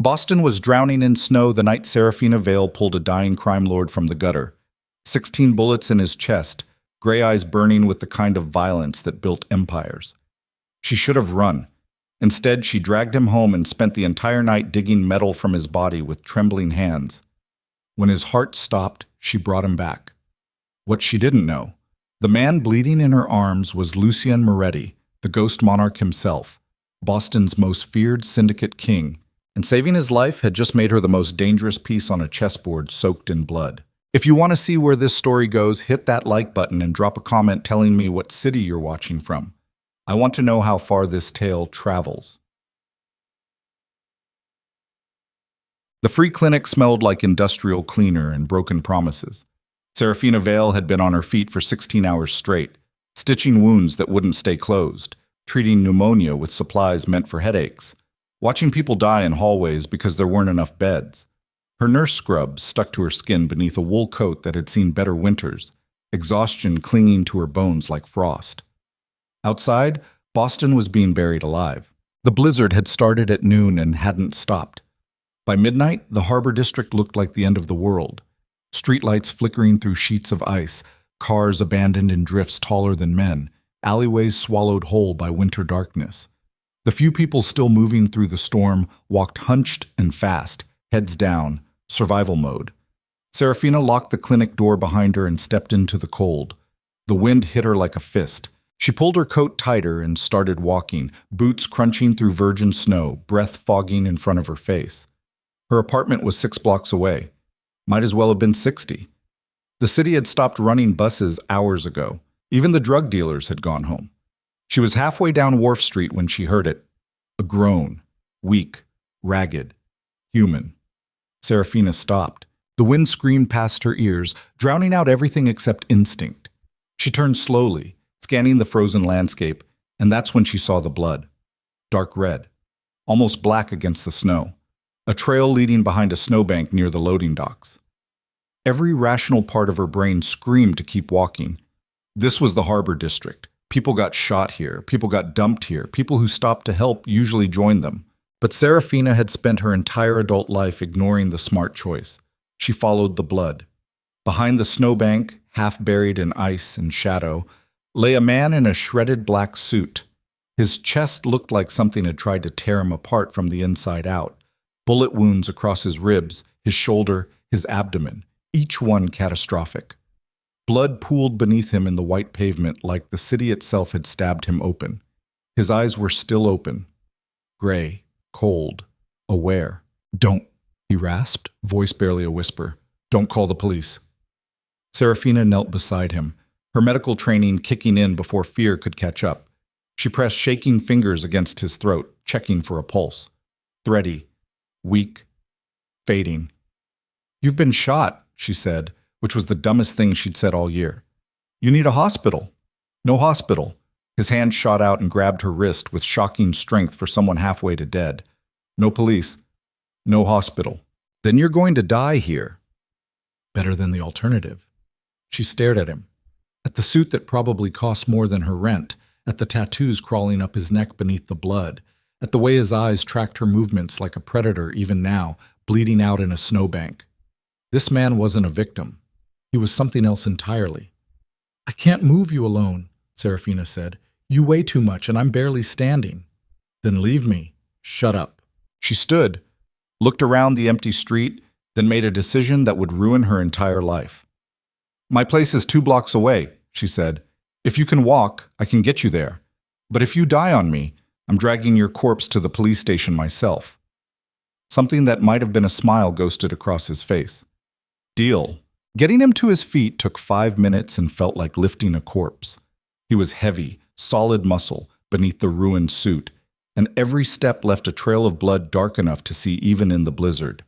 Boston was drowning in snow the night Serafina Vale pulled a dying crime lord from the gutter. 16 bullets in his chest, gray eyes burning with the kind of violence that built empires. She should have run. Instead, she dragged him home and spent the entire night digging metal from his body with trembling hands. When his heart stopped, she brought him back. What she didn't know, the man bleeding in her arms was Lucien Moretti, the Ghost Monarch himself, Boston's most feared syndicate king, and saving his life had just made her the most dangerous piece on a chessboard soaked in blood. If you want to see where this story goes, hit that like button and drop a comment telling me what city you're watching from. I want to know how far this tale travels. The free clinic smelled like industrial cleaner and broken promises. Serafina Vale had been on her feet for 16 hours straight, stitching wounds that wouldn't stay closed, treating pneumonia with supplies meant for headaches, watching people die in hallways because there weren't enough beds. Her nurse scrubs stuck to her skin beneath a wool coat that had seen better winters, exhaustion clinging to her bones like frost. Outside, Boston was being buried alive. The blizzard had started at noon and hadn't stopped. By midnight, the harbor district looked like the end of the world. Streetlights flickering through sheets of ice, cars abandoned in drifts taller than men, alleyways swallowed whole by winter darkness. The few people still moving through the storm walked hunched and fast, heads down, survival mode. Serafina locked the clinic door behind her and stepped into the cold. The wind hit her like a fist. She pulled her coat tighter and started walking, boots crunching through virgin snow, breath fogging in front of her face. Her apartment was 6 blocks away. Might as well have been 60. The city had stopped running buses hours ago. Even the drug dealers had gone home. She was halfway down Wharf Street when she heard it. A groan. Weak, ragged, human. Serafina stopped. The wind screamed past her ears, drowning out everything except instinct. She turned slowly, scanning the frozen landscape, and that's when she saw the blood. Dark red, almost black against the snow. A trail leading behind a snowbank near the loading docks. Every rational part of her brain screamed to keep walking. This was the harbor district. People got shot here, people got dumped here, people who stopped to help usually joined them. But Serafina had spent her entire adult life ignoring the smart choice. She followed the blood. Behind the snowbank, half buried in ice and shadow, lay a man in a shredded black suit. His chest looked like something had tried to tear him apart from the inside out. Bullet wounds across his ribs, his shoulder, his abdomen, each one catastrophic. Blood pooled beneath him in the white pavement like the city itself had stabbed him open. His eyes were still open. Gray, cold, aware. "Don't," he rasped, voice barely a whisper. "Don't call the police." Serafina knelt beside him, her medical training kicking in before fear could catch up. She pressed shaking fingers against his throat, checking for a pulse. Thready, weak, fading. "You've been shot," she said, which was the dumbest thing she'd said all year. "You need a hospital." "No hospital." His hand shot out and grabbed her wrist with shocking strength for someone halfway to dead. "No police. No hospital." "Then you're going to die here." Better than the alternative. She stared at him, at the suit that probably cost more than her rent, at the tattoos crawling up his neck beneath the blood, at the way his eyes tracked her movements like a predator even now, bleeding out in a snowbank. This man wasn't a victim. He was something else entirely. "I can't move you alone," Serafina said. "You weigh too much and I'm barely standing." "Then leave me." "Shut up." She stood, looked around the empty street, then made a decision that would ruin her entire life. "My place is 2 blocks away," she said. "If you can walk, I can get you there. But if you die on me, I'm dragging your corpse to the police station myself." Something that might have been a smile ghosted across his face. Deal. Getting him to his feet took 5 minutes and felt like lifting a corpse. He was heavy, solid muscle beneath the ruined suit, and every step left a trail of blood dark enough to see even in the blizzard.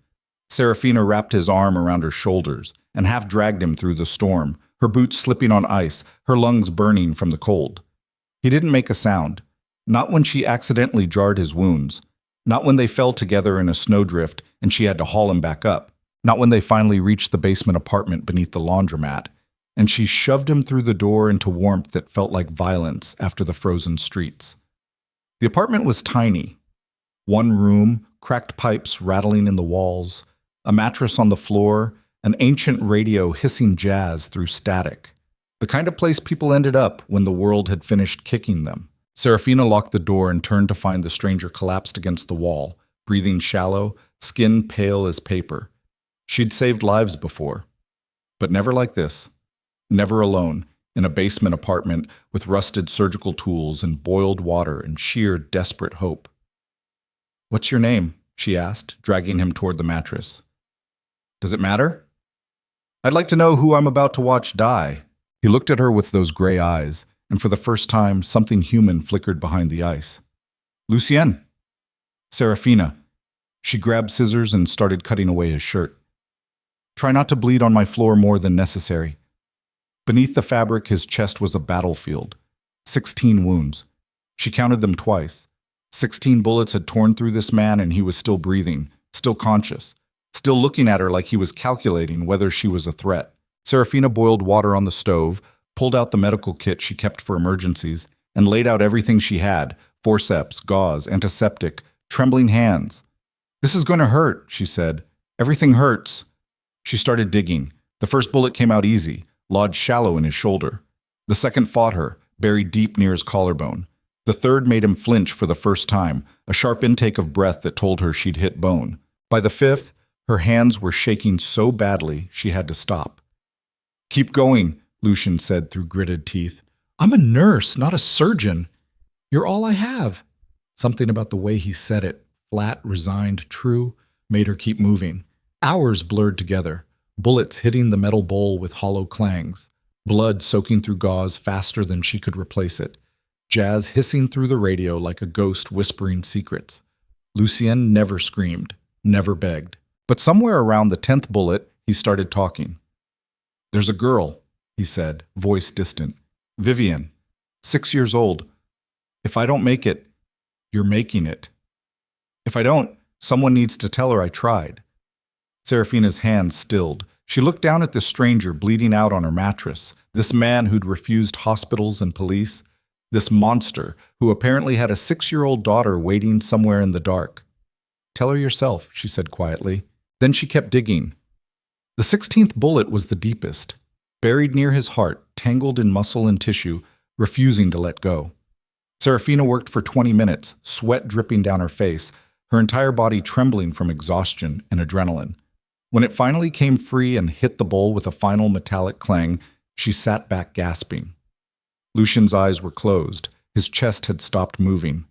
Serafina wrapped his arm around her shoulders and half dragged him through the storm, her boots slipping on ice, her lungs burning from the cold. He didn't make a sound. Not when she accidentally jarred his wounds. Not when they fell together in a snowdrift and she had to haul him back up. Not when they finally reached the basement apartment beneath the laundromat, and she shoved him through the door into warmth that felt like violence after the frozen streets. The apartment was tiny. One room, cracked pipes rattling in the walls, a mattress on the floor, an ancient radio hissing jazz through static. The kind of place people ended up when the world had finished kicking them. Serafina locked the door and turned to find the stranger collapsed against the wall, breathing shallow, skin pale as paper. She'd saved lives before, but never like this. Never alone, in a basement apartment with rusted surgical tools and boiled water and sheer desperate hope. "What's your name?" she asked, dragging him toward the mattress. "Does it matter?" "I'd like to know who I'm about to watch die." He looked at her with those gray eyes, and for the first time, something human flickered behind the ice. "Lucienne." "Serafina." She grabbed scissors and started cutting away his shirt. "Try not to bleed on my floor more than necessary." Beneath the fabric, his chest was a battlefield. 16 wounds. She counted them twice. 16 bullets had torn through this man, and he was still breathing, still conscious, still looking at her like he was calculating whether she was a threat. Serafina boiled water on the stove, pulled out the medical kit she kept for emergencies, and laid out everything she had: forceps, gauze, antiseptic, trembling hands. "This is going to hurt," she said. "Everything hurts." She started digging. The first bullet came out easy, lodged shallow in his shoulder. The second fought her, buried deep near his collarbone. The third made him flinch for the first time, a sharp intake of breath that told her she'd hit bone. By the fifth, her hands were shaking so badly she had to stop. "Keep going," Lucian said through gritted teeth. "I'm a nurse, not a surgeon. You're all I have." Something about the way he said it, flat, resigned, true, made her keep moving. Hours blurred together, bullets hitting the metal bowl with hollow clangs, blood soaking through gauze faster than she could replace it, jazz hissing through the radio like a ghost whispering secrets. Lucienne never screamed, never begged. But somewhere around the 10th bullet, he started talking. "There's a girl," he said, voice distant. "Vivian, 6 years old. If I don't make it, you're making it. If I don't, someone needs to tell her I tried." Serafina's hands stilled. She looked down at this stranger bleeding out on her mattress, this man who'd refused hospitals and police, this monster who apparently had a 6-year-old daughter waiting somewhere in the dark. "Tell her yourself," she said quietly. Then she kept digging. The 16th bullet was the deepest, buried near his heart, tangled in muscle and tissue, refusing to let go. Serafina worked for 20 minutes, sweat dripping down her face, her entire body trembling from exhaustion and adrenaline. When it finally came free and hit the bowl with a final metallic clang, she sat back gasping. Lucian's eyes were closed. His chest had stopped moving.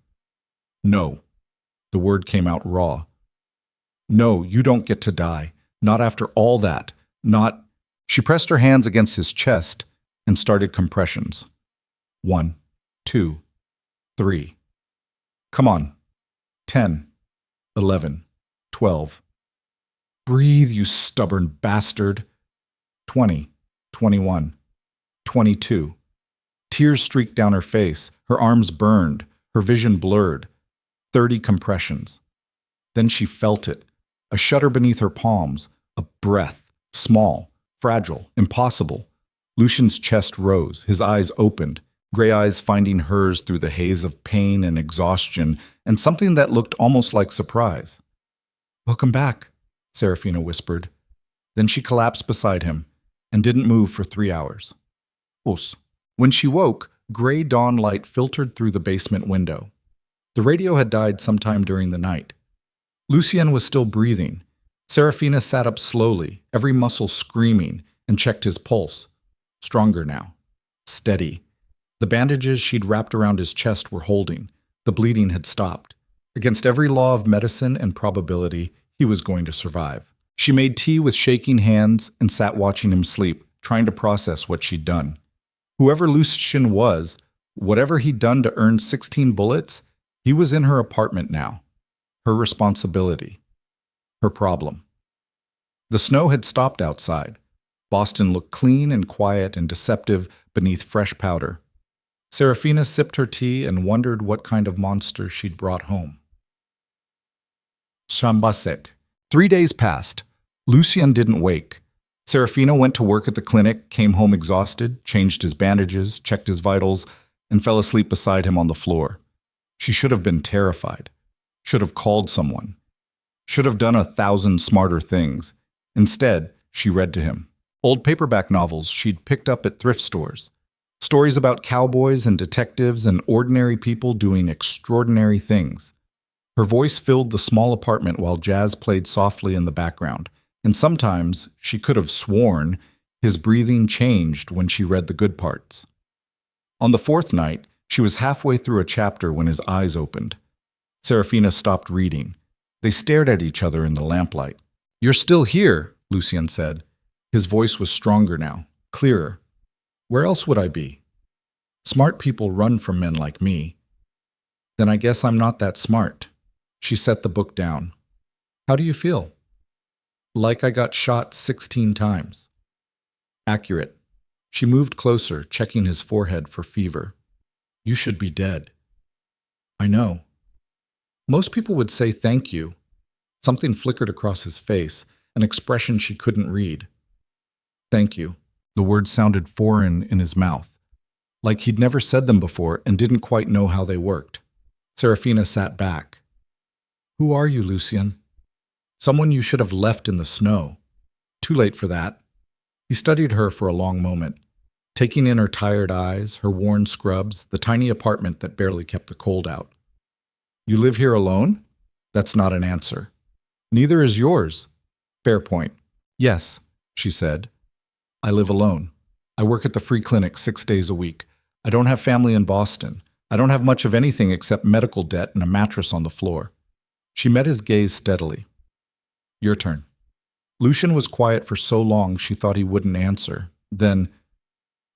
"No." The word came out raw. "No, you don't get to die. Not after all that. Not—" She pressed her hands against his chest and started compressions. 1, 2, 3. "Come on. 10, 11, 12. "Breathe, you stubborn bastard." 20, 21, 22. Tears streaked down her face, her arms burned, her vision blurred. 30 compressions. Then she felt it, a shudder beneath her palms, a breath, small, fragile, impossible. Lucian's chest rose, his eyes opened, gray eyes finding hers through the haze of pain and exhaustion, and something that looked almost like surprise. "Welcome back," Serafina whispered. Then she collapsed beside him and didn't move for 3 hours. Us. When she woke, gray dawn light filtered through the basement window. The radio had died sometime during the night. Lucienne was still breathing. Serafina sat up slowly, every muscle screaming, and checked his pulse. Stronger now. Steady. The bandages she'd wrapped around his chest were holding. The bleeding had stopped. Against every law of medicine and probability, he was going to survive. She made tea with shaking hands and sat watching him sleep, trying to process what she'd done. Whoever Lucian was, whatever he'd done to earn 16 bullets, he was in her apartment now. Her responsibility. Her problem. The snow had stopped outside. Boston looked clean and quiet and deceptive beneath fresh powder. Serafina sipped her tea and wondered what kind of monster she'd brought home. Shambaset. 3 days passed. Lucian didn't wake. Serafina went to work at the clinic, came home exhausted, changed his bandages, checked his vitals, and fell asleep beside him on the floor. She should have been terrified. should have called someone, should have done 1,000 smarter things. Instead, she read to him. Old paperback novels she'd picked up at thrift stores. Stories about cowboys and detectives and ordinary people doing extraordinary things. Her voice filled the small apartment while jazz played softly in the background, and sometimes, she could have sworn, his breathing changed when she read the good parts. On the fourth night, she was halfway through a chapter when his eyes opened. Serafina stopped reading. They stared at each other in the lamplight. "You're still here," Lucien said. His voice was stronger now, clearer. "Where else would I be? Smart people run from men like me." "Then I guess I'm not that smart." She set the book down. "How do you feel?" "Like I got shot 16 times. "Accurate." She moved closer, checking his forehead for fever. "You should be dead." "I know." "Most people would say thank you." Something flickered across his face, an expression she couldn't read. "Thank you." The words sounded foreign in his mouth, like he'd never said them before and didn't quite know how they worked. Serafina sat back. "Who are you, Lucien?" "Someone you should have left in the snow." "Too late for that." He studied her for a long moment, taking in her tired eyes, her worn scrubs, the tiny apartment that barely kept the cold out. "You live here alone?" "That's not an answer." "Neither is yours." "Fair point." "Yes," she said. "I live alone. I work at the free clinic 6 days a week. I don't have family in Boston. I don't have much of anything except medical debt and a mattress on the floor." She met his gaze steadily. "Your turn." Lucien was quiet for so long she thought he wouldn't answer. Then,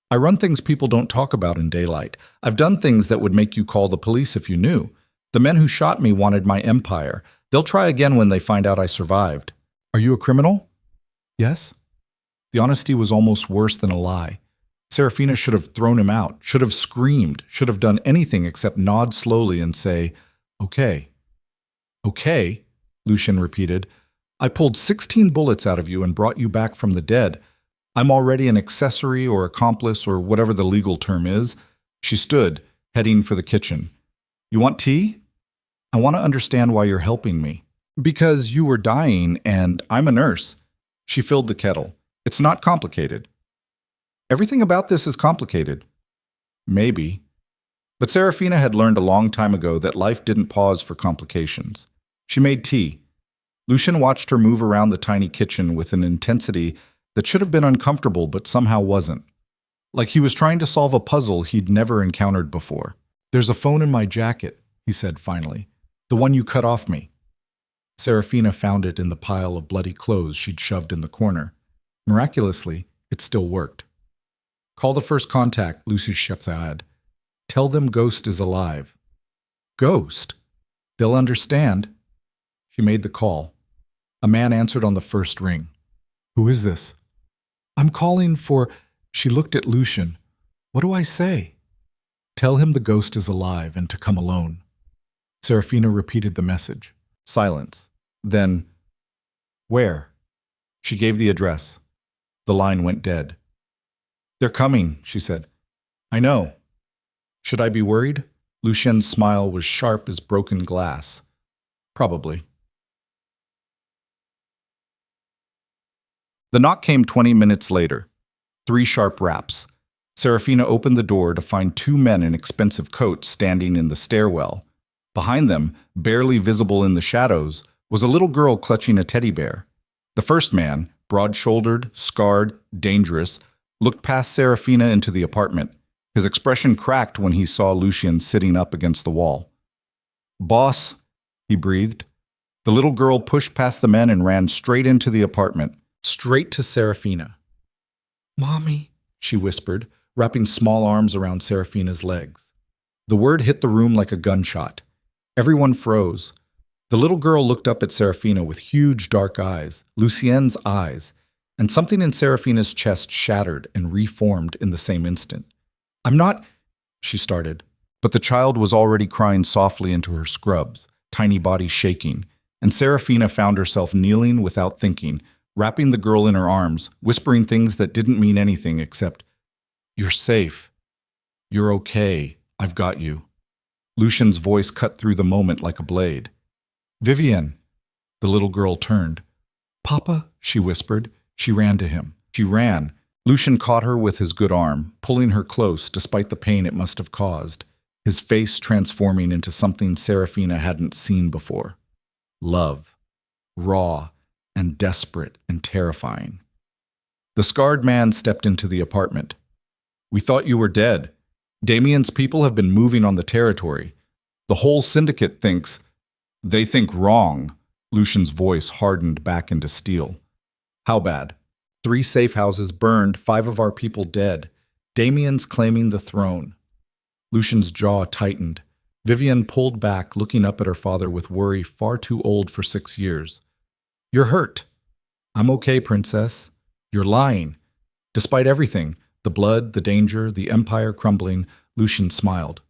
"I run things people don't talk about in daylight. I've done things that would make you call the police if you knew. The men who shot me wanted my empire. They'll try again when they find out I survived." "Are you a criminal?" "Yes." The honesty was almost worse than a lie. Serafina should have thrown him out, should have screamed, should have done anything except nod slowly and say, "Okay." "Okay," Lucien repeated. "I pulled 16 bullets out of you and brought you back from the dead. I'm already an accessory or accomplice or whatever the legal term is." She stood, heading for the kitchen. "You want tea?" "I want to understand why you're helping me." "Because you were dying and I'm a nurse." She filled the kettle. "It's not complicated." "Everything about this is complicated." "Maybe." But Serafina had learned a long time ago that life didn't pause for complications. She made tea. Lucien watched her move around the tiny kitchen with an intensity that should have been uncomfortable but somehow wasn't. Like he was trying to solve a puzzle he'd never encountered before. "There's a phone in my jacket," he said finally. "The one you cut off me." Serafina found it in the pile of bloody clothes she'd shoved in the corner. Miraculously, it still worked. "Call the first contact," Lucy said. "Tell them Ghost is alive." "Ghost?" "They'll understand." She made the call. A man answered on the first ring. "Who is this?" "I'm calling for—" She looked at Lucien. "What do I say?" "Tell him the ghost is alive and to come alone." Serafina repeated the message. Silence. Then, "Where?" She gave the address. The line went dead. "They're coming," she said. "I know." "Should I be worried?" Lucien's smile was sharp as broken glass. "Probably." The knock came 20 minutes later. 3 sharp raps. Serafina opened the door to find 2 men in expensive coats standing in the stairwell. Behind them, barely visible in the shadows, was a little girl clutching a teddy bear. The first man, broad-shouldered, scarred, dangerous, looked past Serafina into the apartment. His expression cracked when he saw Lucien sitting up against the wall. "Boss," he breathed. The little girl pushed past the men and ran straight into the apartment, straight to Serafina. "Mommy," she whispered, wrapping small arms around Serafina's legs. The word hit the room like a gunshot. Everyone froze. The little girl looked up at Serafina with huge dark eyes, Lucien's eyes, and something in Serafina's chest shattered and reformed in the same instant. "I'm not—" she started, but the child was already crying softly into her scrubs, tiny body shaking, and Serafina found herself kneeling without thinking, wrapping the girl in her arms, whispering things that didn't mean anything except, "You're safe. You're okay. I've got you." Lucien's voice cut through the moment like a blade. Vivian. The little girl turned. Papa, she whispered. She ran to him. She ran. Lucian caught her with his good arm, pulling her close despite the pain it must have caused, his face transforming into something Serafina hadn't seen before. Love. Raw and desperate and terrifying. The scarred man stepped into the apartment. We thought you were dead. Damien's people have been moving on the territory. The whole syndicate thinks... They think wrong. Lucian's voice hardened back into steel. How bad? 3 safe houses burned, 5 of our people dead. Damien's claiming the throne. Lucian's jaw tightened. Vivian pulled back, looking up at her father with worry far too old for 6 years. You're hurt. I'm okay, princess. You're lying. Despite everything, the blood, the danger, the empire crumbling, Lucian smiled.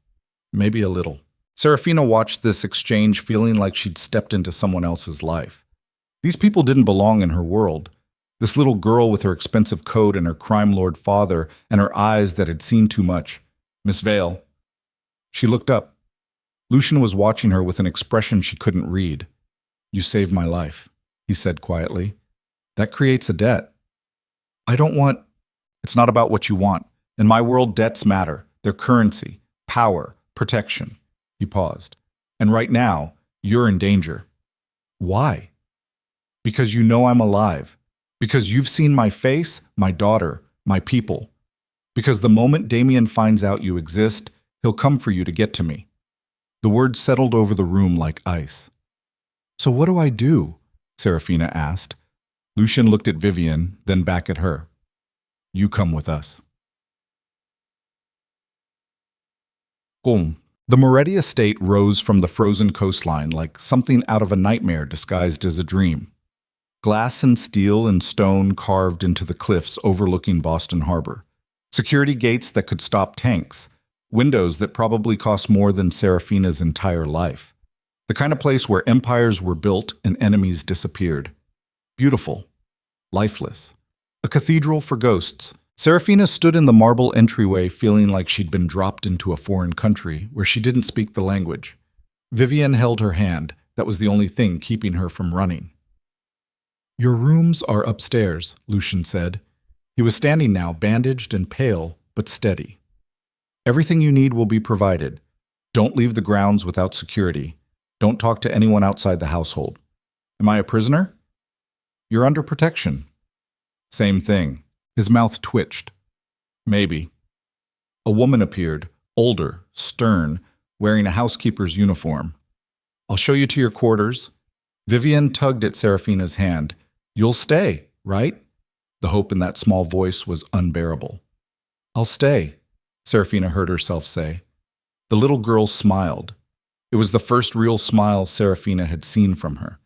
Maybe a little. Serafina watched this exchange feeling like she'd stepped into someone else's life. These people didn't belong in her world. This little girl with her expensive coat and her crime lord father and her eyes that had seen too much. Miss Vale. She looked up. Lucian was watching her with an expression she couldn't read. You saved my life, he said quietly. That creates a debt. I don't want... It's not about what you want. In my world, debts matter. They're currency, power, protection. He paused. And right now, you're in danger. Why? Because you know I'm alive. Because you've seen my face, my daughter, my people. Because the moment Damien finds out you exist, he'll come for you to get to me. The words settled over the room like ice. So what do I do? Serafina asked. Lucian looked at Vivian, then back at her. You come with us. Boom. The Moretti estate rose from the frozen coastline like something out of a nightmare disguised as a dream. Glass and steel and stone carved into the cliffs overlooking Boston Harbor. Security gates that could stop tanks. Windows that probably cost more than Serafina's entire life. The kind of place where empires were built and enemies disappeared. Beautiful. Lifeless. A cathedral for ghosts. Serafina stood in the marble entryway feeling like she'd been dropped into a foreign country where she didn't speak the language. Vivian held her hand. That was the only thing keeping her from running. Your rooms are upstairs, Lucian said. He was standing now, bandaged and pale, but steady. Everything you need will be provided. Don't leave the grounds without security. Don't talk to anyone outside the household. Am I a prisoner? You're under protection. Same thing. His mouth twitched. Maybe. A woman appeared, older, stern, wearing a housekeeper's uniform. I'll show you to your quarters. Vivian tugged at Serafina's hand. You'll stay, right? The hope in that small voice was unbearable. I'll stay, Serafina heard herself say. The little girl smiled. It was the first real smile Serafina had seen from her.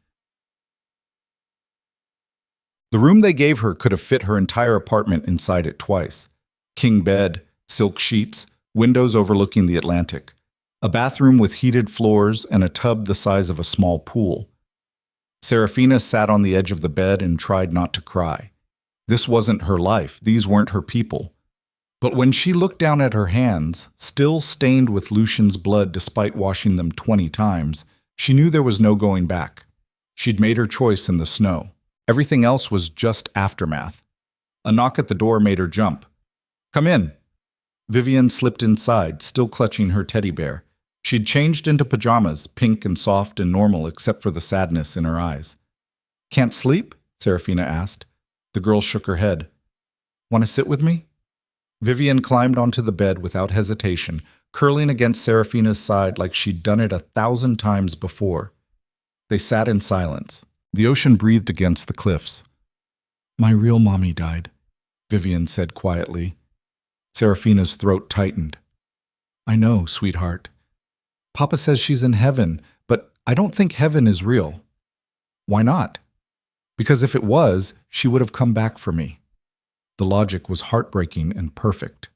The room they gave her could have fit her entire apartment inside it twice. King bed, silk sheets, windows overlooking the Atlantic, a bathroom with heated floors and a tub the size of a small pool. Serafina sat on the edge of the bed and tried not to cry. This wasn't her life. These weren't her people. But when she looked down at her hands, still stained with Lucian's blood despite washing them 20 times, she knew there was no going back. She'd made her choice in the snow. Everything else was just aftermath. A knock at the door made her jump. Come in. Vivian slipped inside, still clutching her teddy bear. She'd changed into pajamas, pink and soft and normal except for the sadness in her eyes. Can't sleep? Serafina asked. The girl shook her head. Want to sit with me? Vivian climbed onto the bed without hesitation, curling against Serafina's side like she'd done it 1,000 times before. They sat in silence. The ocean breathed against the cliffs. My real mommy died, Vivian said quietly. Serafina's throat tightened. I know, sweetheart. Papa says she's in heaven, but I don't think heaven is real. Why not? Because if it was, she would have come back for me. The logic was heartbreaking and perfect.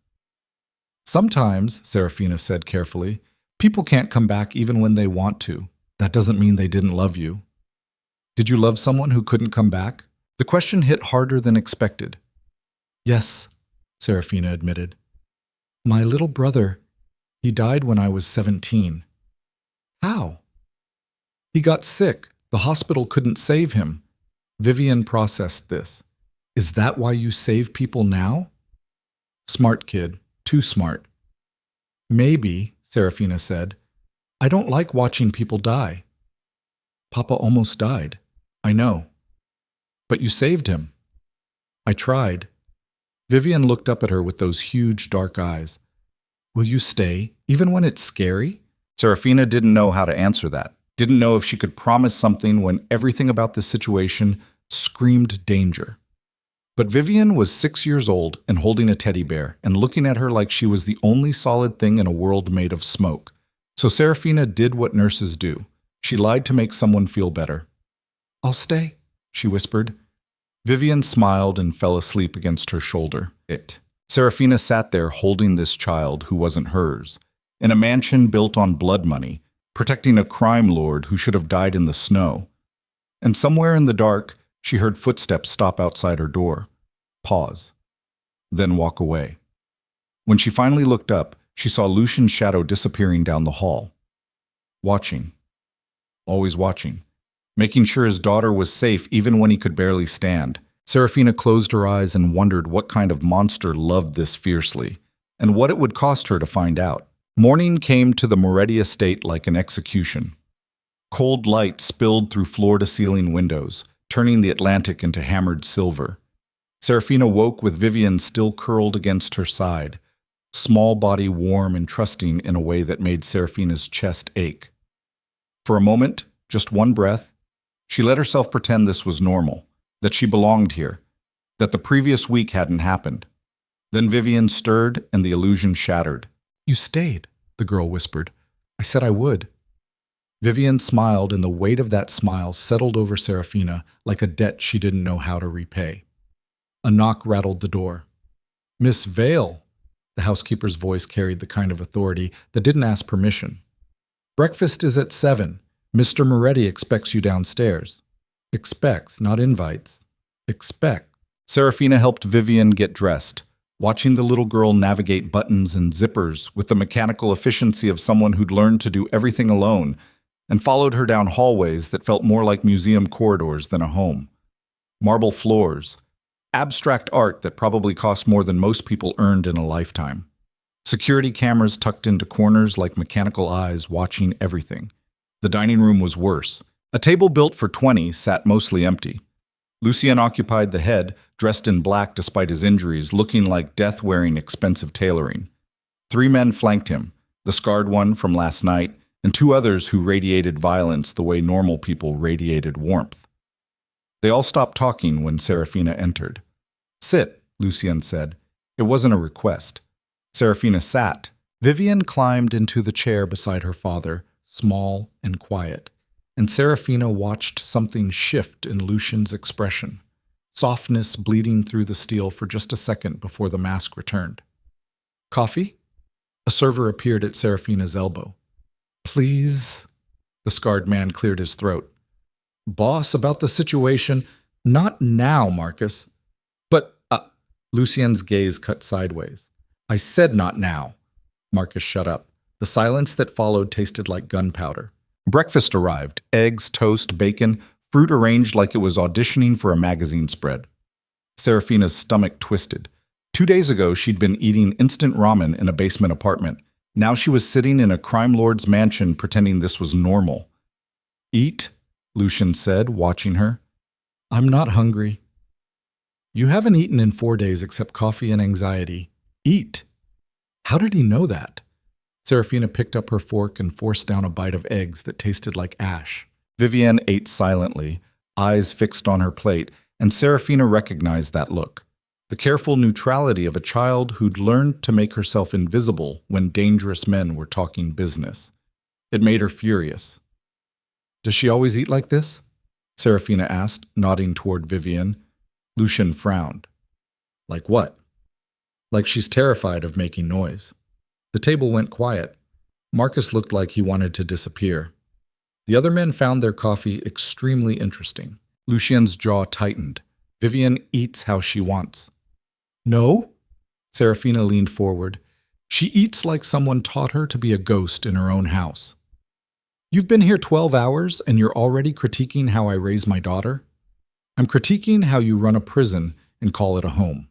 Sometimes, Serafina said carefully, people can't come back even when they want to. That doesn't mean they didn't love you. Did you love someone who couldn't come back? The question hit harder than expected. Yes, Serafina admitted. My little brother, he died when I was 17. How? He got sick. The hospital couldn't save him. Vivian processed this. Is that why you save people now? Smart kid. Too smart. Maybe, Serafina said. I don't like watching people die. Papa almost died. I know. But you saved him. I tried. Vivian looked up at her with those huge dark eyes. Will you stay, even when it's scary? Serafina didn't know how to answer that. Didn't know if she could promise something when everything about this situation screamed danger. But Vivian was 6 years old and holding a teddy bear and looking at her like she was the only solid thing in a world made of smoke. So Serafina did what nurses do. She lied to make someone feel better. I'll stay, she whispered. Vivian smiled and fell asleep against her shoulder. Serafina sat there holding this child who wasn't hers, in a mansion built on blood money, protecting a crime lord who should have died in the snow. And somewhere in the dark, she heard footsteps stop outside her door, pause, then walk away. When she finally looked up, she saw Lucian's shadow disappearing down the hall. Watching. Always watching. Making sure his daughter was safe even when he could barely stand. Serafina closed her eyes and wondered what kind of monster loved this fiercely, and what it would cost her to find out. Morning came to the Moretti estate like an execution. Cold light spilled through floor-to-ceiling windows, turning the Atlantic into hammered silver. Serafina woke with Vivian still curled against her side, small body warm and trusting in a way that made Serafina's chest ache. For a moment, just one breath, she let herself pretend this was normal, that she belonged here, that the previous week hadn't happened. Then Vivian stirred and the illusion shattered. You stayed, the girl whispered. I said I would. Vivian smiled, and the weight of that smile settled over Serafina like a debt she didn't know how to repay. A knock rattled the door. Miss Vale, the housekeeper's voice carried the kind of authority that didn't ask permission. Breakfast is at 7. Mr. Moretti expects you downstairs. Expects, not invites. Expect. Serafina helped Vivian get dressed, watching the little girl navigate buttons and zippers with the mechanical efficiency of someone who'd learned to do everything alone, and followed her down hallways that felt more like museum corridors than a home. Marble floors. Abstract art that probably cost more than most people earned in a lifetime. Security cameras tucked into corners like mechanical eyes watching everything. The dining room was worse. A table built for 20 sat mostly empty. Lucien occupied the head, dressed in black despite his injuries, looking like death wearing expensive tailoring. 3 men flanked him, the scarred one from last night, and 2 others who radiated violence the way normal people radiated warmth. They all stopped talking when Serafina entered. Sit, Lucien said. It wasn't a request. Serafina sat. Vivian climbed into the chair beside her father, small and quiet, and Serafina watched something shift in Lucian's expression, softness bleeding through the steel for just a second before the mask returned. Coffee? A server appeared at Serafina's elbow. Please? The scarred man cleared his throat. Boss, about the situation. Not now, Marcus. But, Lucien's gaze cut sideways. I said not now. Marcus shut up. The silence that followed tasted like gunpowder. Breakfast arrived. Eggs, toast, bacon, fruit arranged like it was auditioning for a magazine spread. Serafina's stomach twisted. 2 days ago, she'd been eating instant ramen in a basement apartment. Now she was sitting in a crime lord's mansion pretending this was normal. Eat, Lucian said, watching her. I'm not hungry. You haven't eaten in 4 days except coffee and anxiety. Eat. How did he know that? Serafina picked up her fork and forced down a bite of eggs that tasted like ash. Vivian ate silently, eyes fixed on her plate, and Serafina recognized that look. The careful neutrality of a child who'd learned to make herself invisible when dangerous men were talking business. It made her furious. Does she always eat like this? Serafina asked, nodding toward Vivian. Lucian frowned. Like what? Like she's terrified of making noise. The table went quiet. Marcus looked like he wanted to disappear. The other men found their coffee extremely interesting. Lucien's jaw tightened. Vivian eats how she wants. No? Serafina leaned forward. She eats like someone taught her to be a ghost in her own house. You've been here 12 hours and you're already critiquing how I raise my daughter? I'm critiquing how you run a prison and call it a home.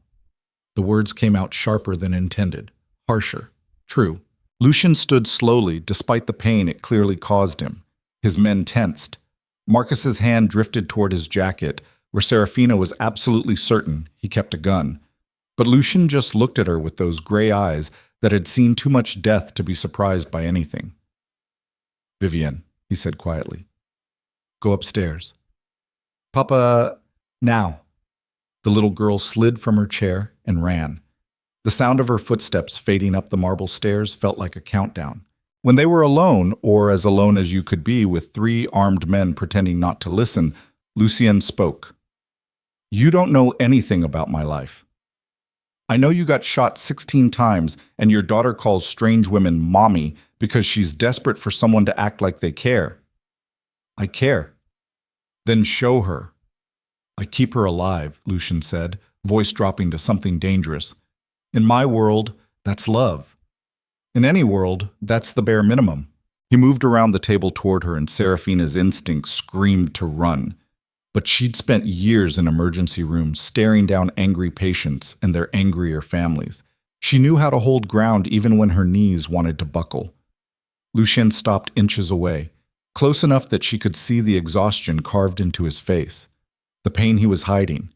The words came out sharper than intended, harsher, true. Lucian stood slowly, despite the pain it clearly caused him. His men tensed. Marcus's hand drifted toward his jacket, where Serafina was absolutely certain he kept a gun. But Lucian just looked at her with those gray eyes that had seen too much death to be surprised by anything. "Vivienne," he said quietly, "go upstairs." "Papa, now." The little girl slid from her chair and ran. The sound of her footsteps fading up the marble stairs felt like a countdown. When they were alone, or as alone as you could be with 3 armed men pretending not to listen, Lucien spoke. "You don't know anything about my life. I know you got shot 16 times and your daughter calls strange women mommy because she's desperate for someone to act like they care. I care. Then show her." "I keep her alive," Lucian said, voice dropping to something dangerous. "In my world, that's love. In any world, that's the bare minimum." He moved around the table toward her and Serafina's instincts screamed to run. But she'd spent years in emergency rooms staring down angry patients and their angrier families. She knew how to hold ground even when her knees wanted to buckle. Lucien stopped inches away, close enough that she could see the exhaustion carved into his face, the pain he was hiding,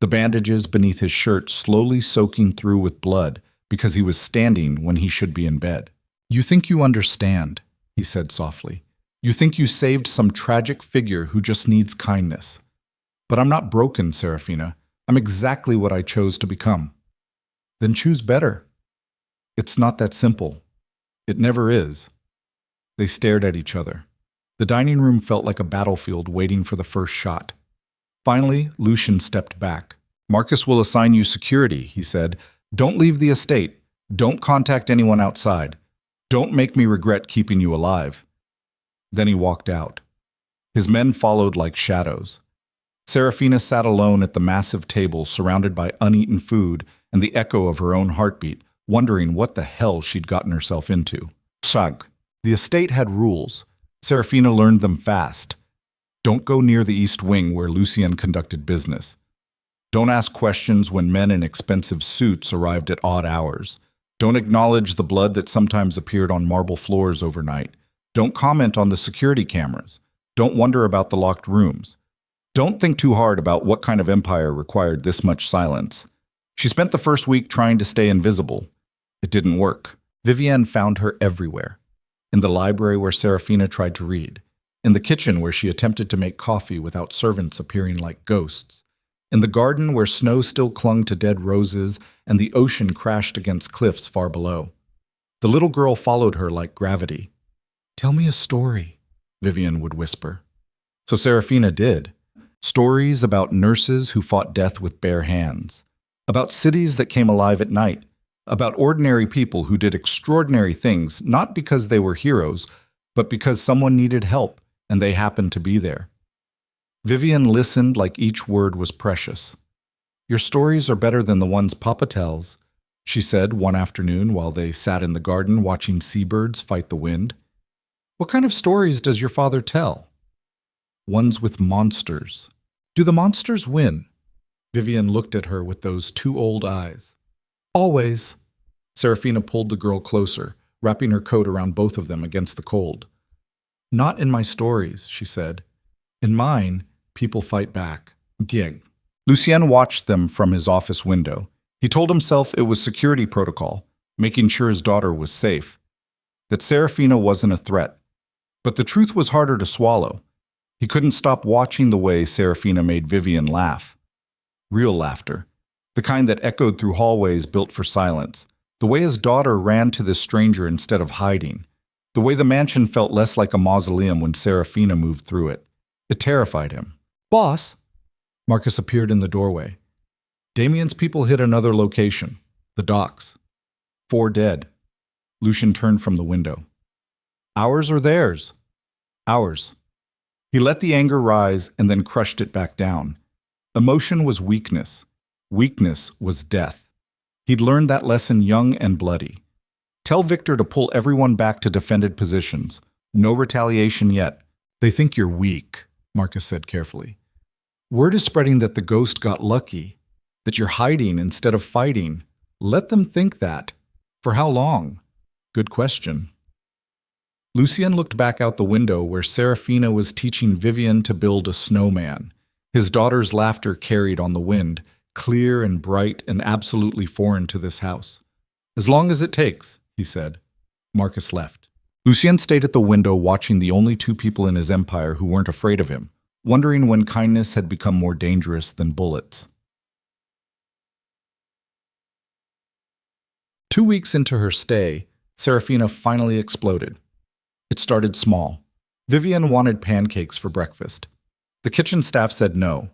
the bandages beneath his shirt slowly soaking through with blood because he was standing when he should be in bed. "You think you understand," he said softly. "You think you saved some tragic figure who just needs kindness. But I'm not broken, Serafina. I'm exactly what I chose to become." "Then choose better." "It's not that simple. It never is." They stared at each other. The dining room felt like a battlefield waiting for the first shot. Finally, Lucian stepped back. "Marcus will assign you security," he said. "Don't leave the estate. Don't contact anyone outside. Don't make me regret keeping you alive." Then he walked out. His men followed like shadows. Serafina sat alone at the massive table surrounded by uneaten food and the echo of her own heartbeat, wondering what the hell she'd gotten herself into. Shag. The estate had rules. Serafina learned them fast. Don't go near the East Wing where Lucien conducted business. Don't ask questions when men in expensive suits arrived at odd hours. Don't acknowledge the blood that sometimes appeared on marble floors overnight. Don't comment on the security cameras. Don't wonder about the locked rooms. Don't think too hard about what kind of empire required this much silence. She spent the first week trying to stay invisible. It didn't work. Vivienne found her everywhere. In the library where Serafina tried to read. In the kitchen where she attempted to make coffee without servants appearing like ghosts. In the garden where snow still clung to dead roses and the ocean crashed against cliffs far below. The little girl followed her like gravity. "Tell me a story," Vivienne would whisper. So Serafina did. Stories about nurses who fought death with bare hands. About cities that came alive at night. About ordinary people who did extraordinary things, not because they were heroes, but because someone needed help and they happened to be there. Vivienne listened like each word was precious. "Your stories are better than the ones Papa tells," she said one afternoon while they sat in the garden watching seabirds fight the wind. "What kind of stories does your father tell?" "Ones with monsters." "Do the monsters win?" Vivienne looked at her with those 2 old eyes. "Always." Serafina pulled the girl closer, wrapping her coat around both of them against the cold. "Not in my stories," she said. "In mine, people fight back." Dieg. Lucien watched them from his office window. He told himself it was security protocol, making sure his daughter was safe. That Serafina wasn't a threat. But the truth was harder to swallow. He couldn't stop watching the way Serafina made Vivienne laugh. Real laughter. The kind that echoed through hallways built for silence. The way his daughter ran to this stranger instead of hiding. The way the mansion felt less like a mausoleum when Serafina moved through it. It terrified him. "Boss!" Marcus appeared in the doorway. "Damien's people hit another location. The docks. 4 dead." Lucian turned from the window. "Ours or theirs?" "Ours." He let the anger rise and then crushed it back down. Emotion was weakness. Weakness was death. He'd learned that lesson young and bloody. Tell Victor to pull everyone back to defended positions. No retaliation yet. They think you're weak, Marcus said carefully. Word is spreading that the ghost got lucky, that you're hiding instead of fighting. Let them think that. For how long? Good question. Lucien looked back out the window where Serafina was teaching Vivian to build a snowman. His daughter's laughter carried on the wind, clear and bright and absolutely foreign to this house. As long as it takes, he said. Marcus left. Lucien stayed at the window watching the only two people in his empire who weren't afraid of him, wondering when kindness had become more dangerous than bullets. 2 weeks into her stay, Serafina finally exploded. It started small. Vivian wanted pancakes for breakfast. The kitchen staff said no.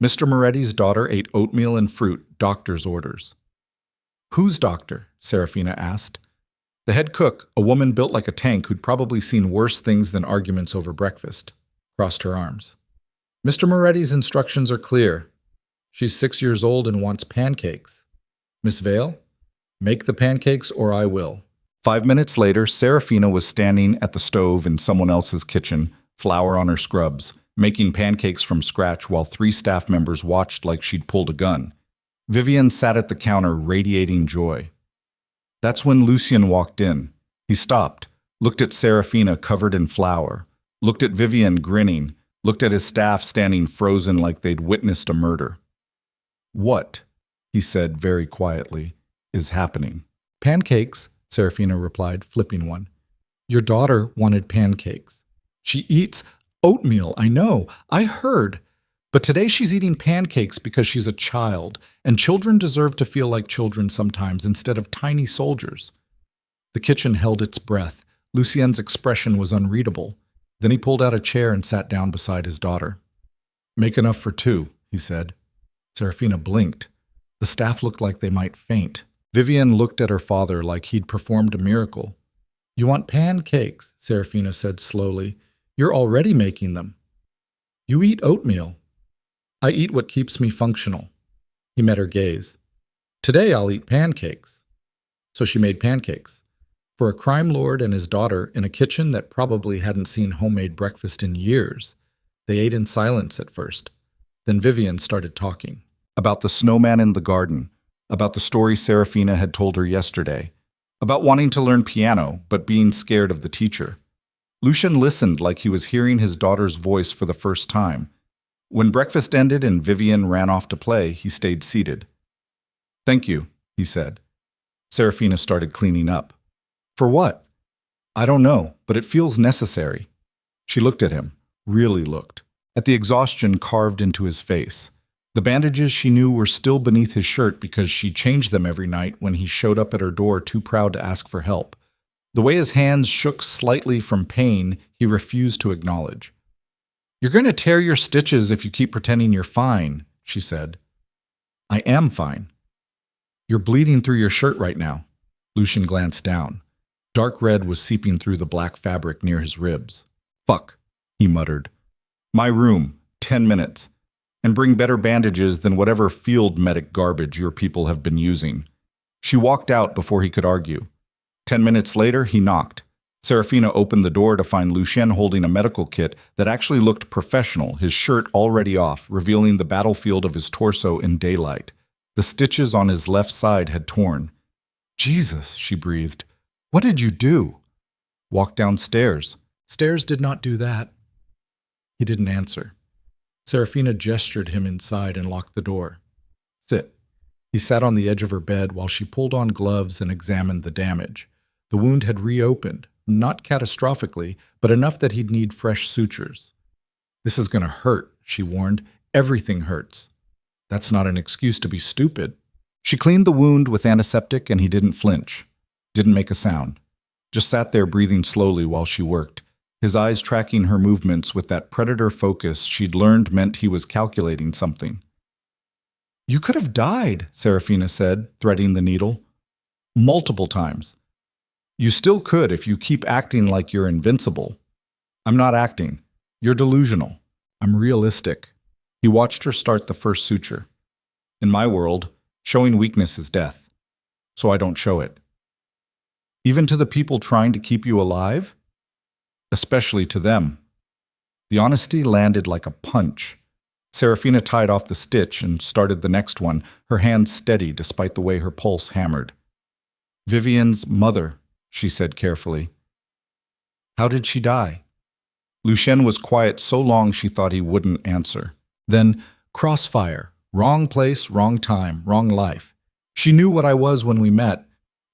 Mr. Moretti's daughter ate oatmeal and fruit, doctor's orders. Whose doctor? Serafina asked. The head cook, a woman built like a tank who'd probably seen worse things than arguments over breakfast, crossed her arms. Mr. Moretti's instructions are clear. She's 6 years old and wants pancakes. Miss Vale, make the pancakes or I will. 5 minutes later, Serafina was standing at the stove in someone else's kitchen, flour on her scrubs, making pancakes from scratch while 3 staff members watched like she'd pulled a gun. Vivian sat at the counter, radiating joy. That's when Lucien walked in. He stopped, looked at Serafina covered in flour, looked at Vivian grinning, looked at his staff standing frozen like they'd witnessed a murder. What, he said very quietly, is happening? Pancakes, Serafina replied, flipping one. Your daughter wanted pancakes. She eats oatmeal, I know. I heard. But today she's eating pancakes because she's a child, and children deserve to feel like children sometimes instead of tiny soldiers. The kitchen held its breath. Lucien's expression was unreadable. Then he pulled out a chair and sat down beside his daughter. Make enough for 2, he said. Serafina blinked. The staff looked like they might faint. Vivian looked at her father like he'd performed a miracle. You want pancakes, Serafina said slowly. You're already making them. You eat oatmeal. I eat what keeps me functional. He met her gaze. Today I'll eat pancakes. So she made pancakes. For a crime lord and his daughter in a kitchen that probably hadn't seen homemade breakfast in years. They ate in silence at first. Then Vivian started talking. About the snowman in the garden. About the story Serafina had told her yesterday. About wanting to learn piano, but being scared of the teacher. Lucien listened like he was hearing his daughter's voice for the first time. When breakfast ended and Vivian ran off to play, he stayed seated. Thank you, he said. Serafina started cleaning up. For what? I don't know, but it feels necessary. She looked at him, really looked, at the exhaustion carved into his face. The bandages she knew were still beneath his shirt because she changed them every night when he showed up at her door too proud to ask for help. The way his hands shook slightly from pain, he refused to acknowledge. You're going to tear your stitches if you keep pretending you're fine, she said. I am fine. You're bleeding through your shirt right now. Lucien glanced down. Dark red was seeping through the black fabric near his ribs. Fuck, he muttered. My room, 10 minutes. And bring better bandages than whatever field medic garbage your people have been using. She walked out before he could argue. 10 minutes later, he knocked. Serafina opened the door to find Lucien holding a medical kit that actually looked professional, his shirt already off, revealing the battlefield of his torso in daylight. The stitches on his left side had torn. Jesus, she breathed. What did you do? Walk downstairs. Stairs did not do that. He didn't answer. Serafina gestured him inside and locked the door. Sit. He sat on the edge of her bed while she pulled on gloves and examined the damage. The wound had reopened, not catastrophically, but enough that he'd need fresh sutures. This is going to hurt, she warned. Everything hurts. That's not an excuse to be stupid. She cleaned the wound with antiseptic and he didn't flinch. Didn't make a sound. Just sat there breathing slowly while she worked, his eyes tracking her movements with that predator focus she'd learned meant he was calculating something. You could have died, Serafina said, threading the needle. Multiple times. You still could if you keep acting like you're invincible. I'm not acting. You're delusional. I'm realistic. He watched her start the first suture. In my world, showing weakness is death. So I don't show it. Even to the people trying to keep you alive? especially to them. The honesty landed like a punch. Serafina tied off the stitch and started the next one, her hand steady despite the way her pulse hammered. Vivian's mother, she said carefully. How did she die? Lucien was quiet so long she thought he wouldn't answer. Then, crossfire. Wrong place, wrong time, wrong life. She knew what I was when we met.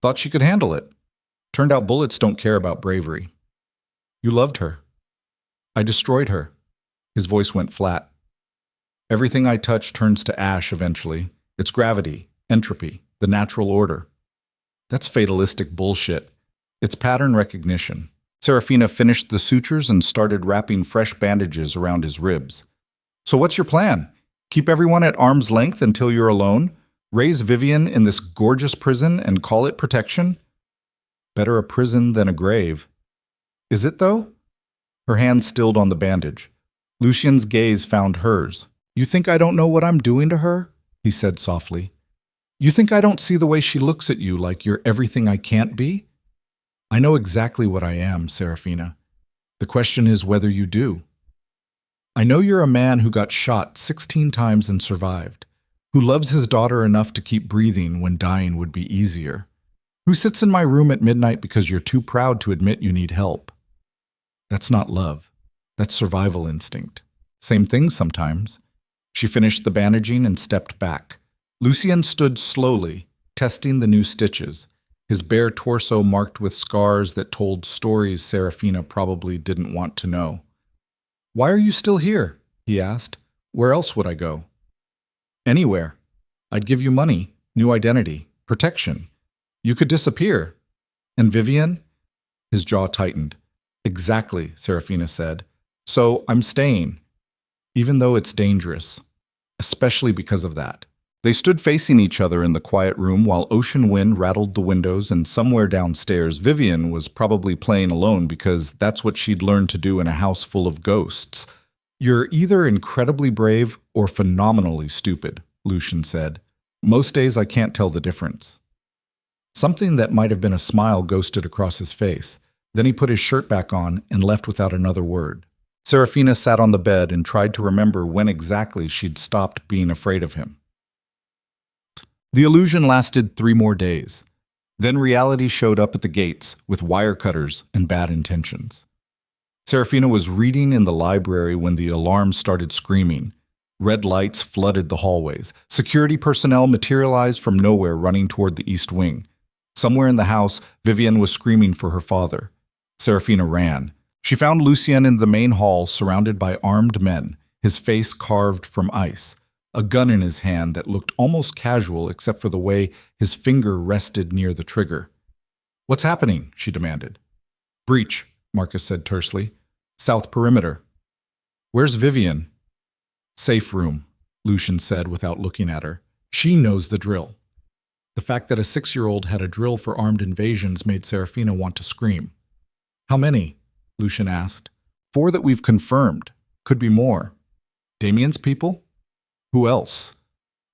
Thought she could handle it. Turned out bullets don't care about bravery. You loved her. I destroyed her. His voice went flat. Everything I touch turns to ash eventually. It's gravity, entropy, the natural order. That's fatalistic bullshit. It's pattern recognition. Serafina finished the sutures and started wrapping fresh bandages around his ribs. So what's your plan? Keep everyone at arm's length until you're alone? Raise Vivian in this gorgeous prison and call it protection? Better a prison than a grave. Is it, though? Her hand stilled on the bandage. Lucien's gaze found hers. You think I don't know what I'm doing to her? He said softly. You think I don't see the way she looks at you like you're everything I can't be? I know exactly what I am, Serafina. The question is whether you do. I know you're a man who got shot 16 times and survived, who loves his daughter enough to keep breathing when dying would be easier, who sits in my room at midnight because you're too proud to admit you need help. That's not love. That's survival instinct. Same thing sometimes. She finished the bandaging and stepped back. Lucien stood slowly, testing the new stitches, his bare torso marked with scars that told stories Serafina probably didn't want to know. Why are you still here? He asked. Where else would I go? Anywhere. I'd give you money, new identity, protection. You could disappear. And Vivian? His jaw tightened. Exactly, Serafina said. So I'm staying, even though it's dangerous, especially because of that. They stood facing each other in the quiet room while ocean wind rattled the windows, and somewhere downstairs Vivian was probably playing alone because that's what she'd learned to do in a house full of ghosts. You're either incredibly brave or phenomenally stupid, Lucien said. Most days I can't tell the difference. Something that might have been a smile ghosted across his face. Then he put his shirt back on and left without another word. Serafina sat on the bed and tried to remember when exactly she'd stopped being afraid of him. The illusion lasted 3 more days. Then reality showed up at the gates with wire cutters and bad intentions. Serafina was reading in the library when the alarm started screaming. Red lights flooded the hallways. Security personnel materialized from nowhere running toward the east wing. Somewhere in the house, Vivian was screaming for her father. Serafina ran. She found Lucien in the main hall surrounded by armed men, his face carved from ice. A gun in his hand that looked almost casual except for the way his finger rested near the trigger. What's happening? She demanded. Breach, Marcus said tersely. South perimeter. Where's Vivian? Safe room, Lucien said without looking at her. She knows the drill. The fact that a 6-year-old had a drill for armed invasions made Serafina want to scream. How many? Lucien asked. 4 that we've confirmed. Could be more. Damien's people? Who else?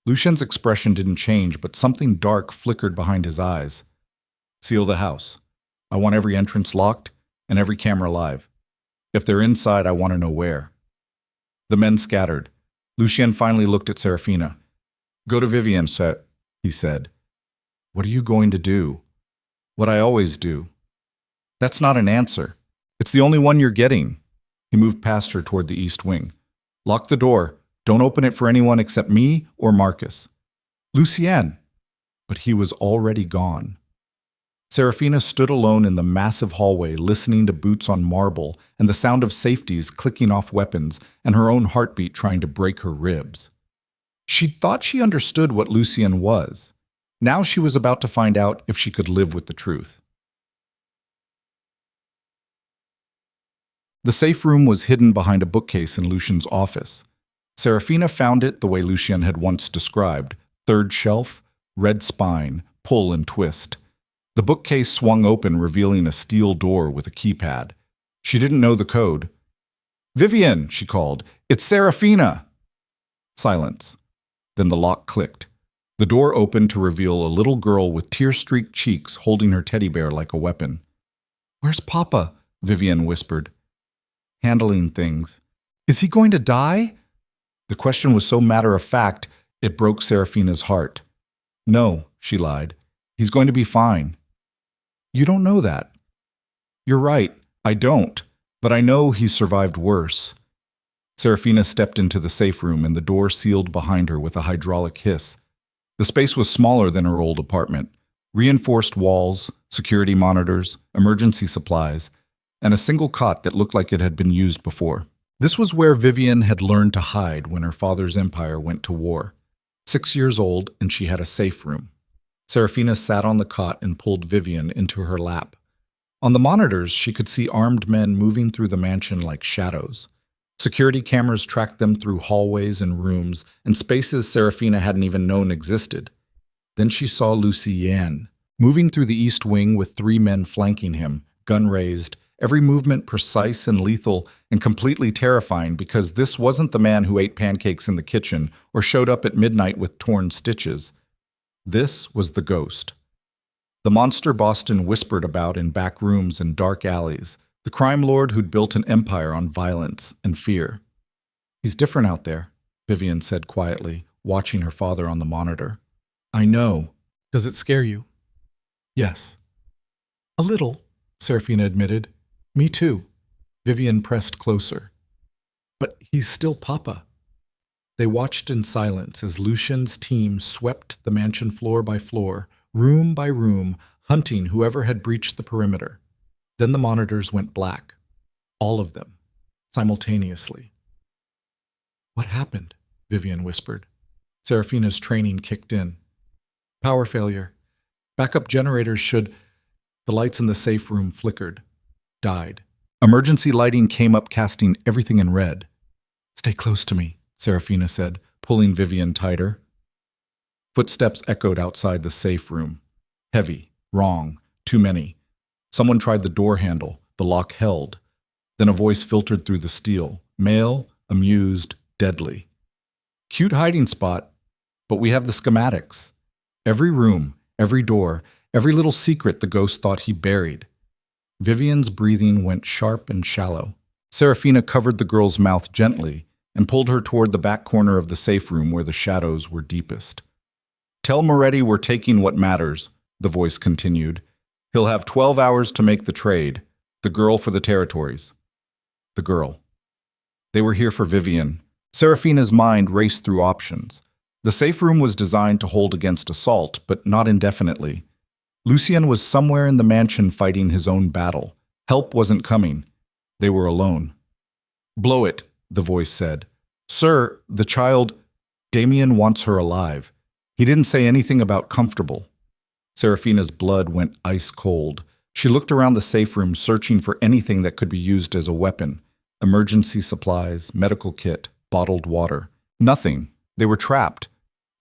Lucien's expression didn't change, but something dark flickered behind his eyes. Seal the house. I want every entrance locked and every camera live. If they're inside, I want to know where. The men scattered. Lucien finally looked at Serafina. Go to Vivian, he said. What are you going to do? What I always do. That's not an answer. It's the only one you're getting. He moved past her toward the east wing. Lock the door. Don't open it for anyone except me or Marcus. Lucien! But he was already gone. Serafina stood alone in the massive hallway, listening to boots on marble and the sound of safeties clicking off weapons and her own heartbeat trying to break her ribs. She thought she understood what Lucien was. Now she was about to find out if she could live with the truth. The safe room was hidden behind a bookcase in Lucien's office. Serafina found it the way Lucien had once described, 3rd shelf, red spine, pull and twist. The bookcase swung open, revealing a steel door with a keypad. She didn't know the code. Vivian, she called. It's Serafina! Silence. Then the lock clicked. The door opened to reveal a little girl with tear-streaked cheeks holding her teddy bear like a weapon. Where's Papa? Vivian whispered. handling things. Is he going to die? The question was so matter-of-fact, it broke Serafina's heart. No, she lied. He's going to be fine. You don't know that. You're right, I don't, but I know he's survived worse. Serafina stepped into the safe room and the door sealed behind her with a hydraulic hiss. The space was smaller than her old apartment. Reinforced walls, security monitors, emergency supplies, and a single cot that looked like it had been used before. This was where Vivian had learned to hide when her father's empire went to war. 6 years old, and she had a safe room. Serafina sat on the cot and pulled Vivian into her lap. On the monitors, she could see armed men moving through the mansion like shadows. Security cameras tracked them through hallways and rooms and spaces Serafina hadn't even known existed. Then she saw Lucy Yan, moving through the east wing with 3 men flanking him, gun raised, every movement precise and lethal and completely terrifying because this wasn't the man who ate pancakes in the kitchen or showed up at midnight with torn stitches. This was the ghost. The monster Boston whispered about in back rooms and dark alleys, the crime lord who'd built an empire on violence and fear. He's different out there, Vivian said quietly, watching her father on the monitor. I know. Does it scare you? Yes. A little, Serafina admitted. Me too. Vivian pressed closer. But he's still Papa. They watched in silence as Lucian's team swept the mansion floor by floor, room by room, hunting whoever had breached the perimeter. Then the monitors went black. All of them, simultaneously. What happened? Vivian whispered. Serafina's training kicked in. Power failure. Backup generators should... The lights in the safe room flickered. Died. Emergency lighting came up, casting everything in red. Stay close to me, Serafina said, pulling Vivian tighter. Footsteps echoed outside the safe room. Heavy, wrong, too many. Someone tried the door handle. The lock held. Then a voice filtered through the steel. Male, amused, deadly. Cute hiding spot, but we have the schematics. Every room, every door, every little secret the ghost thought he buried. Vivian's breathing went sharp and shallow. Serafina covered the girl's mouth gently and pulled her toward the back corner of the safe room where the shadows were deepest. Tell Moretti we're taking what matters, the voice continued. He'll have 12 hours to make the trade. The girl for the territories. The girl. They were here for Vivian. Serafina's mind raced through options. The safe room was designed to hold against assault, but not indefinitely. Lucien was somewhere in the mansion fighting his own battle. Help wasn't coming. They were alone. Blow it, the voice said. Sir, the child... Damien wants her alive. He didn't say anything about comfortable. Serafina's blood went ice cold. She looked around the safe room, searching for anything that could be used as a weapon. Emergency supplies, medical kit, bottled water. Nothing. They were trapped.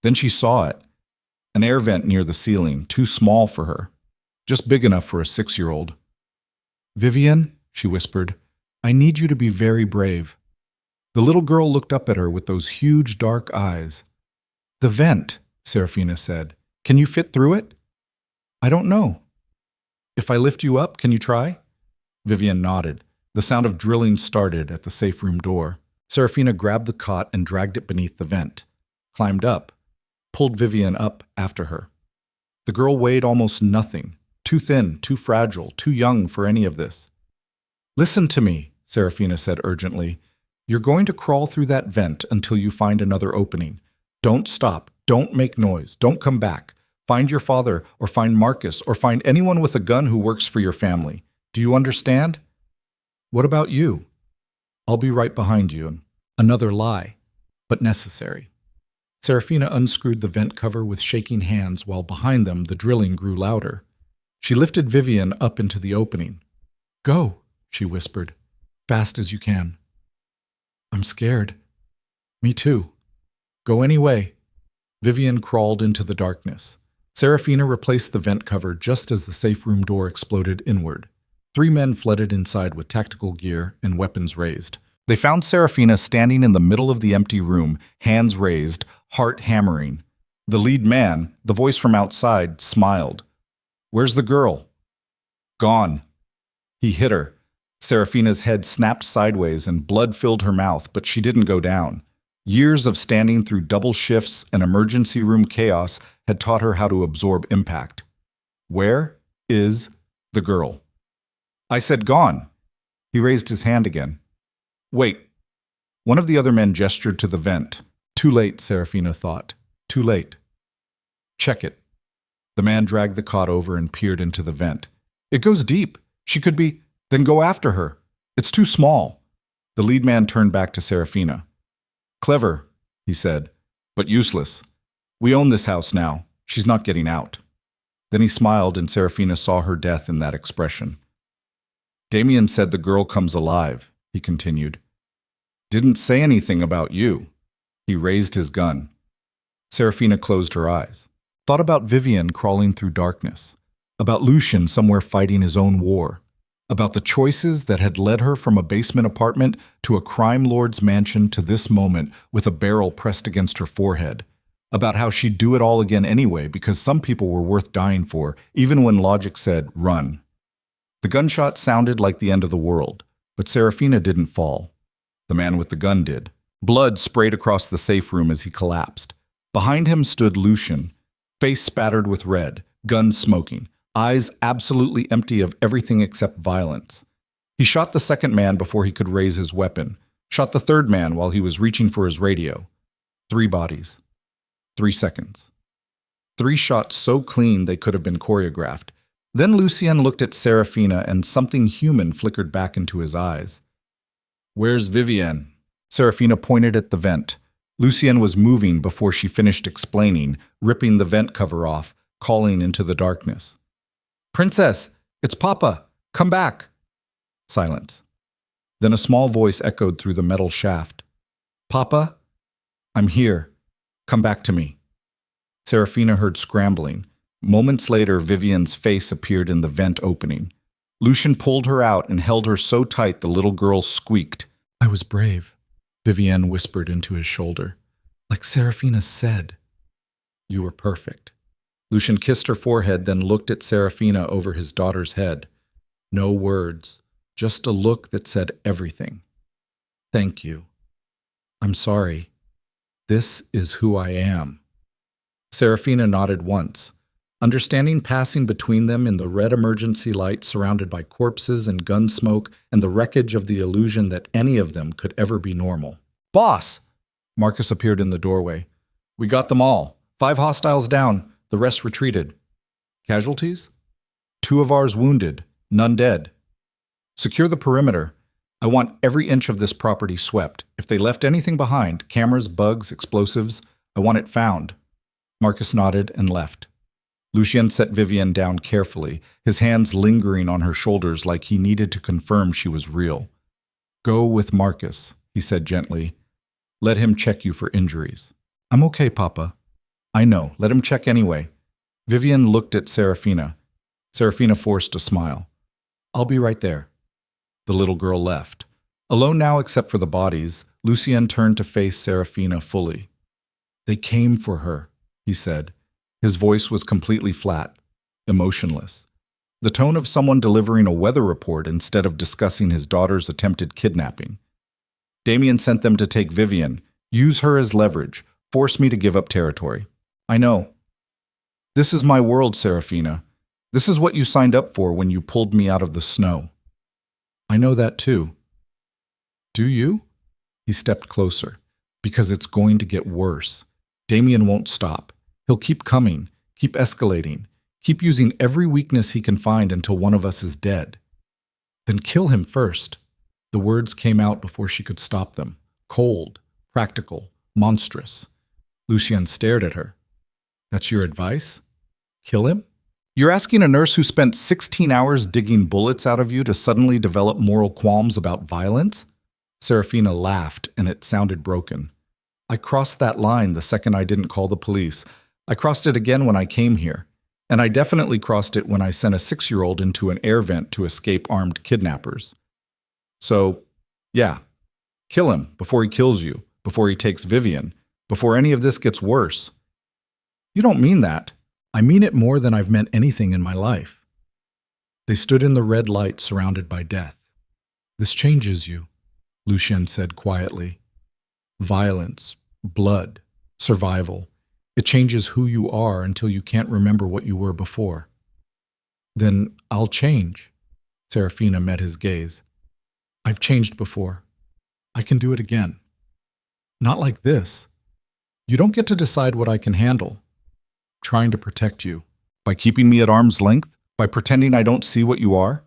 Then she saw it. An air vent near the ceiling, too small for her. Just big enough for a 6-year-old. Vivian, she whispered, I need you to be very brave. The little girl looked up at her with those huge dark eyes. The vent, Serafina said. Can you fit through it? I don't know. If I lift you up, can you try? Vivian nodded. The sound of drilling started at the safe room door. Serafina grabbed the cot and dragged it beneath the vent, climbed up, pulled Vivian up after her. The girl weighed almost nothing, too thin, too fragile, too young for any of this. Listen to me, Serafina said urgently. You're going to crawl through that vent until you find another opening. Don't stop. Don't make noise. Don't come back. Find your father, or find Marcus, or find anyone with a gun who works for your family. Do you understand? What about you? I'll be right behind you. Another lie, but necessary. Serafina unscrewed the vent cover with shaking hands while behind them the drilling grew louder. She lifted Vivian up into the opening. Go, she whispered, fast as you can. I'm scared. Me too. Go anyway. Vivian crawled into the darkness. Serafina replaced the vent cover just as the safe room door exploded inward. 3 men flooded inside with tactical gear and weapons raised. They found Serafina standing in the middle of the empty room, hands raised, heart hammering. The lead man, the voice from outside, smiled. Where's the girl? Gone. He hit her. Serafina's head snapped sideways and blood filled her mouth, but she didn't go down. Years of standing through double shifts and emergency room chaos had taught her how to absorb impact. Where is the girl? I said gone. He raised his hand again. Wait. One of the other men gestured to the vent. Too late, Serafina thought. Too late. Check it. The man dragged the cot over and peered into the vent. It goes deep. She could be... Then go after her. It's too small. The lead man turned back to Serafina. Clever, he said, but useless. We own this house now. She's not getting out. Then he smiled, and Serafina saw her death in that expression. Damien said the girl comes alive, he continued. Didn't say anything about you. He raised his gun. Serafina closed her eyes. Thought about Vivian crawling through darkness. About Lucian somewhere fighting his own war. About the choices that had led her from a basement apartment to a crime lord's mansion to this moment with a barrel pressed against her forehead. About how she'd do it all again anyway because some people were worth dying for, even when logic said, run. The gunshot sounded like the end of the world, but Serafina didn't fall. The man with the gun did. Blood sprayed across the safe room as he collapsed. Behind him stood Lucian, face spattered with red, gun smoking, eyes absolutely empty of everything except violence. He shot the second man before he could raise his weapon, shot the third man while he was reaching for his radio. 3 bodies. 3 seconds. 3 shots so clean they could have been choreographed. Then Lucien looked at Serafina and something human flickered back into his eyes. Where's Vivienne? Serafina pointed at the vent. Lucien was moving before she finished explaining, ripping the vent cover off, calling into the darkness. Princess, it's Papa. Come back. Silence. Then a small voice echoed through the metal shaft. Papa? I'm here. Come back to me. Serafina heard scrambling. Moments later, Vivian's face appeared in the vent opening. Lucian pulled her out and held her so tight the little girl squeaked. I was brave, Vivienne whispered into his shoulder. Like Serafina said. You were perfect. Lucian kissed her forehead, then looked at Serafina over his daughter's head. No words, just a look that said everything. Thank you. I'm sorry. This is who I am. Serafina nodded once, understanding passing between them in the red emergency light surrounded by corpses and gun smoke and the wreckage of the illusion that any of them could ever be normal. Boss! Marcus appeared in the doorway. We got them all. 5 hostiles down. The rest retreated. Casualties? 2 of ours wounded, none dead. Secure the perimeter. I want every inch of this property swept. If they left anything behind, cameras, bugs, explosives, I want it found. Marcus nodded and left. Lucien set Vivienne down carefully, his hands lingering on her shoulders like he needed to confirm she was real. Go with Marcus, he said gently. Let him check you for injuries. I'm okay, Papa. I know. Let him check anyway. Vivienne looked at Serafina. Serafina forced a smile. I'll be right there. The little girl left. Alone now except for the bodies, Lucien turned to face Serafina fully. They came for her, he said. His voice was completely flat, emotionless. The tone of someone delivering a weather report instead of discussing his daughter's attempted kidnapping. Damien sent them to take Vivienne, use her as leverage, force me to give up territory. I know. This is my world, Serafina. This is what you signed up for when you pulled me out of the snow. I know that too. Do you? He stepped closer. Because it's going to get worse. Damien won't stop. He'll keep coming, keep escalating, keep using every weakness he can find until one of us is dead. Then kill him first. The words came out before she could stop them. Cold, practical, monstrous. Lucien stared at her. That's your advice? Kill him? You're asking a nurse who spent 16 hours digging bullets out of you to suddenly develop moral qualms about violence? Serafina laughed, and it sounded broken. I crossed that line the second I didn't call the police. I crossed it again when I came here. And I definitely crossed it when I sent a 6-year-old into an air vent to escape armed kidnappers. So, yeah, kill him before he kills you, before he takes Vivian, before any of this gets worse. You don't mean that. I mean it more than I've meant anything in my life. They stood in the red light surrounded by death. This changes you, Lucien said quietly. Violence, blood, survival. It changes who you are until you can't remember what you were before. Then I'll change. Serafina met his gaze. I've changed before. I can do it again. Not like this. You don't get to decide what I can handle. Trying to protect you. By keeping me at arm's length? By pretending I don't see what you are?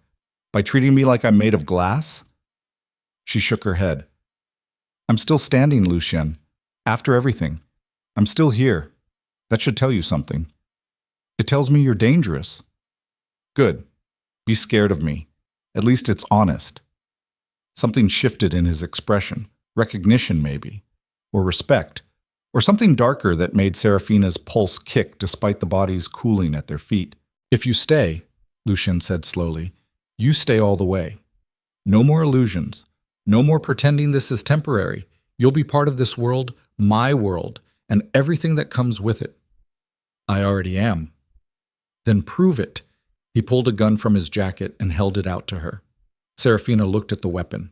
By treating me like I'm made of glass? She shook her head. I'm still standing, Lucien. After everything. I'm still here. That should tell you something. It tells me you're dangerous. Good. Be scared of me. At least it's honest. Something shifted in his expression. Recognition, maybe. Or respect. Or something darker that made Serafina's pulse kick despite the bodies cooling at their feet. If you stay, Lucien said slowly, you stay all the way. No more illusions. No more pretending this is temporary. You'll be part of this world, my world, and everything that comes with it. I already am. Then prove it. He pulled a gun from his jacket and held it out to her. Serafina looked at the weapon,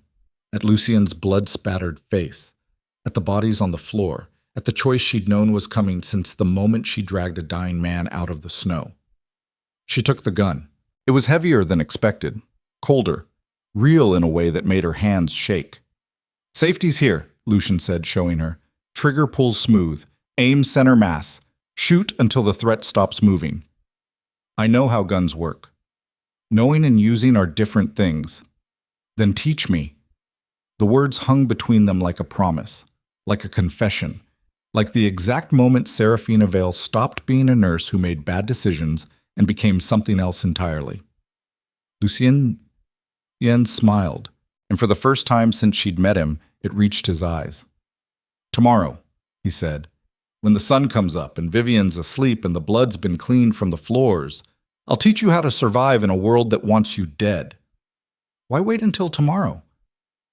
at Lucien's blood-spattered face, at the bodies on the floor, at the choice she'd known was coming since the moment she dragged a dying man out of the snow. She took the gun. It was heavier than expected, colder, real in a way that made her hands shake. Safety's here, Lucien said, showing her. Trigger pulls smooth. Aim center mass. Shoot until the threat stops moving. I know how guns work. Knowing and using are different things. Then teach me. The words hung between them like a promise, like a confession, like the exact moment Serafina Vale stopped being a nurse who made bad decisions and became something else entirely. Lucien smiled, and for the first time since she'd met him, it reached his eyes. Tomorrow, he said, when the sun comes up and Vivian's asleep and the blood's been cleaned from the floors, I'll teach you how to survive in a world that wants you dead. Why wait until tomorrow?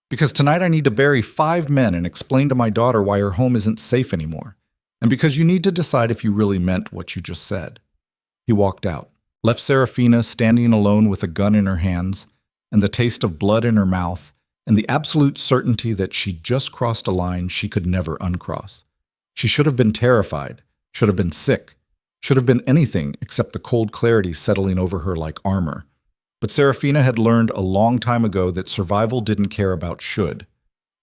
Because tonight I need to bury 5 men and explain to my daughter why her home isn't safe anymore. And because you need to decide if you really meant what you just said. He walked out, left Serafina standing alone with a gun in her hands, and the taste of blood in her mouth, and the absolute certainty that she'd just crossed a line she could never uncross. She should have been terrified, should have been sick, should have been anything except the cold clarity settling over her like armor. But Serafina had learned a long time ago that survival didn't care about should,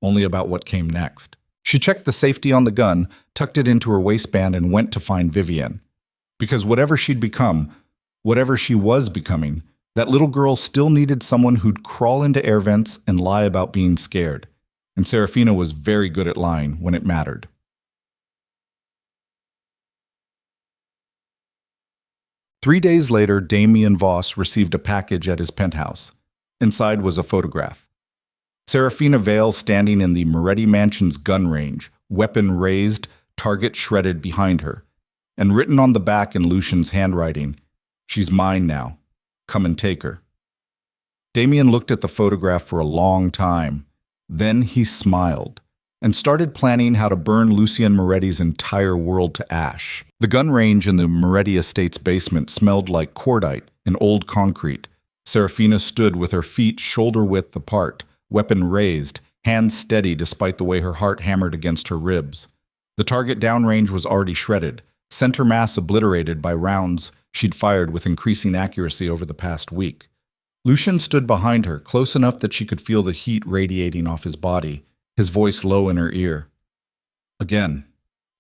only about what came next. She checked the safety on the gun, tucked it into her waistband, and went to find Vivian. Because whatever she'd become, whatever she was becoming, that little girl still needed someone who'd crawl into air vents and lie about being scared. And Serafina was very good at lying when it mattered. Three days later, Damien Voss received a package at his penthouse. Inside was a photograph. Serafina Vale standing in the Moretti Mansion's gun range, weapon raised, target shredded behind her. And written on the back in Lucien's handwriting, "She's mine now. Come and take her." Damien looked at the photograph for a long time. Then he smiled and started planning how to burn Lucien Moretti's entire world to ash. The gun range in the Moretti estate's basement smelled like cordite and old concrete. Serafina stood with her feet shoulder-width apart, weapon raised, hands steady despite the way her heart hammered against her ribs. The target downrange was already shredded, center mass obliterated by rounds she'd fired with increasing accuracy over the past week. Lucien stood behind her, close enough that she could feel the heat radiating off his body, his voice low in her ear. Again,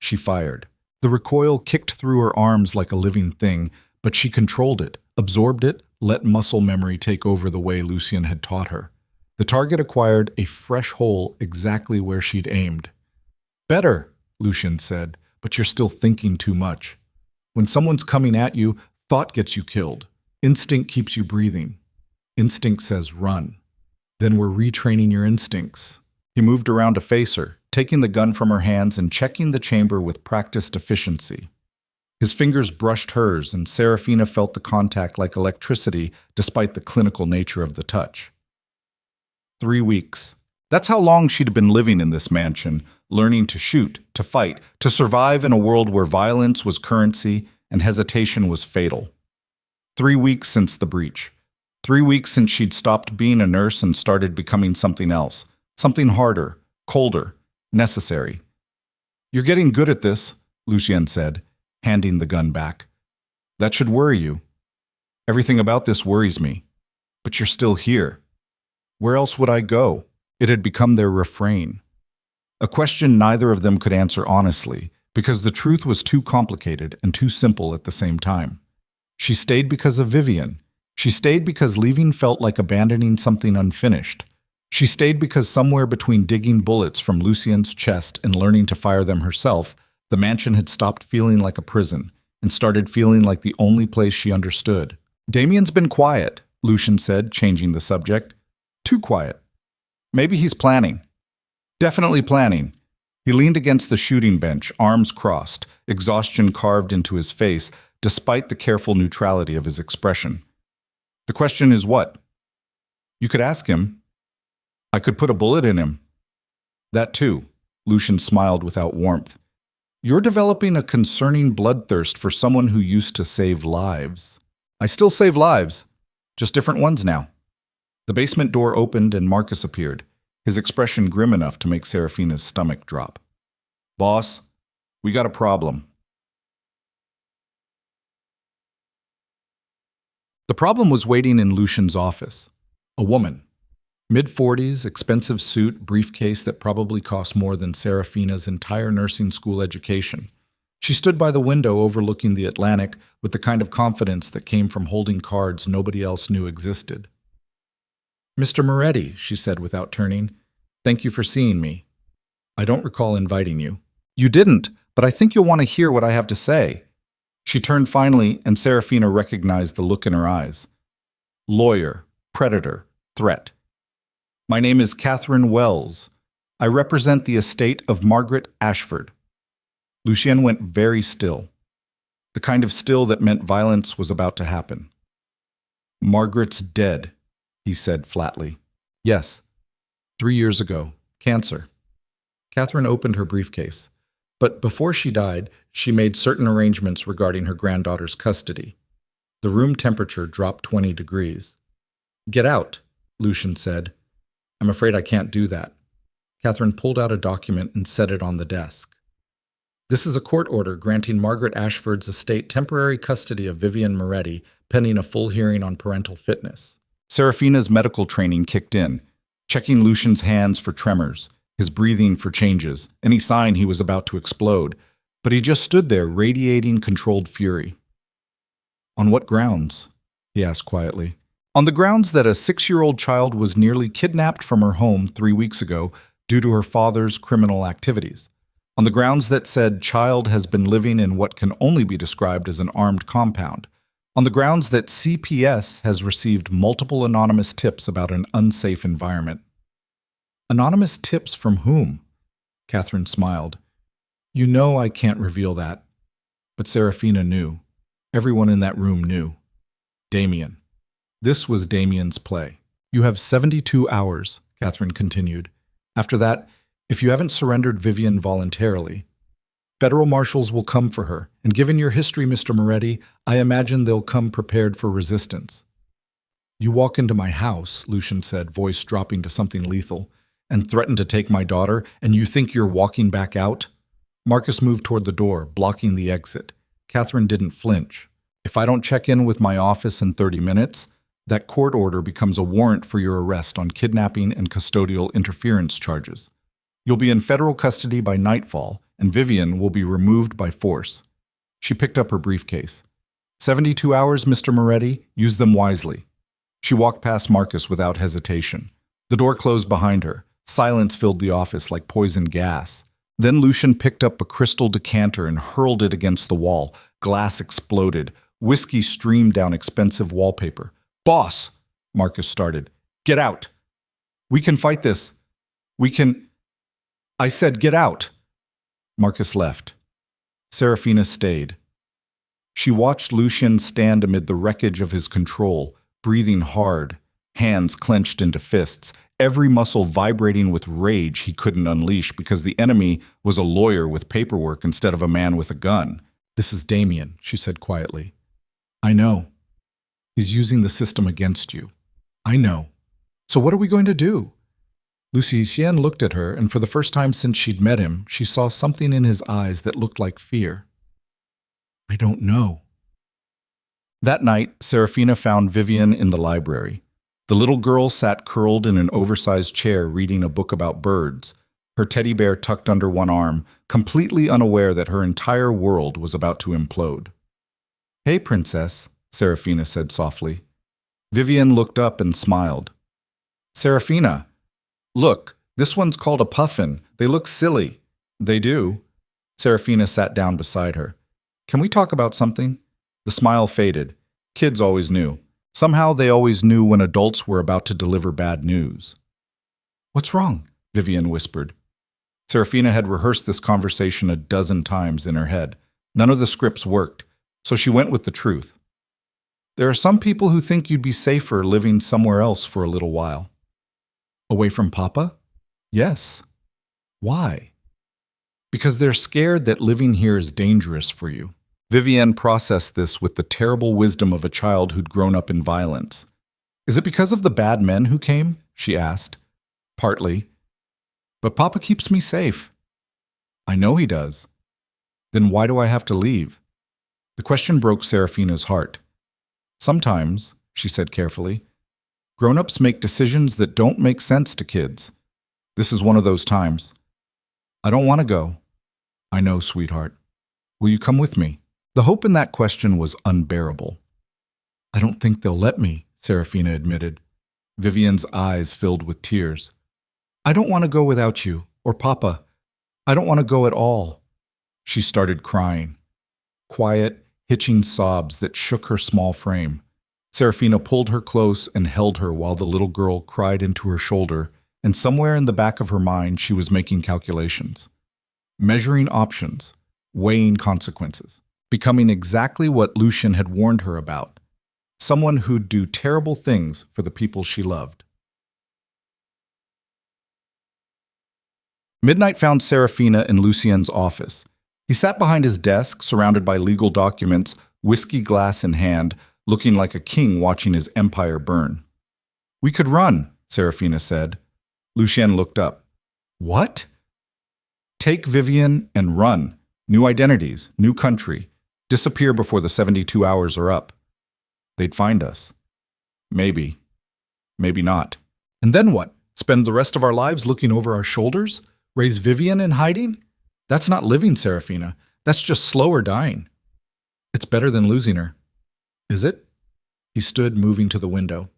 she fired. The recoil kicked through her arms like a living thing, but she controlled it, absorbed it, let muscle memory take over the way Lucien had taught her. The target acquired a fresh hole exactly where she'd aimed. "Better," Lucien said, "but you're still thinking too much. When someone's coming at you, thought gets you killed. Instinct keeps you breathing. Instinct says run. Then we're retraining your instincts." He moved around to face her, taking the gun from her hands and checking the chamber with practiced efficiency. His fingers brushed hers, and Serafina felt the contact like electricity despite the clinical nature of the touch. 3 weeks. That's how long she'd been living in this mansion, learning to shoot, to fight, to survive in a world where violence was currency and hesitation was fatal. 3 weeks since the breach. 3 weeks since she'd stopped being a nurse and started becoming something else. Something harder, colder, necessary. "You're getting good at this," Lucien said, handing the gun back. "That should worry you. Everything about this worries me. But you're still here. Where else would I go?" It had become their refrain. A question neither of them could answer honestly, because the truth was too complicated and too simple at the same time. She stayed because of Vivian. She stayed because leaving felt like abandoning something unfinished. She stayed because somewhere between digging bullets from Lucien's chest and learning to fire them herself, the mansion had stopped feeling like a prison and started feeling like the only place she understood. "Damien's been quiet," Lucien said, changing the subject. "Too quiet. Maybe he's planning." "Definitely planning." He leaned against the shooting bench, arms crossed, exhaustion carved into his face, despite the careful neutrality of his expression. "The question is what?" "You could ask him. I could put a bullet in him." "That too." Lucien smiled without warmth. "You're developing a concerning bloodthirst for someone who used to save lives." "I still save lives, just different ones now." The basement door opened and Marcus appeared, his expression grim enough to make Serafina's stomach drop. "Boss, we got a problem." The problem was waiting in Lucien's office. A woman. Mid-40s, expensive suit, briefcase that probably cost more than Serafina's entire nursing school education. She stood by the window overlooking the Atlantic with the kind of confidence that came from holding cards nobody else knew existed. "Mr. Moretti," she said without turning, "thank you for seeing me. I don't recall inviting you." "You didn't, but I think you'll want to hear what I have to say." She turned finally, and Serafina recognized the look in her eyes. Lawyer, predator, threat. "My name is Catherine Wells. I represent the estate of Margaret Ashford." Lucien went very still, the kind of still that meant violence was about to happen. "Margaret's dead," he said flatly. "Yes, 3 years ago. Cancer." Catherine opened her briefcase. But before she died, she made certain arrangements regarding her granddaughter's custody. The room temperature dropped 20 degrees. "Get out," Lucien said. "I'm afraid I can't do that." Catherine pulled out a document and set it on the desk. "This is a court order granting Margaret Ashford's estate temporary custody of Vivian Moretti, pending a full hearing on parental fitness." Serafina's medical training kicked in, checking Lucien's hands for tremors, his breathing for changes, any sign he was about to explode, but he just stood there radiating controlled fury. "On what grounds?" he asked quietly. "On the grounds that a 6-year-old child was nearly kidnapped from her home 3 weeks ago due to her father's criminal activities. On the grounds that said child has been living in what can only be described as an armed compound. On the grounds that CPS has received multiple anonymous tips about an unsafe environment." "Anonymous tips from whom?" Catherine smiled. "You know I can't reveal that." But Serafina knew. Everyone in that room knew. Damien. This was Damien's play. "You have 72 hours, Catherine continued. "After that, if you haven't surrendered Vivian voluntarily, federal marshals will come for her, and given your history, Mr. Moretti, I imagine they'll come prepared for resistance." "You walk into my house," Lucien said, voice dropping to something lethal, "and threaten to take my daughter, and you think you're walking back out?" Marcus moved toward the door, blocking the exit. Catherine didn't flinch. "If I don't check in with my office in 30 minutes, that court order becomes a warrant for your arrest on kidnapping and custodial interference charges. You'll be in federal custody by nightfall, and Vivian will be removed by force." She picked up her briefcase. 72 hours, Mr. Moretti. Use them wisely." She walked past Marcus without hesitation. The door closed behind her. Silence filled the office like poison gas. Then Lucien picked up a crystal decanter and hurled it against the wall. Glass exploded. Whiskey streamed down expensive wallpaper. "Boss," Marcus started. "Get out. We can fight this. We can—" "I said get out." Marcus left. Serafina stayed. She watched Lucien stand amid the wreckage of his control, breathing hard, hands clenched into fists, every muscle vibrating with rage he couldn't unleash because the enemy was a lawyer with paperwork instead of a man with a gun. "This is Damien," she said quietly. "I know. He's using the system against you. I know. So what are we going to do? Lucien looked at her, and for the first time since she'd met him, she saw something in his eyes that looked like fear. I don't know. That night, Serafina found Vivian in the library. The little girl sat curled in an oversized chair reading a book about birds, her teddy bear tucked under one arm, completely unaware that her entire world was about to implode. "Hey, princess," Serafina said softly. Vivian looked up and smiled. "Serafina, look, this one's called a puffin. They look silly." "They do." Serafina sat down beside her. "Can we talk about something?" The smile faded. Kids always knew. Somehow they always knew when adults were about to deliver bad news. "What's wrong?" Vivian whispered. Serafina had rehearsed this conversation a dozen times in her head. None of the scripts worked, so she went with the truth. "There are some people who think you'd be safer living somewhere else for a little while." "Away from Papa?" "Yes." "Why?" "Because they're scared that living here is dangerous for you." Vivienne processed this with the terrible wisdom of a child who'd grown up in violence. "Is it because of the bad men who came?" she asked. "Partly. But Papa keeps me safe." "I know he does." "Then why do I have to leave?" The question broke Serafina's heart. "Sometimes," she said carefully, "grown-ups make decisions that don't make sense to kids. This is one of those times." "I don't want to go." "I know, sweetheart. Will you come with me?" The hope in that question was unbearable. "I don't think they'll let me," Serafina admitted. Vivian's eyes filled with tears. "I don't want to go without you, or Papa. I don't want to go at all." She started crying. Quiet, hitching sobs that shook her small frame. Serafina pulled her close and held her while the little girl cried into her shoulder, and somewhere in the back of her mind she was making calculations. Measuring options, weighing consequences. Becoming exactly what Lucien had warned her about, someone who'd do terrible things for the people she loved. Midnight found Serafina in Lucien's office. He sat behind his desk, surrounded by legal documents, whiskey glass in hand, looking like a king watching his empire burn. "We could run," Serafina said. Lucien looked up. "What?" "Take Vivian and run. New identities, new country. Disappear before the 72 hours are up." "They'd find us." "Maybe. Maybe not." "And then what? Spend the rest of our lives looking over our shoulders? Raise Vivian in hiding? That's not living, Serafina. That's just slower dying." "It's better than losing her." "Is it?" He stood, moving to the window.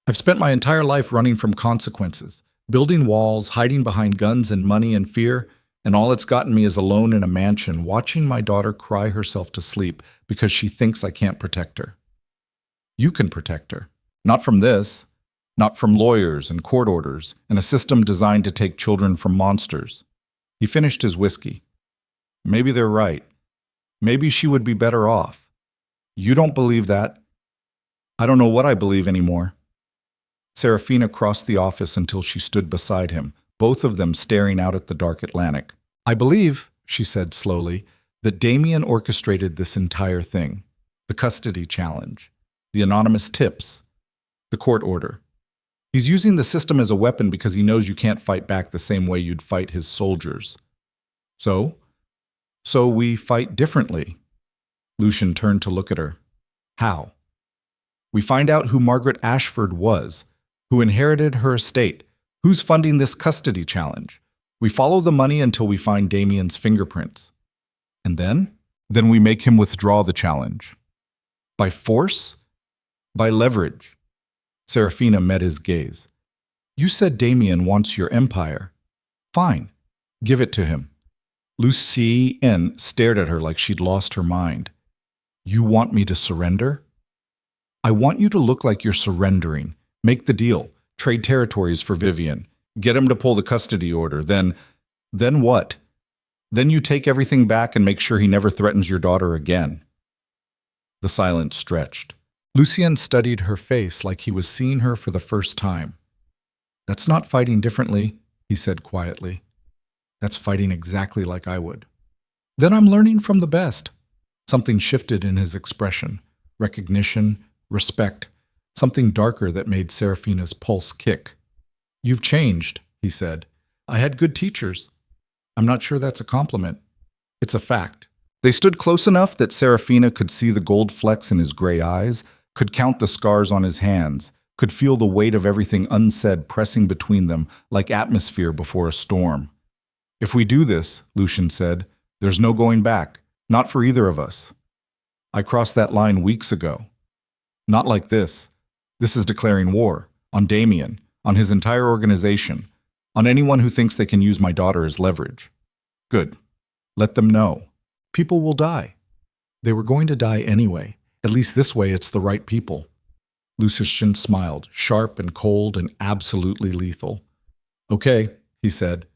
"I've spent my entire life running from consequences, building walls, hiding behind guns and money and fear, and all it's gotten me is alone in a mansion, watching my daughter cry herself to sleep because she thinks I can't protect her." "You can protect her. Not from this. Not from lawyers and court orders, and a system designed to take children from monsters." He finished his whiskey. "Maybe they're right. Maybe she would be better off. You don't believe that. I don't know what I believe anymore." Serafina crossed the office until she stood beside him, both of them staring out at the dark Atlantic. "I believe," she said slowly, "that Damien orchestrated this entire thing. The custody challenge, the anonymous tips, the court order. He's using the system as a weapon because he knows you can't fight back the same way you'd fight his soldiers. So we fight differently." Lucien turned to look at her. "How?" "We find out who Margaret Ashford was, who inherited her estate, who's funding this custody challenge. We follow the money until we find Damien's fingerprints. And then? Then we make him withdraw the challenge. By force? By leverage." Serafina met his gaze. "You said Damien wants your empire. Fine. Give it to him." Lucien stared at her like she'd lost her mind. "You want me to surrender?" "I want you to look like you're surrendering. Make the deal. Trade territories for Vivian. Get him to pull the custody order. Then what? Then you take everything back and make sure he never threatens your daughter again." The silence stretched. Lucien studied her face like he was seeing her for the first time. "That's not fighting differently," he said quietly. "That's fighting exactly like I would." "Then I'm learning from the best." Something shifted in his expression. Recognition, respect. something darker that made Serafina's pulse kick. "You've changed," he said. "I had good teachers." "I'm not sure that's a compliment. It's a fact." They stood close enough that Serafina could see the gold flecks in his gray eyes, could count the scars on his hands, could feel the weight of everything unsaid pressing between them like atmosphere before a storm. "If we do this," Lucian said, "there's no going back. Not for either of us. I crossed that line weeks ago. Not like this. This is declaring war. On Damien. On his entire organization. On anyone who thinks they can use my daughter as leverage. Good. Let them know. People will die." They were going to die anyway. At least this way it's the right people. Lucian smiled, sharp and cold and absolutely lethal. "Okay," he said.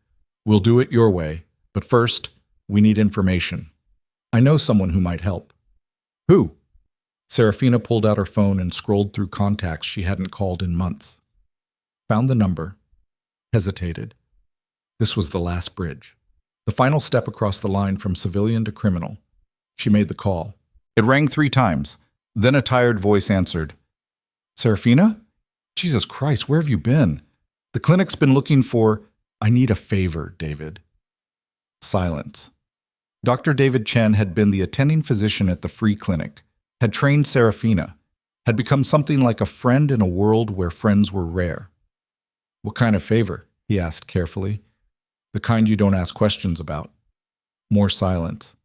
"We'll do it your way. But first, we need information. I know someone who might help." "Who?" Serafina pulled out her phone and scrolled through contacts she hadn't called in months. Found the number. Hesitated. This was the last bridge. The final step across the line from civilian to criminal. She made the call. It rang 3 times. Then a tired voice answered. "Serafina? Jesus Christ, where have you been? The clinic's been looking for—" "I need a favor, David." Silence. Dr. David Chen had been the attending physician at the free clinic, had trained Serafina, had become something like a friend in a world where friends were rare. "What kind of favor?" he asked carefully. "The kind you don't ask questions about." More silence.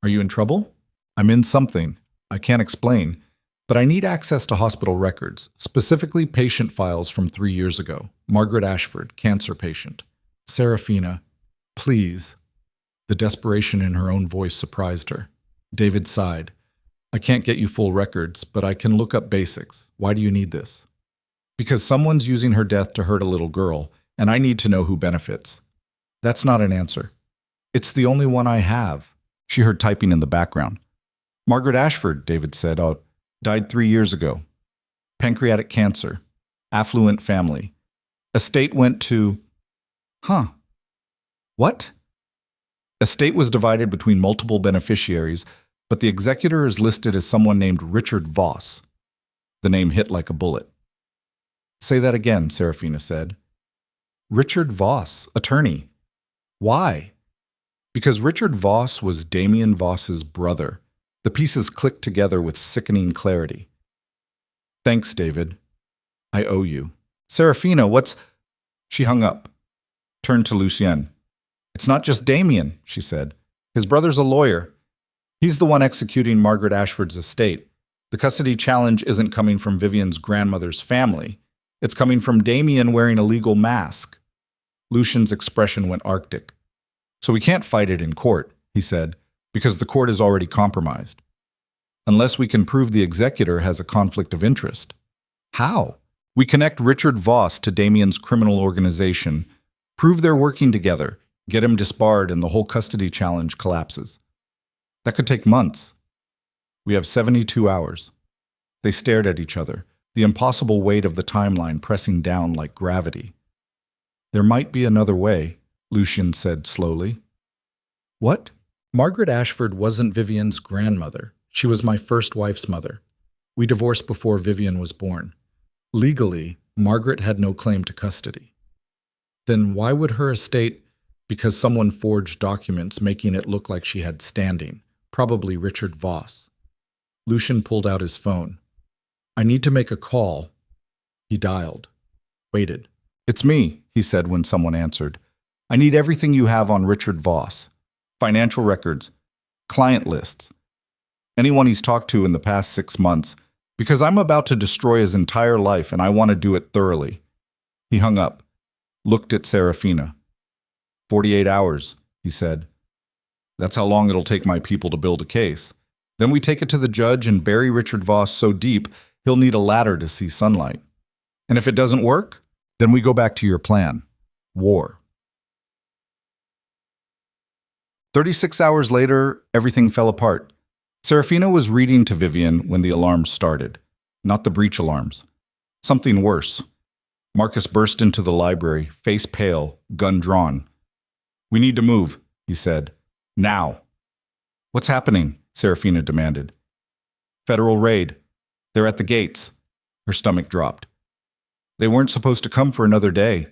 "Are you in trouble?" "I'm in something. I can't explain, but I need access to hospital records, specifically patient files from 3 years ago. Margaret Ashford, cancer patient." "Serafina, please." The desperation in her own voice surprised her. David sighed. "I can't get you full records, but I can look up basics. Why do you need this?" "Because someone's using her death to hurt a little girl, and I need to know who benefits." "That's not an answer." "It's the only one I have." She heard typing in the background. "Margaret Ashford," David said, "died 3 years ago. Pancreatic cancer. Affluent family. Estate went to—" "Huh. What?" "Estate was divided between multiple beneficiaries, but the executor is listed as someone named Richard Voss." The name hit like a bullet. "Say that again," Serafina said. "Richard Voss, attorney. Why?" "Because Richard Voss was Damien Voss's brother." The pieces clicked together with sickening clarity. "Thanks, David. I owe you." "Serafina, what's—" She hung up, turned to Lucien. "It's not just Damien," she said. "His brother's a lawyer. He's the one executing Margaret Ashford's estate. The custody challenge isn't coming from Vivian's grandmother's family. It's coming from Damien wearing a legal mask." Lucian's expression went arctic. "So we can't fight it in court," he said, "because the court is already compromised. Unless we can prove the executor has a conflict of interest." "How?" "We connect Richard Voss to Damien's criminal organization, prove they're working together, get him disbarred, and the whole custody challenge collapses. That could take months. We have 72 hours. They stared at each other, the impossible weight of the timeline pressing down like gravity. "There might be another way," Lucian said slowly. "What?" "Margaret Ashford wasn't Vivian's grandmother. She was my first wife's mother. We divorced before Vivian was born. Legally, Margaret had no claim to custody. Then why would her estate—" "Because someone forged documents making it look like she had standing, probably Richard Voss." Lucian pulled out his phone. "I need to make a call." He dialed. Waited. "It's me," he said when someone answered. "I need everything you have on Richard Voss. Financial records, client lists, anyone he's talked to in the past 6 months, because I'm about to destroy his entire life and I want to do it thoroughly." He hung up, looked at Serafina. 48 hours, he said. "That's how long it'll take my people to build a case. Then we take it to the judge and bury Richard Voss so deep he'll need a ladder to see sunlight. And if it doesn't work, then we go back to your plan. War." 36 hours later, everything fell apart. Serafina was reading to Vivian when the alarms started. Not the breach alarms. Something worse. Marcus burst into the library, face pale, gun drawn. "We need to move," he said. "Now." "What's happening?" Serafina demanded. "Federal raid. They're at the gates." Her stomach dropped. They weren't supposed to come for another day.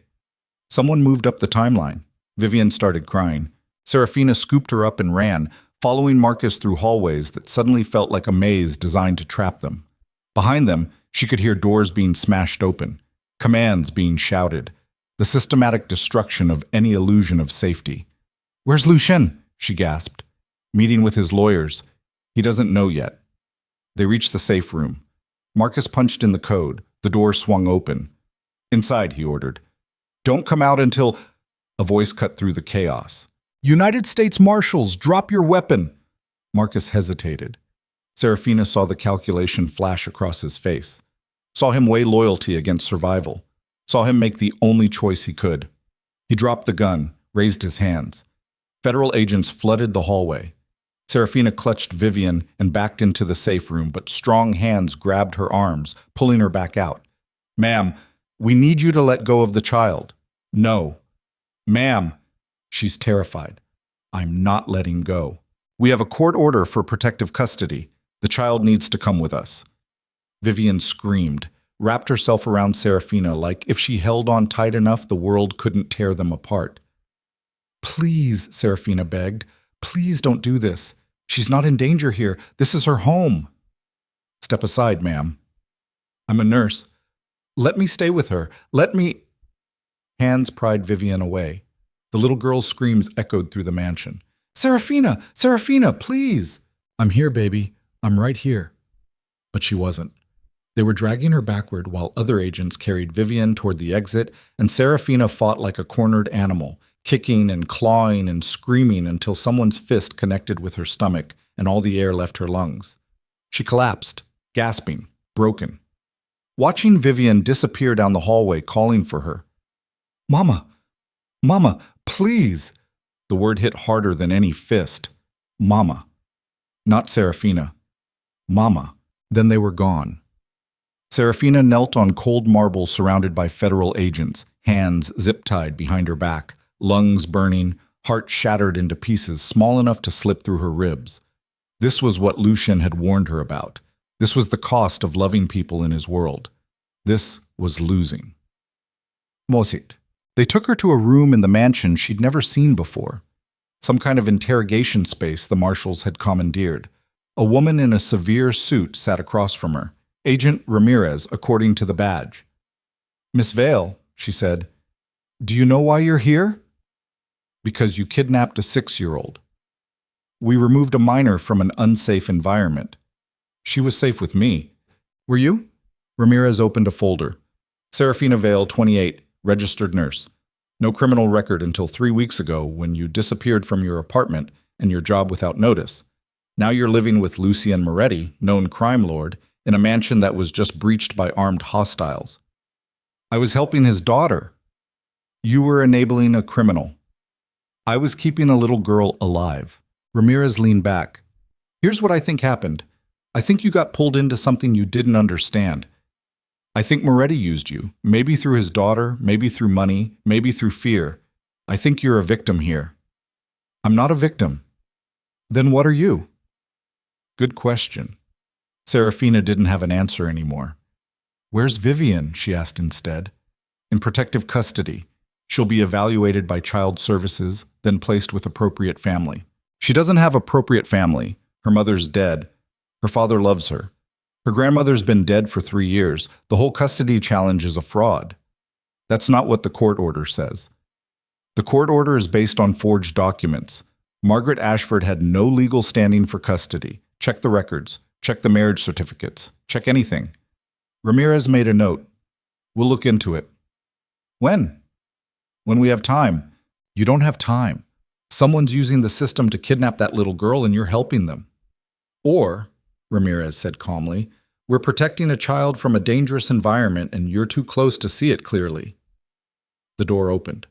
Someone moved up the timeline. Vivian started crying. Serafina scooped her up and ran, following Marcus through hallways that suddenly felt like a maze designed to trap them. Behind them, she could hear doors being smashed open, commands being shouted, the systematic destruction of any illusion of safety. "Where's Lucien?" she gasped. "Meeting with his lawyers. He doesn't know yet." They reached the safe room. Marcus punched in the code. The door swung open. "Inside," he ordered. "Don't come out until—" A voice cut through the chaos. "United States Marshals, drop your weapon!" Marcus hesitated. Serafina saw the calculation flash across his face, saw him weigh loyalty against survival, saw him make the only choice he could. He dropped the gun, raised his hands. Federal agents flooded the hallway. Serafina clutched Vivian and backed into the safe room, but strong hands grabbed her arms, pulling her back out. "Ma'am, we need you to let go of the child." "No." "Ma'am." She's terrified. "I'm not letting go. We have a court order for protective custody. The child needs to come with us." Vivian screamed, wrapped herself around Serafina like if she held on tight enough the world couldn't tear them apart. "Please," Serafina begged. "Please don't do this. She's not in danger here. This is her home." "Step aside, ma'am." "I'm a nurse. Let me stay with her. Let me—" Hands pried Vivian away. The little girl's screams echoed through the mansion. "Serafina! Serafina, please!" "I'm here, baby. I'm right here." But she wasn't. They were dragging her backward while other agents carried Vivian toward the exit, and Serafina fought like a cornered animal, kicking and clawing and screaming until someone's fist connected with her stomach and all the air left her lungs. She collapsed, gasping, broken. Watching Vivian disappear down the hallway calling for her. "Mama! Mama, please!" The word hit harder than any fist. Mama. Not Serafina. Mama. Then they were gone. Serafina knelt on cold marble surrounded by federal agents, hands zip-tied behind her back, lungs burning, heart shattered into pieces small enough to slip through her ribs. This was what Lucien had warned her about. This was the cost of loving people in his world. This was losing. Mosit. They took her to a room in the mansion she'd never seen before. Some kind of interrogation space the marshals had commandeered. A woman in a severe suit sat across from her. Agent Ramirez, according to the badge. "Miss Vale," she said, "do you know why you're here?" "Because you kidnapped a 6-year-old. We removed a minor from an unsafe environment. She was safe with me. Were you?" Ramirez opened a folder. "Serafina Vale, 28, registered nurse. No criminal record until 3 weeks ago when you disappeared from your apartment and your job without notice. Now you're living with Lucien Moretti, known crime lord, in a mansion that was just breached by armed hostiles." "I was helping his daughter." "You were enabling a criminal." "I was keeping a little girl alive." Ramirez leaned back. "Here's what I think happened. I think you got pulled into something you didn't understand. I think Moretti used you, maybe through his daughter, maybe through money, maybe through fear. I think you're a victim here." "I'm not a victim." "Then what are you?" Good question. Serafina didn't have an answer anymore. "Where's Vivian?" she asked instead. "In protective custody. She'll be evaluated by child services, then placed with appropriate family." "She doesn't have appropriate family. Her mother's dead. Her father loves her. Her grandmother's been dead for 3 years. The whole custody challenge is a fraud." "That's not what the court order says." "The court order is based on forged documents. Margaret Ashford had no legal standing for custody. Check the records. Check the marriage certificates. Check anything." Ramirez made a note. "We'll look into it." "When?" "When we have time." "You don't have time. Someone's using the system to kidnap that little girl and you're helping them." "Or," Ramirez said calmly, "we're protecting a child from a dangerous environment and you're too close to see it clearly." The door opened.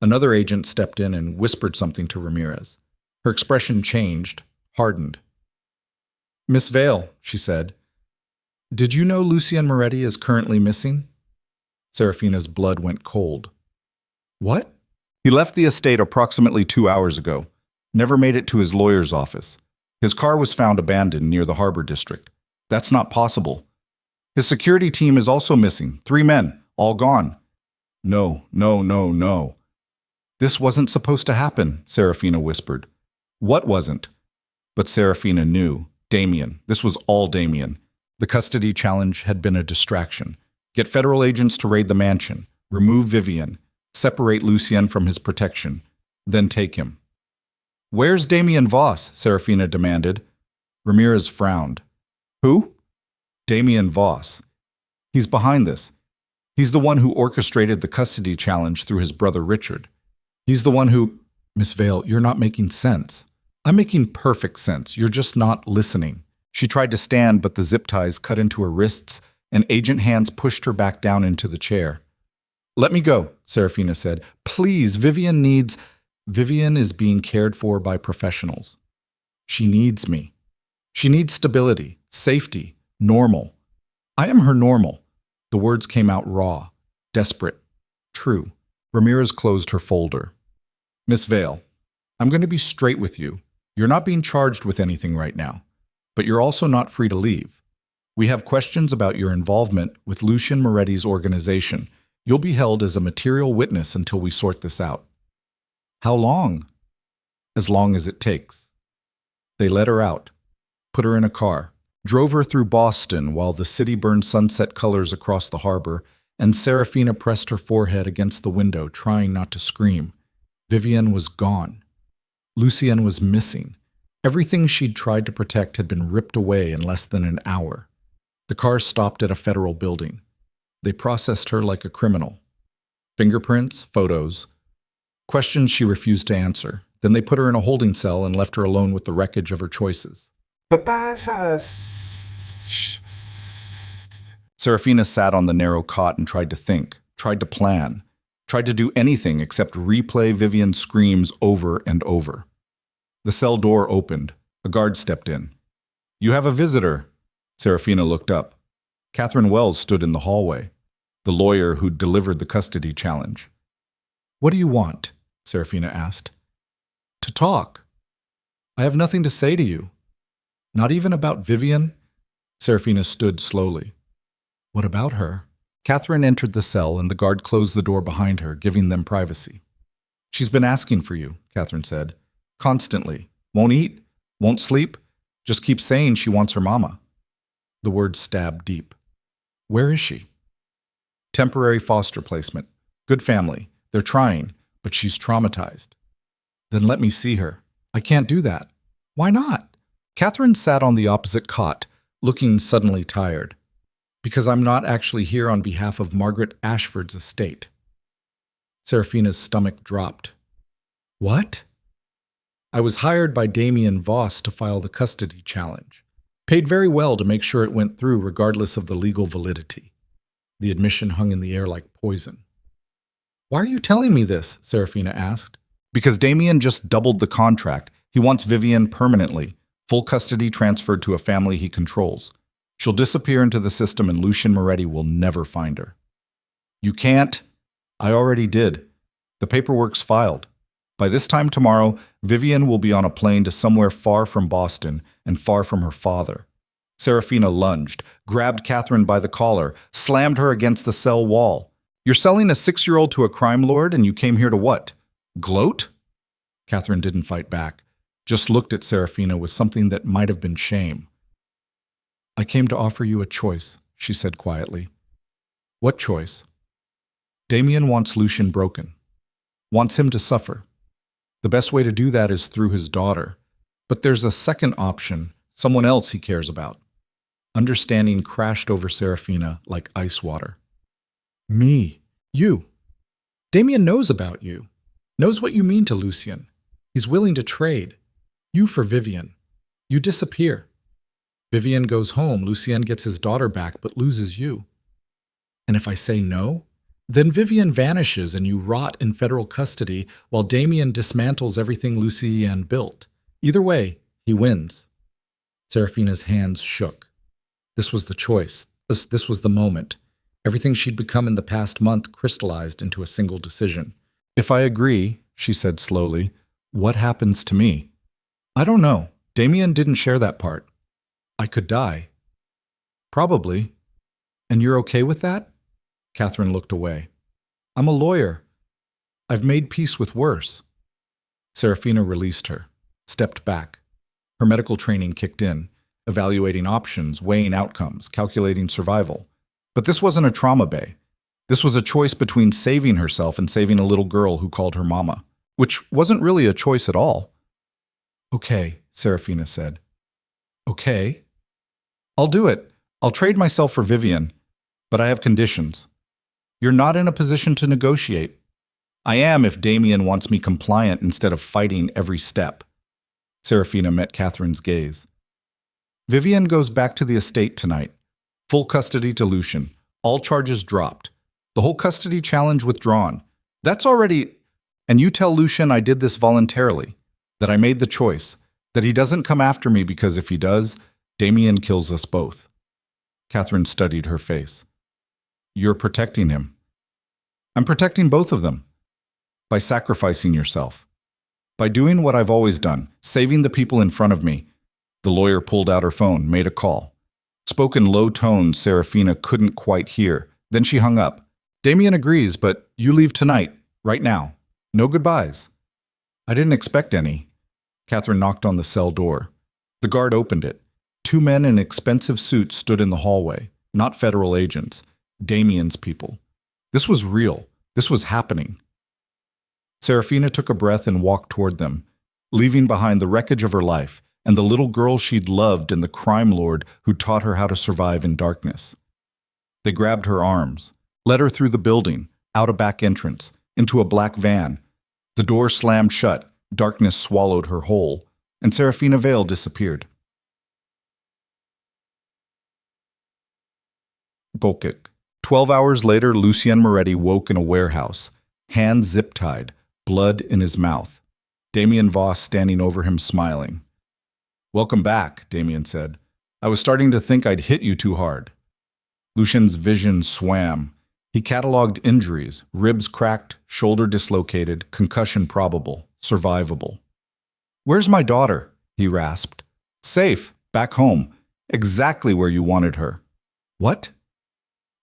Another agent stepped in and whispered something to Ramirez. Her expression changed, hardened. "Miss Vale," she said, "did you know Lucien Moretti is currently missing?" Serafina's blood went cold. "What?" "He left the estate approximately 2 hours ago. Never made it to his lawyer's office. His car was found abandoned near the Harbor District. That's not possible. His security team is also missing. 3 men, all gone. No, no, no, no. This wasn't supposed to happen, Serafina whispered. What wasn't? But Serafina knew. Damien. This was all Damien. The custody challenge had been a distraction. Get federal agents to raid the mansion. Remove Vivian. Separate Lucien from his protection. Then take him. Where's Damien Voss? Serafina demanded. Ramirez frowned. Who? Damien Voss. He's behind this. He's the one who orchestrated the custody challenge through his brother Richard. He's the one who… Miss Vale, you're not making sense. I'm making perfect sense. You're just not listening. She tried to stand, but the zip ties cut into her wrists, and agent hands pushed her back down into the chair. Let me go, Serafina said. Please, Vivian is being cared for by professionals. She needs me. She needs stability, safety, normal. I am her normal. The words came out raw, desperate, true. Ramirez closed her folder. Miss Vale, I'm going to be straight with you. You're not being charged with anything right now, but you're also not free to leave. We have questions about your involvement with Lucien Moretti's organization. You'll be held as a material witness until we sort this out. How long? As long as it takes. They let her out, put her in a car, drove her through Boston while the city burned sunset colors across the harbor, and Serafina pressed her forehead against the window, trying not to scream. Vivian was gone. Lucien was missing. Everything she'd tried to protect had been ripped away in less than an hour. The car stopped at a federal building. They processed her like a criminal. Fingerprints, photos, questions she refused to answer. Then they put her in a holding cell and left her alone with the wreckage of her choices. Serafina sat on the narrow cot and tried to think, tried to plan, tried to do anything except replay Vivian's screams over and over. The cell door opened. A guard stepped in. You have a visitor. Serafina looked up. Catherine Wells stood in the hallway, the lawyer who'd delivered the custody challenge. What do you want? Serafina asked. To talk. I have nothing to say to you. Not even about Vivian? Serafina stood slowly. What about her? Catherine entered the cell and the guard closed the door behind her, giving them privacy. She's been asking for you, Catherine said. Constantly. Won't eat, won't sleep, just keeps saying she wants her mama. The words stabbed deep. Where is she? Temporary foster placement. Good family. They're trying, but she's traumatized. Then let me see her. I can't do that. Why not? Catherine sat on the opposite cot, looking suddenly tired. Because I'm not actually here on behalf of Margaret Ashford's estate. Serafina's stomach dropped. What? I was hired by Damien Voss to file the custody challenge. Paid very well to make sure it went through regardless of the legal validity. The admission hung in the air like poison. Why are you telling me this? Serafina asked. Because Damien just doubled the contract. He wants Vivian permanently, full custody transferred to a family he controls. She'll disappear into the system and Lucien Moretti will never find her. You can't. I already did. The paperwork's filed. By this time tomorrow, Vivian will be on a plane to somewhere far from Boston and far from her father. Serafina lunged, grabbed Catherine by the collar, slammed her against the cell wall. You're selling a 6-year-old to a crime lord and you came here to what? Gloat? Catherine didn't fight back, just looked at Serafina with something that might have been shame. I came to offer you a choice, she said quietly. What choice? Damien wants Lucien broken. Wants him to suffer. The best way to do that is through his daughter. But there's a second option, someone else he cares about. Understanding crashed over Serafina like ice water. Me. You. Damien knows about you. Knows what you mean to Lucien. He's willing to trade. You for Vivian. You disappear. Vivian goes home, Lucien gets his daughter back, but loses you. And if I say no, then Vivian vanishes and you rot in federal custody while Damien dismantles everything Lucien built. Either way, he wins. Serafina's hands shook. This was the choice. This was the moment. Everything she'd become in the past month crystallized into a single decision. If I agree, she said slowly, what happens to me? I don't know. Damien didn't share that part. I could die. Probably. And you're okay with that? Catherine looked away. I'm a lawyer. I've made peace with worse. Serafina released her, stepped back. Her medical training kicked in, evaluating options, weighing outcomes, calculating survival. But this wasn't a trauma bay. This was a choice between saving herself and saving a little girl who called her mama, which wasn't really a choice at all. Okay, Serafina said. Okay. I'll do it. I'll trade myself for Vivian, but I have conditions. You're not in a position to negotiate. I am if Damien wants me compliant instead of fighting every step. Serafina met Catherine's gaze. Vivian goes back to the estate tonight. Full custody to Lucian. All charges dropped. The whole custody challenge withdrawn. That's already... And you tell Lucian I did this voluntarily, that I made the choice, that he doesn't come after me because if he does, Damien kills us both. Catherine studied her face. You're protecting him. I'm protecting both of them. By sacrificing yourself. By doing what I've always done, saving the people in front of me. The lawyer pulled out her phone, made a call. Spoke in low tones Serafina couldn't quite hear. Then she hung up. Damien agrees, but you leave tonight, right now. No goodbyes. I didn't expect any. Catherine knocked on the cell door. The guard opened it. 2 men in expensive suits stood in the hallway. Not federal agents. Damien's people. This was real. This was happening. Serafina took a breath and walked toward them, leaving behind the wreckage of her life and the little girl she'd loved and the crime lord who taught her how to survive in darkness. They grabbed her arms, led her through the building, out a back entrance, into a black van. The door slammed shut, darkness swallowed her whole, and Serafina Vale disappeared. Bolkik. 12 hours later, Lucien Moretti woke in a warehouse, hands zip-tied, blood in his mouth. Damien Voss standing over him smiling. Welcome back, Damien said. I was starting to think I'd hit you too hard. Lucien's vision swam. He cataloged injuries, ribs cracked, shoulder dislocated, concussion probable, survivable. Where's my daughter? He rasped. Safe, back home, exactly where you wanted her. What?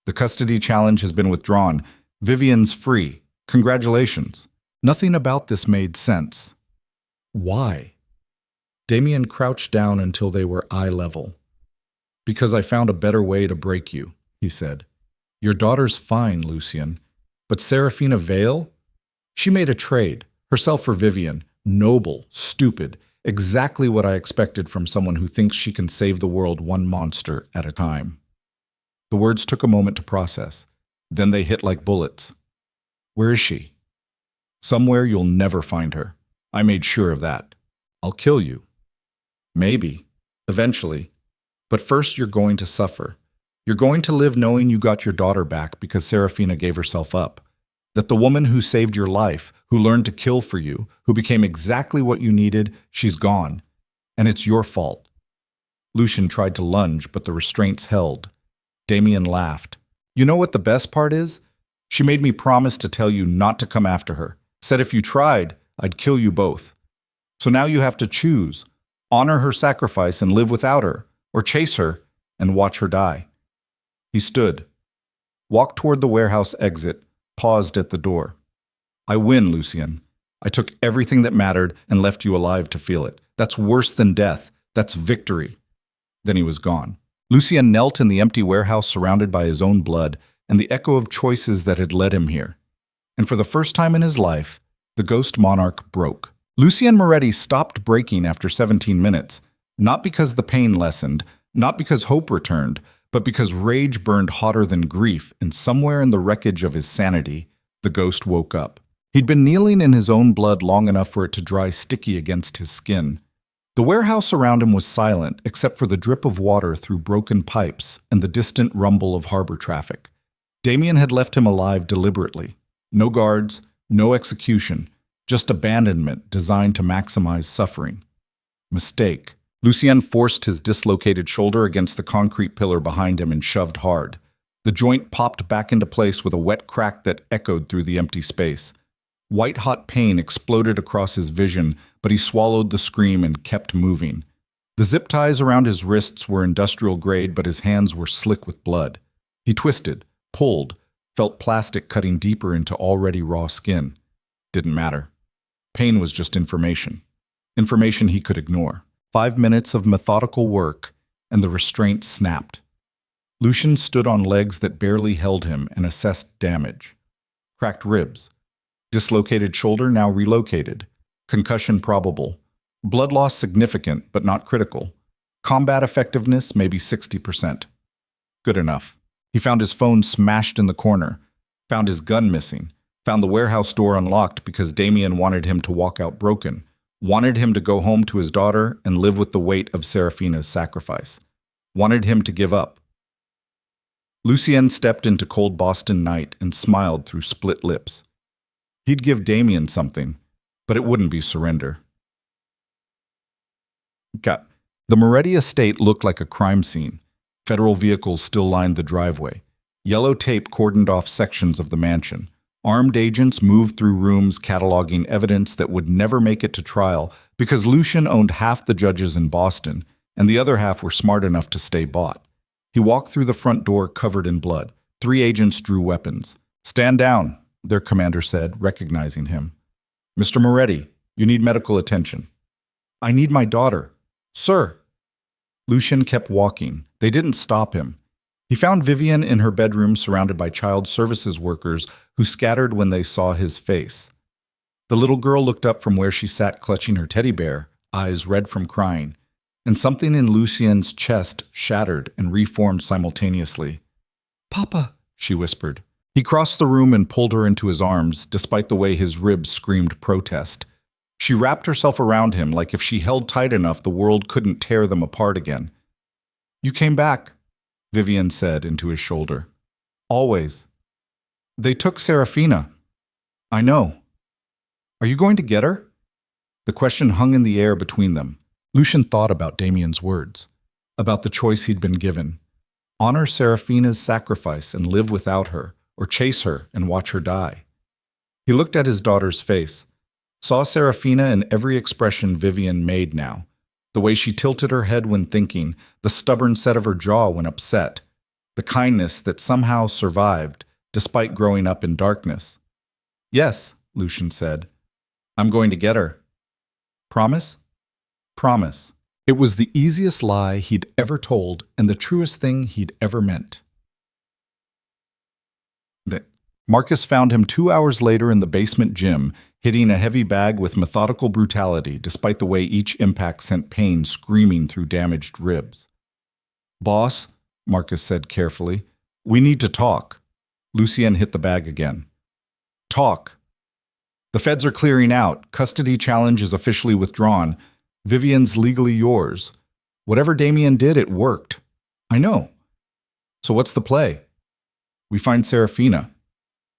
The custody challenge has been withdrawn. Vivian's free. Congratulations. Nothing about this made sense. Why? Damien crouched down until they were eye level. Because I found a better way to break you, he said. Your daughter's fine, Lucien. But Serafina Vale? She made a trade, herself for Vivian. Noble, stupid, exactly what I expected from someone who thinks she can save the world one monster at a time. The words took a moment to process. Then they hit like bullets. Where is she? Somewhere you'll never find her. I made sure of that. I'll kill you. Maybe. Eventually. But first you're going to suffer. You're going to live knowing you got your daughter back because Serafina gave herself up. That the woman who saved your life, who learned to kill for you, who became exactly what you needed, she's gone. And it's your fault. Lucien tried to lunge, but the restraints held. Damien laughed. You know what the best part is? She made me promise to tell you not to come after her. Said if you tried, I'd kill you both. So now you have to choose. Honor her sacrifice and live without her, or chase her and watch her die. He stood, walked toward the warehouse exit, paused at the door. I win, Lucien. I took everything that mattered and left you alive to feel it. That's worse than death. That's victory. Then he was gone. Lucien knelt in the empty warehouse surrounded by his own blood and the echo of choices that had led him here. And for the first time in his life, the Ghost Monarch broke. Lucien Moretti stopped breaking after 17 minutes, not because the pain lessened, not because hope returned, but because rage burned hotter than grief, and somewhere in the wreckage of his sanity, the ghost woke up. He'd been kneeling in his own blood long enough for it to dry sticky against his skin. The warehouse around him was silent, except for the drip of water through broken pipes and the distant rumble of harbor traffic. Damien had left him alive deliberately. No guards, no execution, just abandonment designed to maximize suffering. Mistake. Lucien forced his dislocated shoulder against the concrete pillar behind him and shoved hard. The joint popped back into place with a wet crack that echoed through the empty space. White-hot pain exploded across his vision, but he swallowed the scream and kept moving. The zip ties around his wrists were industrial grade, but his hands were slick with blood. He twisted, pulled, felt plastic cutting deeper into already raw skin. Didn't matter. Pain was just information. Information he could ignore. 5 minutes of methodical work, and the restraint snapped. Lucian stood on legs that barely held him and assessed damage. Cracked ribs. Dislocated shoulder now relocated. Concussion probable. Blood loss significant, but not critical. Combat effectiveness maybe 60%. Good enough. He found his phone smashed in the corner. Found his gun missing. Found the warehouse door unlocked because Damien wanted him to walk out broken. Wanted him to go home to his daughter and live with the weight of Serafina's sacrifice. Wanted him to give up. Lucien stepped into cold Boston night and smiled through split lips. He'd give Damien something, but it wouldn't be surrender. The Moretti estate looked like a crime scene. Federal vehicles still lined the driveway. Yellow tape cordoned off sections of the mansion. Armed agents moved through rooms cataloging evidence that would never make it to trial because Lucian owned half the judges in Boston, and the other half were smart enough to stay bought. He walked through the front door covered in blood. 3 agents drew weapons. "Stand down," their commander said, recognizing him. "Mr. Moretti, you need medical attention." "I need my daughter." "Sir." Lucian kept walking. They didn't stop him. He found Vivian in her bedroom surrounded by child services workers who scattered when they saw his face. The little girl looked up from where she sat clutching her teddy bear, eyes red from crying, and something in Lucien's chest shattered and reformed simultaneously. "Papa," she whispered. He crossed the room and pulled her into his arms, despite the way his ribs screamed protest. She wrapped herself around him like if she held tight enough the world couldn't tear them apart again. "You came back," Vivian said into his shoulder. "Always." "They took Serafina." "I know." "Are you going to get her?" The question hung in the air between them. Lucian thought about Damien's words, about the choice he'd been given. Honor Serafina's sacrifice and live without her, or chase her and watch her die. He looked at his daughter's face, saw Serafina in every expression Vivian made now. The way she tilted her head when thinking, the stubborn set of her jaw when upset, the kindness that somehow survived, despite growing up in darkness. "Yes," Lucian said. "I'm going to get her." "Promise?" "Promise." It was the easiest lie he'd ever told and the truest thing he'd ever meant. Marcus found him 2 hours later in the basement gym, hitting a heavy bag with methodical brutality despite the way each impact sent pain screaming through damaged ribs. "Boss," Marcus said carefully, "we need to talk." Lucien hit the bag again. "Talk." "The feds are clearing out. Custody challenge is officially withdrawn. Vivian's legally yours. Whatever Damien did, it worked." "I know." "So what's the play?" "We find Serafina."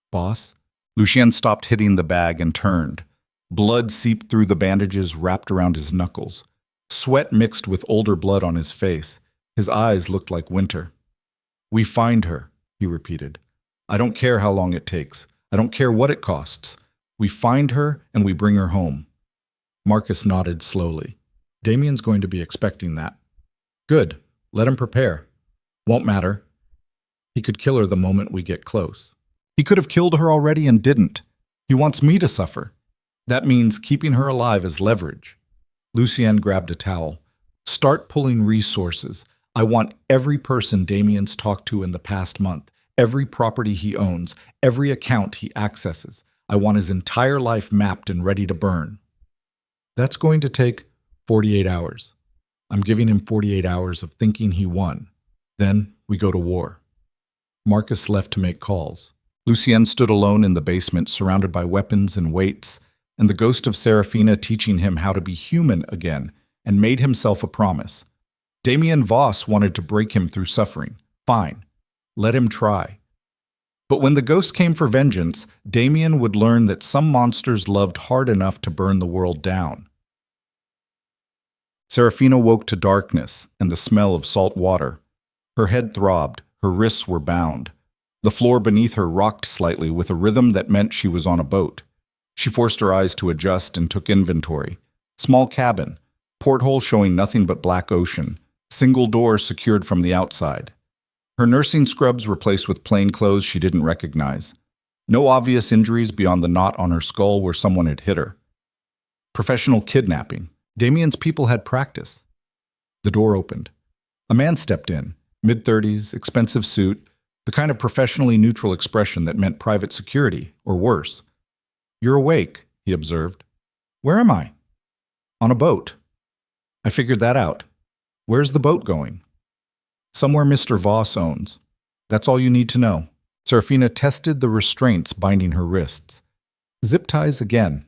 "Boss?" Lucien stopped hitting the bag and turned. Blood seeped through the bandages wrapped around his knuckles. Sweat mixed with older blood on his face. His eyes looked like winter. "We find her," he repeated. "I don't care how long it takes. I don't care what it costs. We find her and we bring her home." Marcus nodded slowly. Damien's going to be expecting that. "Good. Let him prepare. Won't matter. He could kill her the moment we get close. He could have killed her already and didn't. He wants me to suffer. That means keeping her alive as leverage." Lucien grabbed a towel. "Start pulling resources. I want every person Damien's talked to in the past month, every property he owns, every account he accesses. I want his entire life mapped and ready to burn." "That's going to take 48 hours. I'm giving him 48 hours of thinking he won. Then we go to war." Marcus left to make calls. Lucien stood alone in the basement, surrounded by weapons and weights, and the ghost of Serafina teaching him how to be human again, and made himself a promise. Damien Voss wanted to break him through suffering. Fine. Let him try. But when the ghost came for vengeance, Damien would learn that some monsters loved hard enough to burn the world down. Serafina woke to darkness and the smell of salt water. Her head throbbed, her wrists were bound. The floor beneath her rocked slightly with a rhythm that meant she was on a boat. She forced her eyes to adjust and took inventory. Small cabin, porthole showing nothing but black ocean, single door secured from the outside. Her nursing scrubs replaced with plain clothes she didn't recognize. No obvious injuries beyond the knot on her skull where someone had hit her. Professional kidnapping. Damien's people had practice. The door opened. A man stepped in, mid-30s, expensive suit, the kind of professionally neutral expression that meant private security, or worse. "You're awake," he observed. "Where am I?" "On a boat." "I figured that out. Where's the boat going?" "Somewhere Mr. Voss owns. That's all you need to know." Serafina tested the restraints binding her wrists. Zip ties again.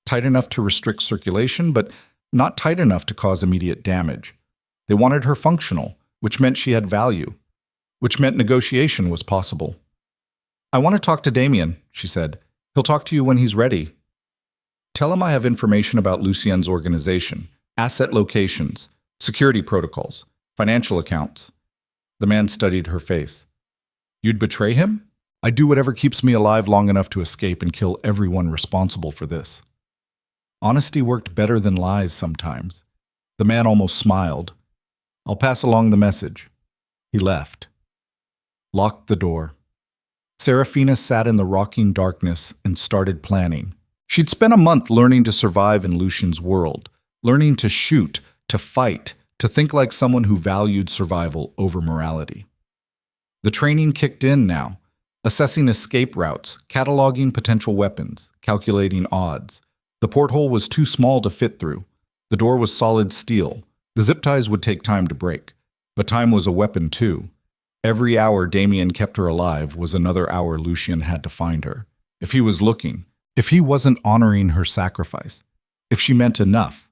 Tight enough to restrict circulation, but not tight enough to cause immediate damage. They wanted her functional, which meant she had value, which meant negotiation was possible. "I want to talk to Damien," she said. "He'll talk to you when he's ready. Tell him I have information about Lucien's organization, asset locations, security protocols, financial accounts." The man studied her face. "You'd betray him?" "I'd do whatever keeps me alive long enough to escape and kill everyone responsible for this." Honesty worked better than lies sometimes. The man almost smiled. "I'll pass along the message." He left. Locked the door. Serafina sat in the rocking darkness and started planning. She'd spent a month learning to survive in Lucien's world, learning to shoot, to fight, to think like someone who valued survival over morality. The training kicked in now, assessing escape routes, cataloging potential weapons, calculating odds. The porthole was too small to fit through. The door was solid steel. The zip ties would take time to break. But time was a weapon too. Every hour Damien kept her alive was another hour Lucien had to find her. If he was looking, if he wasn't honoring her sacrifice, if she meant enough.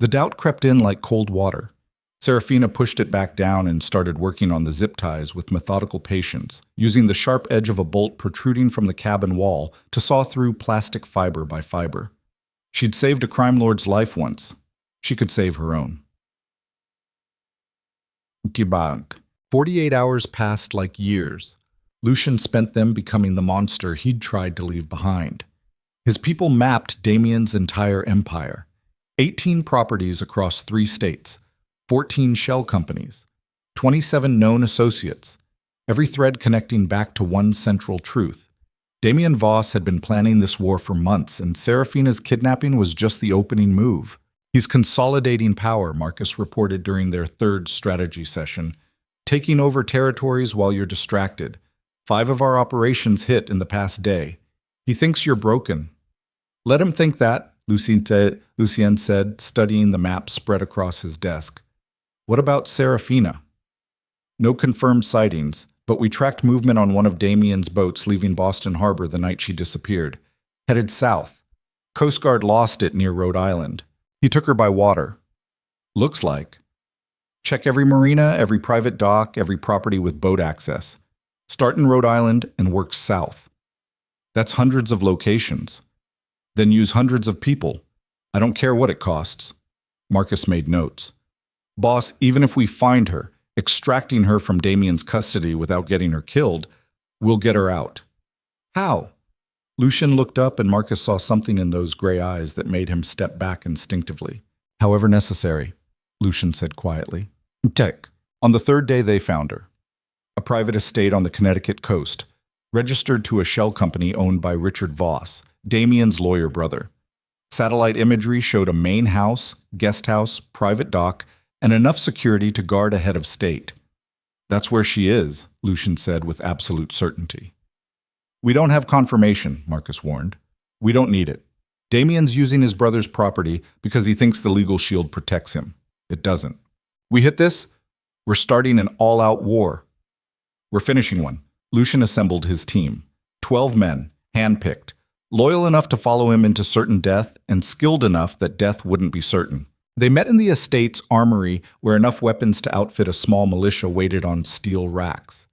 The doubt crept in like cold water. Serafina pushed it back down and started working on the zip ties with methodical patience, using the sharp edge of a bolt protruding from the cabin wall to saw through plastic fiber by fiber. She'd saved a crime lord's life once. She could save her own. Gibag. 48 hours passed like years. Lucien spent them becoming the monster he'd tried to leave behind. His people mapped Damien's entire empire. 18 properties across 3 states, 14 shell companies, 27 known associates, every thread connecting back to one central truth. Damien Voss had been planning this war for months, and Serafina's kidnapping was just the opening move. "He's consolidating power," Marcus reported during their 3rd strategy session. "Taking over territories while you're distracted. 5 of our operations hit in the past day. He thinks you're broken." "Let him think that," Lucien said, studying the map spread across his desk. "What about Serafina?" "No confirmed sightings, but we tracked movement on one of Damien's boats leaving Boston Harbor the night she disappeared. Headed south. Coast Guard lost it near Rhode Island. He took her by water. Looks like. Check every marina, every private dock, every property with boat access. Start in Rhode Island and work south. That's hundreds of locations. Then use hundreds of people. I don't care what it costs." Marcus made notes. "Boss, even if we find her, extracting her from Damien's custody without getting her killed, we'll get her out." "How?" Lucien looked up and Marcus saw something in those gray eyes that made him step back instinctively. "However necessary," Lucien said quietly. "Tech." On the 3rd day they found her. A private estate on the Connecticut coast, registered to a shell company owned by Richard Voss, Damien's lawyer brother. Satellite imagery showed a main house, guest house, private dock, and enough security to guard a head of state. "That's where she is," Lucien said with absolute certainty. "We don't have confirmation," Marcus warned. "We don't need it. Damien's using his brother's property because he thinks the legal shield protects him. It doesn't. We hit this, we're starting an all-out war. We're finishing one." Lucien assembled his team. 12 men, handpicked, loyal enough to follow him into certain death and skilled enough that death wouldn't be certain. They met in the estate's armory where enough weapons to outfit a small militia waited on steel racks.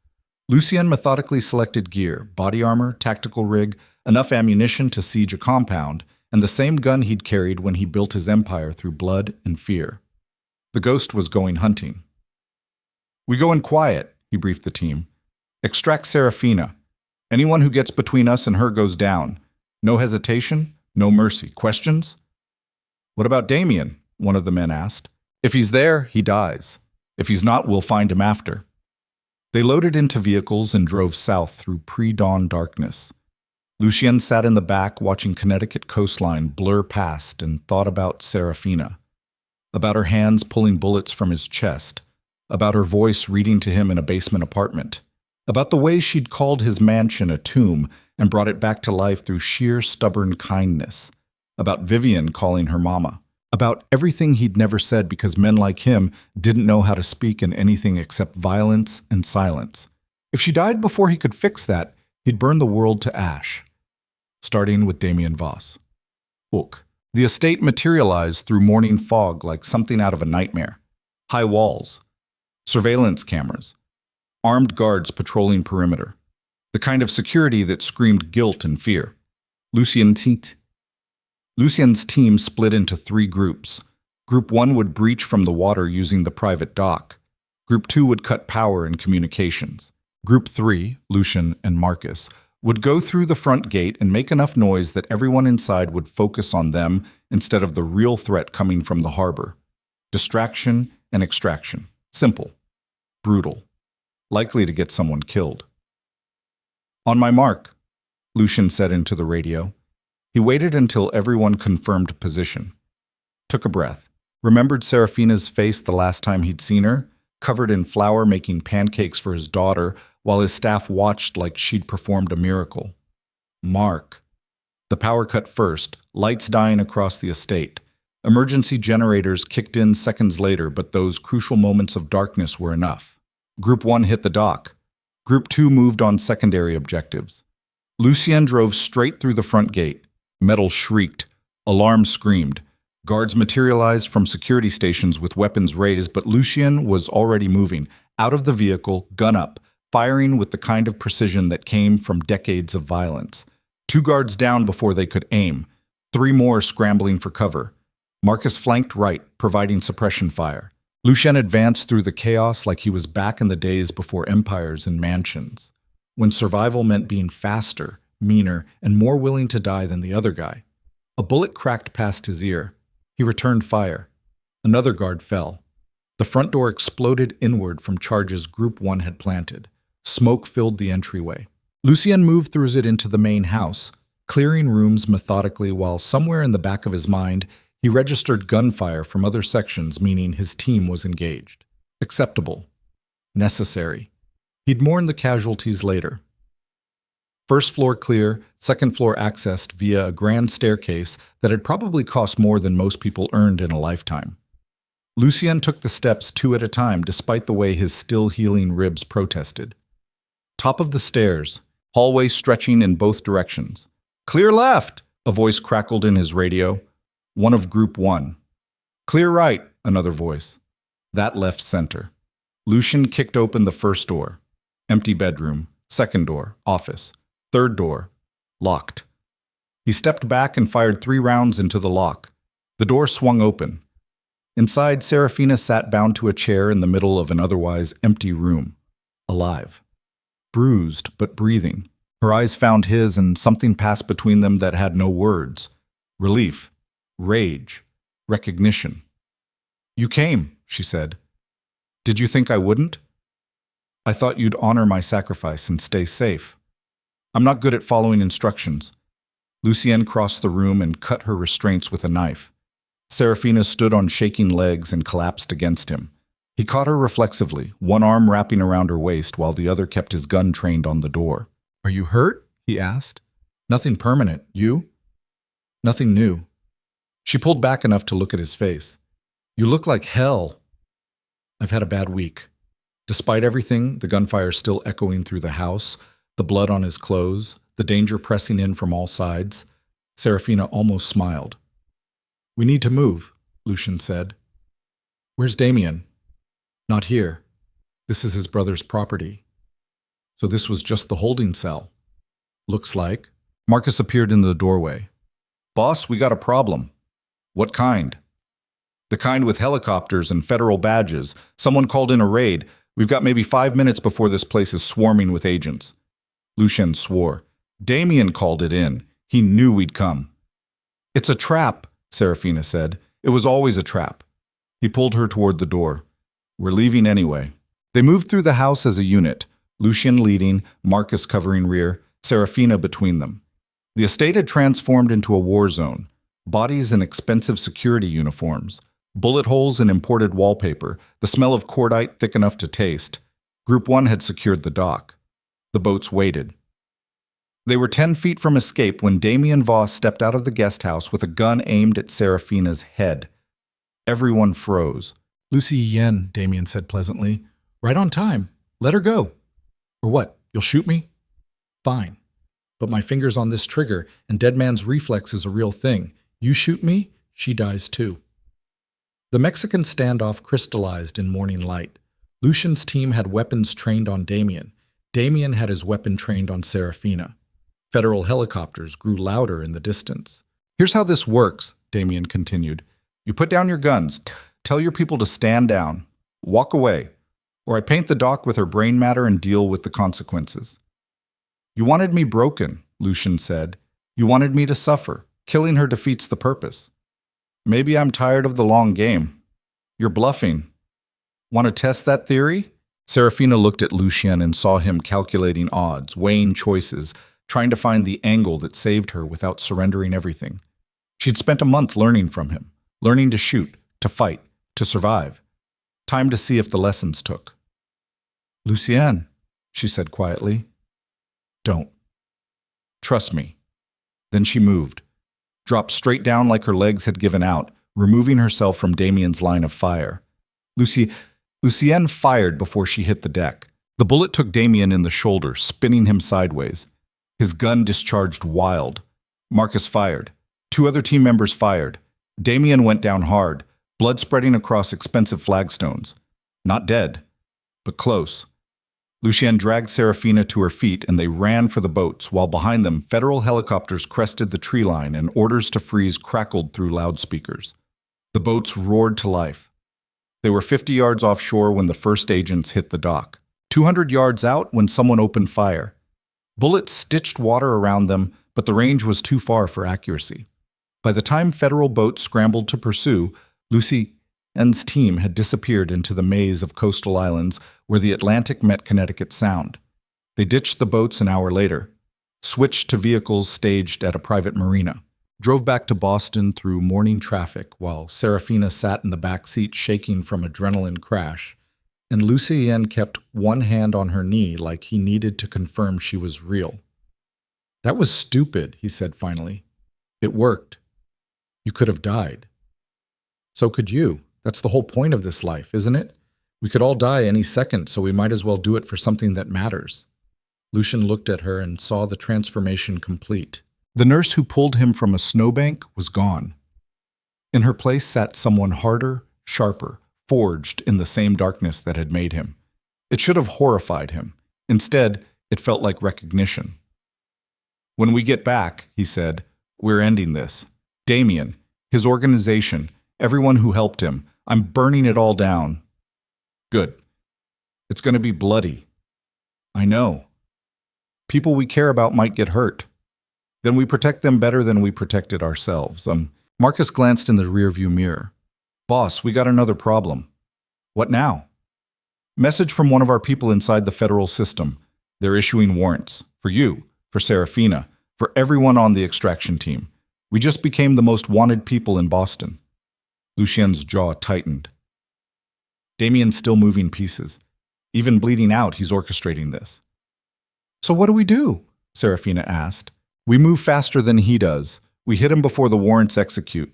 Lucien methodically selected gear, body armor, tactical rig, enough ammunition to siege a compound, and the same gun he'd carried when he built his empire through blood and fear. The ghost was going hunting. "We go in quiet," he briefed the team. "Extract Serafina. Anyone who gets between us and her goes down. No hesitation, no mercy. Questions?" "What about Damien?" one of the men asked. "If he's there, he dies. If he's not, we'll find him after." They loaded into vehicles and drove south through pre-dawn darkness. Lucien sat in the back watching Connecticut coastline blur past and thought about Serafina, about her hands pulling bullets from his chest, about her voice reading to him in a basement apartment, about the way she'd called his mansion a tomb and brought it back to life through sheer stubborn kindness, about Vivian calling her mama, about everything he'd never said because men like him didn't know how to speak in anything except violence and silence. If she died before he could fix that, he'd burn the world to ash. Starting with Damien Voss. Book. The estate materialized through morning fog like something out of a nightmare. High walls, surveillance cameras, armed guards patrolling perimeter, the kind of security that screamed guilt and fear. Lucien's team split into 3 groups. Group 1 would breach from the water using the private dock. Group 2 would cut power and communications. Group 3, Lucien and Marcus, would go through the front gate and make enough noise that everyone inside would focus on them instead of the real threat coming from the harbor. Distraction and extraction. Simple. Brutal. Likely to get someone killed. On my mark, Lucien said into the radio. He waited until everyone confirmed position. Took a breath. Remembered Serafina's face the last time he'd seen her, covered in flour making pancakes for his daughter, while his staff watched like she'd performed a miracle. Mark. The power cut first, lights dying across the estate. Emergency generators kicked in seconds later, but those crucial moments of darkness were enough. Group 1 hit the dock. Group 2 moved on secondary objectives. Lucien drove straight through the front gate. Metal shrieked. Alarms screamed. Guards materialized from security stations with weapons raised, but Lucien was already moving, out of the vehicle, gun up, firing with the kind of precision that came from decades of violence. 2 guards down before they could aim. 3 more scrambling for cover. Marcus flanked right, providing suppression fire. Lucien advanced through the chaos like he was back in the days before empires and mansions, when survival meant being faster, meaner, and more willing to die than the other guy. A bullet cracked past his ear. He returned fire. Another guard fell. The front door exploded inward from charges Group 1 had planted. Smoke filled the entryway. Lucien moved through it into the main house, clearing rooms methodically while somewhere in the back of his mind, he registered gunfire from other sections, meaning his team was engaged. Acceptable. Necessary. He'd mourn the casualties later. First floor clear, second floor accessed via a grand staircase that had probably cost more than most people earned in a lifetime. Lucien took the steps 2 at a time despite the way his still-healing ribs protested. Top of the stairs, hallway stretching in both directions. Clear left, a voice crackled in his radio. One of Group 1. Clear right, another voice. That left center. Lucien kicked open the first door. Empty bedroom. Second door. Office. Third door. Locked. He stepped back and fired 3 rounds into the lock. The door swung open. Inside, Serafina sat bound to a chair in the middle of an otherwise empty room. Alive. Bruised, but breathing. Her eyes found his, and something passed between them that had no words. Relief. Rage. Recognition. You came, she said. Did you think I wouldn't? I thought you'd honor my sacrifice and stay safe. I'm not good at following instructions. Lucien crossed the room and cut her restraints with a knife. Serafina stood on shaking legs and collapsed against him. He caught her reflexively, one arm wrapping around her waist while the other kept his gun trained on the door. Are you hurt? He asked. Nothing permanent. You? Nothing new. She pulled back enough to look at his face. You look like hell. I've had a bad week. Despite everything, the gunfire still echoing through the house, the blood on his clothes, the danger pressing in from all sides, Serafina almost smiled. We need to move, Lucien said. Where's Damien? Not here. This is his brother's property. So this was just the holding cell. Looks like. Marcus appeared in the doorway. Boss, we got a problem. What kind? The kind with helicopters and federal badges. Someone called in a raid. We've got maybe 5 minutes before this place is swarming with agents. Lucien swore. Damien called it in. He knew we'd come. It's a trap, Serafina said. It was always a trap. He pulled her toward the door. We're leaving anyway. They moved through the house as a unit, Lucian leading, Marcus covering rear, Serafina between them. The estate had transformed into a war zone. Bodies in expensive security uniforms, bullet holes in imported wallpaper, the smell of cordite thick enough to taste. Group 1 had secured the dock. The boats waited. They were 10 feet from escape when Damien Voss stepped out of the guest house with a gun aimed at Serafina's head. Everyone froze. Lucy Yen, Damien said pleasantly. Right on time. Let her go. Or what, you'll shoot me? Fine. But my finger's on this trigger, and dead man's reflex is a real thing. You shoot me, she dies too. The Mexican standoff crystallized in morning light. Lucian's team had weapons trained on Damien. Damien had his weapon trained on Serafina. Federal helicopters grew louder in the distance. Here's how this works, Damien continued. You put down your guns, tell your people to stand down, walk away, or I paint the dock with her brain matter and deal with the consequences. You wanted me broken, Lucian said. You wanted me to suffer. Killing her defeats the purpose. Maybe I'm tired of the long game. You're bluffing. Want to test that theory? Serafina looked at Lucian and saw him calculating odds, weighing choices, trying to find the angle that saved her without surrendering everything. She'd spent a month learning from him, learning to shoot, to fight, to survive. Time to see if the lessons took. Lucienne, she said quietly. Don't. Trust me. Then she moved, dropped straight down like her legs had given out, removing herself from Damien's line of fire. Lucienne fired before she hit the deck. The bullet took Damien in the shoulder, spinning him sideways. His gun discharged wild. Marcus fired. 2 other team members fired. Damien went down hard, blood spreading across expensive flagstones. Not dead, but close. Lucienne dragged Serafina to her feet and they ran for the boats, while behind them federal helicopters crested the tree line and orders to freeze crackled through loudspeakers. The boats roared to life. They were 50 yards offshore when the first agents hit the dock. 200 yards out when someone opened fire. Bullets stitched water around them, but the range was too far for accuracy. By the time federal boats scrambled to pursue, Lucienne's team had disappeared into the maze of coastal islands where the Atlantic met Connecticut Sound. They ditched the boats an hour later, switched to vehicles staged at a private marina, drove back to Boston through morning traffic while Serafina sat in the back seat shaking from adrenaline crash, and Lucienne kept one hand on her knee like he needed to confirm she was real. That was stupid, he said finally. It worked. You could have died. So could you. That's the whole point of this life, isn't it? We could all die any second, so we might as well do it for something that matters. Lucian looked at her and saw the transformation complete. The nurse who pulled him from a snowbank was gone. In her place sat someone harder, sharper, forged in the same darkness that had made him. It should have horrified him. Instead, it felt like recognition. When we get back, he said, we're ending this. Damien, his organization, everyone who helped him, I'm burning it all down. Good. It's going to be bloody. I know. People we care about might get hurt. Then we protect them better than we protected ourselves. Marcus glanced in the rearview mirror. Boss, we got another problem. What now? Message from one of our people inside the federal system. They're issuing warrants. For you, for Serafina, for everyone on the extraction team. We just became the most wanted people in Boston. Lucienne's jaw tightened. Damien's still moving pieces. Even bleeding out, he's orchestrating this. So what do we do? Serafina asked. We move faster than he does. We hit him before the warrants execute.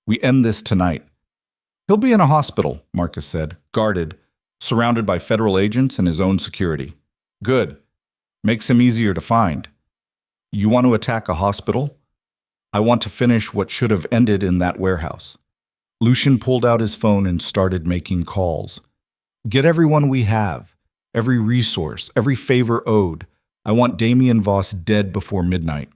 We end this tonight. He'll be in a hospital, Marcus said, guarded, surrounded by federal agents and his own security. Good. Makes him easier to find. You want to attack a hospital? I want to finish what should have ended in that warehouse. Lucian pulled out his phone and started making calls. Get everyone we have, every resource, every favor owed. I want Damien Voss dead before midnight.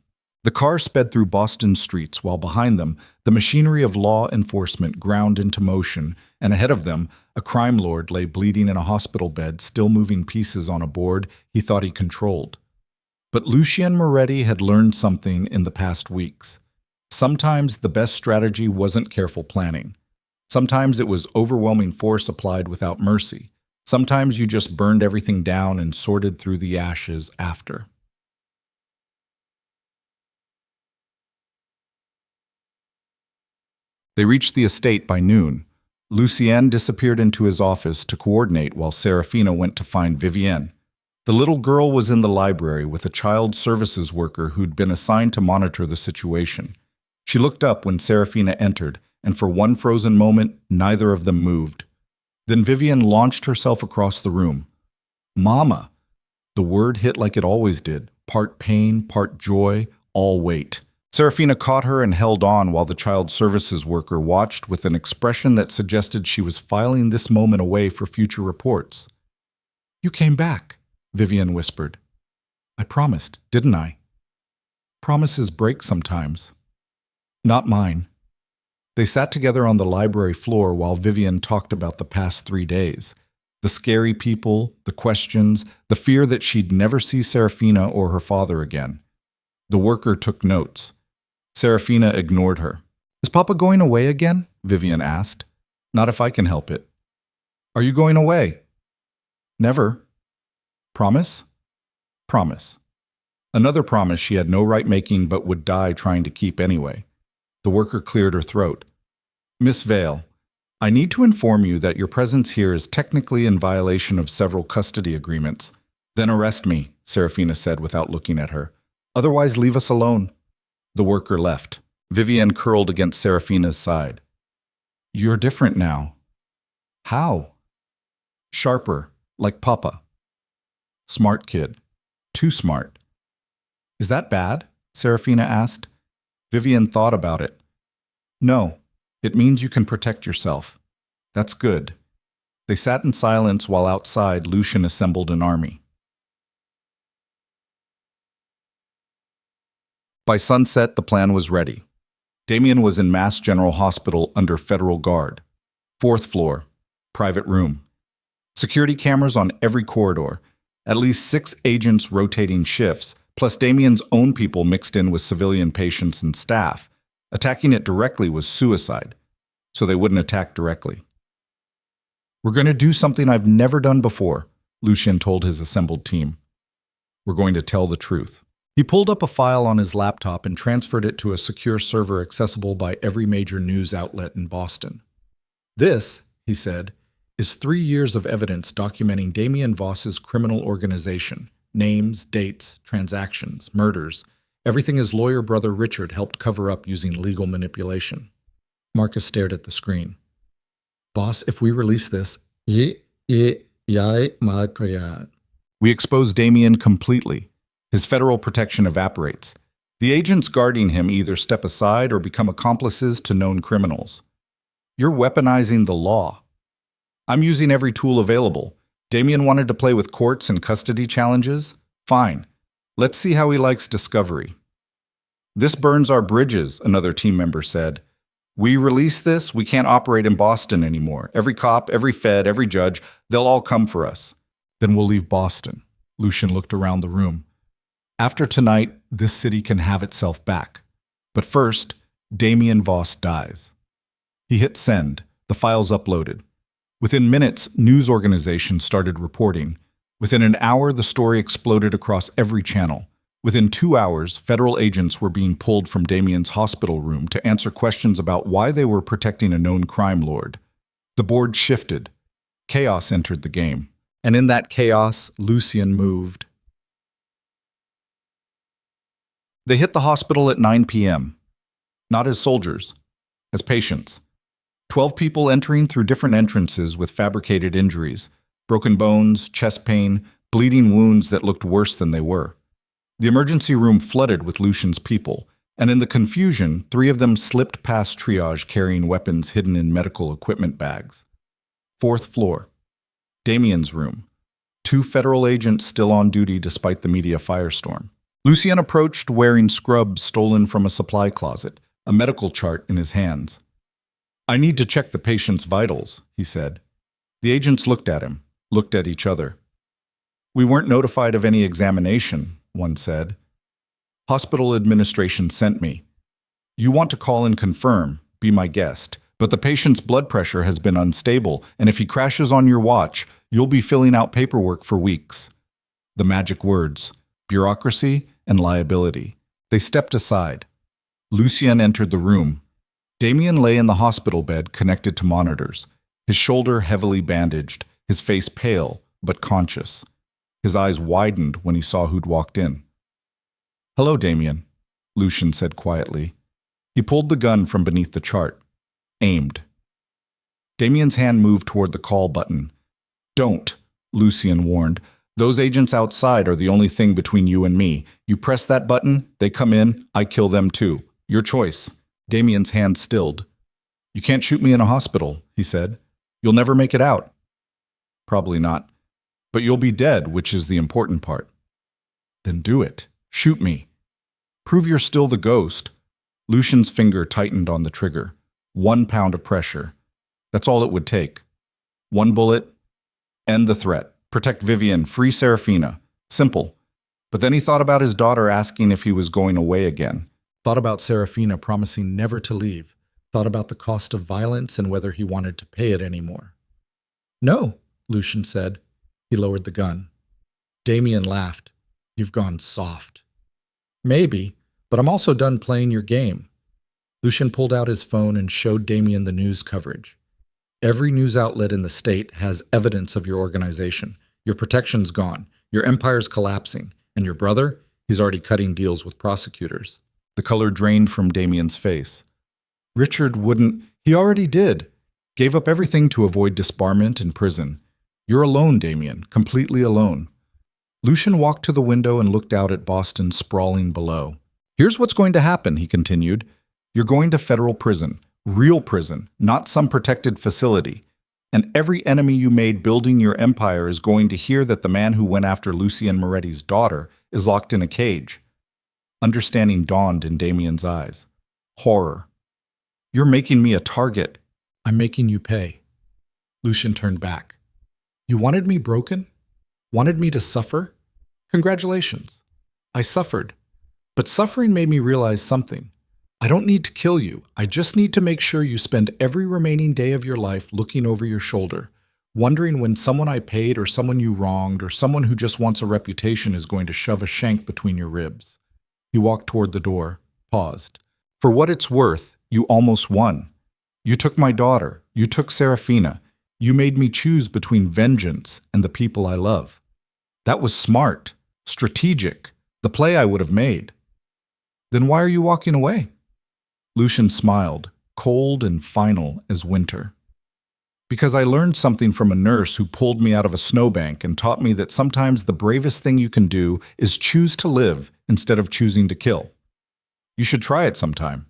The car sped through Boston streets while behind them, the machinery of law enforcement ground into motion, and ahead of them, a crime lord lay bleeding in a hospital bed, still moving pieces on a board he thought he controlled. But Lucien Moretti had learned something in the past weeks. Sometimes the best strategy wasn't careful planning. Sometimes it was overwhelming force applied without mercy. Sometimes you just burned everything down and sorted through the ashes after. They reached the estate by noon. Lucien disappeared into his office to coordinate while Serafina went to find Vivienne. The little girl was in the library with a child services worker who'd been assigned to monitor the situation. She looked up when Serafina entered, and for one frozen moment, neither of them moved. Then Vivienne launched herself across the room. "Mama!" The word hit like it always did, part pain, part joy, all weight. Serafina caught her and held on while the child services worker watched with an expression that suggested she was filing this moment away for future reports. "You came back," Vivienne whispered. "I promised, didn't I?" "Promises break sometimes." "Not mine." They sat together on the library floor while Vivienne talked about the past 3 days. The scary people, the questions, the fear that she'd never see Serafina or her father again. The worker took notes. Serafina ignored her. "Is Papa going away again?" Vivienne asked. "Not if I can help it." "Are you going away?" "Never." "Promise?" "Promise." Another promise she had no right making but would die trying to keep anyway. The worker cleared her throat. "Miss Vale, I need to inform you that your presence here is technically in violation of several custody agreements." "Then arrest me," Serafina said without looking at her. "Otherwise leave us alone." The worker left. Vivienne curled against Serafina's side. "You're different now." "How?" "Sharper, like Papa." "Smart kid. Too smart." "Is that bad?" Serafina asked. Vivienne thought about it. "No, it means you can protect yourself." "That's good." They sat in silence while outside Lucien assembled an army. By sunset, the plan was ready. Damien was in Mass General Hospital under federal guard. 4th floor, private room. Security cameras on every corridor. At least 6 agents rotating shifts, plus Damien's own people mixed in with civilian patients and staff. Attacking it directly was suicide, so they wouldn't attack directly. "We're going to do something I've never done before," Lucien told his assembled team. "We're going to tell the truth." He pulled up a file on his laptop and transferred it to a secure server accessible by every major news outlet in Boston. "This," he said, "is 3 years of evidence documenting Damien Voss's criminal organization. Names, dates, transactions, murders. Everything his lawyer brother Richard helped cover up using legal manipulation." Marcus stared at the screen. "Boss, if we release this, we expose Damien completely. His federal protection evaporates. The agents guarding him either step aside or become accomplices to known criminals. You're weaponizing the law." "I'm using every tool available. Damien wanted to play with courts and custody challenges? Fine. Let's see how he likes discovery." "This burns our bridges," another team member said. "We release this, we can't operate in Boston anymore. Every cop, every fed, every judge, they'll all come for us." "Then we'll leave Boston." Lucien looked around the room. "After tonight, this city can have itself back. But first, Damien Voss dies." He hit send. The files uploaded. Within minutes, news organizations started reporting. Within an hour, the story exploded across every channel. Within 2 hours, federal agents were being pulled from Damien's hospital room to answer questions about why they were protecting a known crime lord. The board shifted. Chaos entered the game. And in that chaos, Lucien moved. They hit the hospital at 9 p.m. Not as soldiers, as patients. 12 people entering through different entrances with fabricated injuries, broken bones, chest pain, bleeding wounds that looked worse than they were. The emergency room flooded with Lucien's people, and in the confusion, 3 of them slipped past triage carrying weapons hidden in medical equipment bags. 4th floor. Damien's room. 2 federal agents still on duty despite the media firestorm. Lucien approached wearing scrubs stolen from a supply closet, a medical chart in his hands. "I need to check the patient's vitals," he said. The agents looked at him, looked at each other. "We weren't notified of any examination," one said. "Hospital administration sent me. You want to call and confirm, be my guest, But the patient's blood pressure has been unstable, and if he crashes on your watch, you'll be filling out paperwork for weeks. The magic words, bureaucracy and liability. They stepped aside. Lucien entered the room. Damien lay in the hospital bed connected to monitors, his shoulder heavily bandaged, his face pale but conscious. His eyes widened when he saw who'd walked in. "Hello, Damien," Lucien said quietly. He pulled the gun from beneath the chart. Aimed. Damien's hand moved toward the call button. "Don't," Lucien warned. "Those agents outside are the only thing between you and me. You press that button, they come in, I kill them too. Your choice." Damien's hand stilled. "You can't shoot me in a hospital," he said. "You'll never make it out." "Probably not. But you'll be dead, which is the important part." "Then do it. Shoot me. Prove you're still the ghost." Lucien's finger tightened on the trigger. 1 pound of pressure. That's all it would take. 1 bullet. End the threat. Protect Vivian. Free Serafina. Simple. But then he thought about his daughter asking if he was going away again. Thought about Serafina promising never to leave. Thought about the cost of violence and whether he wanted to pay it anymore. "No," Lucien said. He lowered the gun. Damien laughed. "You've gone soft." "Maybe, but I'm also done playing your game." Lucien pulled out his phone and showed Damien the news coverage. "Every news outlet in the state has evidence of your organization. Your protection's gone. Your empire's collapsing. And your brother, he's already cutting deals with prosecutors." The color drained from Damien's face. "Richard wouldn't. He already did. Gave up everything to avoid disbarment and prison. You're alone, Damien, completely alone." Lucien walked to the window and looked out at Boston sprawling below. "Here's what's going to happen," he continued. "You're going to federal prison, real prison, not some protected facility. And every enemy you made building your empire is going to hear that the man who went after Lucien Moretti's daughter is locked in a cage." Understanding dawned in Damien's eyes. Horror. "You're making me a target." "I'm making you pay." Lucien turned back. "You wanted me broken? Wanted me to suffer? Congratulations. I suffered. But suffering made me realize something. I don't need to kill you. I just need to make sure you spend every remaining day of your life looking over your shoulder, wondering when someone I paid or someone you wronged or someone who just wants a reputation is going to shove a shank between your ribs." He walked toward the door, paused. "For what it's worth, you almost won. You took my daughter. You took Serafina. You made me choose between vengeance and the people I love. That was smart, strategic, the play I would have made." "Then why are you walking away?" Lucien smiled, cold and final as winter. "Because I learned something from a nurse who pulled me out of a snowbank and taught me that sometimes the bravest thing you can do is choose to live instead of choosing to kill. You should try it sometime."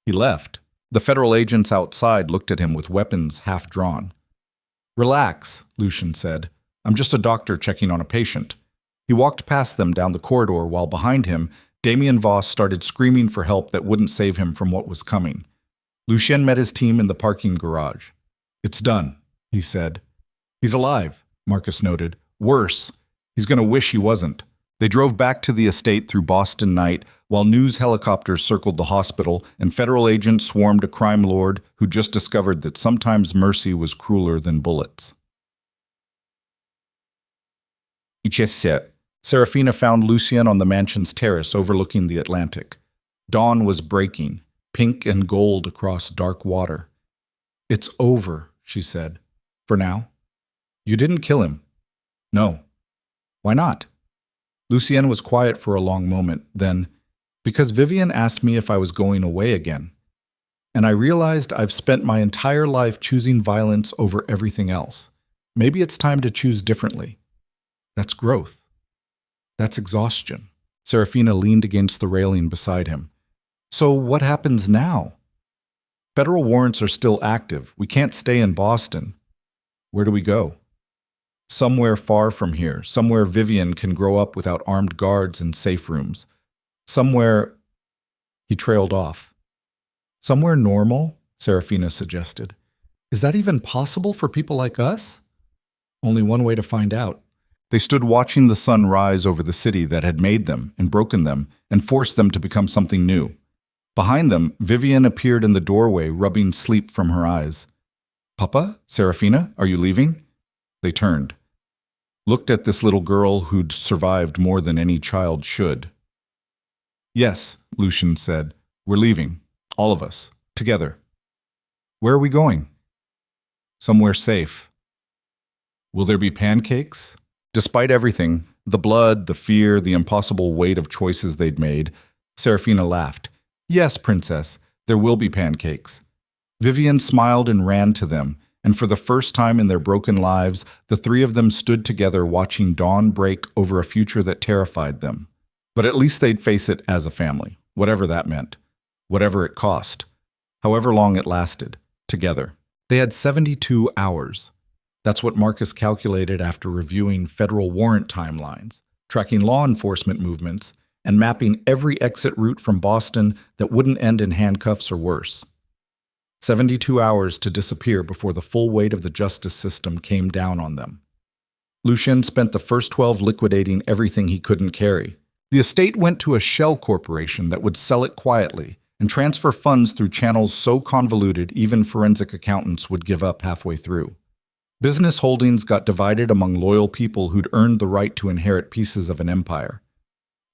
He left. The federal agents outside looked at him with weapons half drawn. "Relax," Lucien said. "I'm just a doctor checking on a patient." He walked past them down the corridor while behind him, Damien Voss started screaming for help that wouldn't save him from what was coming. Lucien met his team in the parking garage. "It's done," he said. "He's alive," Marcus noted. "Worse, he's going to wish he wasn't." They drove back to the estate through Boston night while news helicopters circled the hospital and federal agents swarmed a crime lord who just discovered that sometimes mercy was crueler than bullets. Serafina found Lucien on the mansion's terrace overlooking the Atlantic. Dawn was breaking, pink and gold across dark water. "It's over," she said. "For now." "You didn't kill him." "No." "Why not?" Lucien was quiet for a long moment, then, "Because Vivian asked me if I was going away again. And I realized I've spent my entire life choosing violence over everything else. Maybe it's time to choose differently. That's growth. That's exhaustion." Serafina leaned against the railing beside him. "So what happens now?" "Federal warrants are still active. We can't stay in Boston." "Where do we go?" "Somewhere far from here, somewhere Vivian can grow up without armed guards and safe rooms. Somewhere—" He trailed off. "Somewhere normal," Serafina suggested. "Is that even possible for people like us?" "Only one way to find out." They stood watching the sun rise over the city that had made them and broken them and forced them to become something new. Behind them, Vivian appeared in the doorway, rubbing sleep from her eyes. Papa? Serafina? Are you leaving? They turned. Looked at this little girl who'd survived more than any child should. Yes, Lucian said. We're leaving. All of us. Together. Where are we going? Somewhere safe. Will there be pancakes? Despite everything, the blood, the fear, the impossible weight of choices they'd made, Serafina laughed. Yes, princess, there will be pancakes. Vivian smiled and ran to them, and for the first time in their broken lives, the three of them stood together watching dawn break over a future that terrified them. But at least they'd face it as a family, whatever that meant, whatever it cost, however long it lasted, together. They had 72 hours. That's what Marcus calculated after reviewing federal warrant timelines, tracking law enforcement movements, and mapping every exit route from Boston that wouldn't end in handcuffs or worse. 72 hours to disappear before the full weight of the justice system came down on them. Lucien spent the first 12 liquidating everything he couldn't carry. The estate went to a shell corporation that would sell it quietly and transfer funds through channels so convoluted even forensic accountants would give up halfway through. Business holdings got divided among loyal people who'd earned the right to inherit pieces of an empire.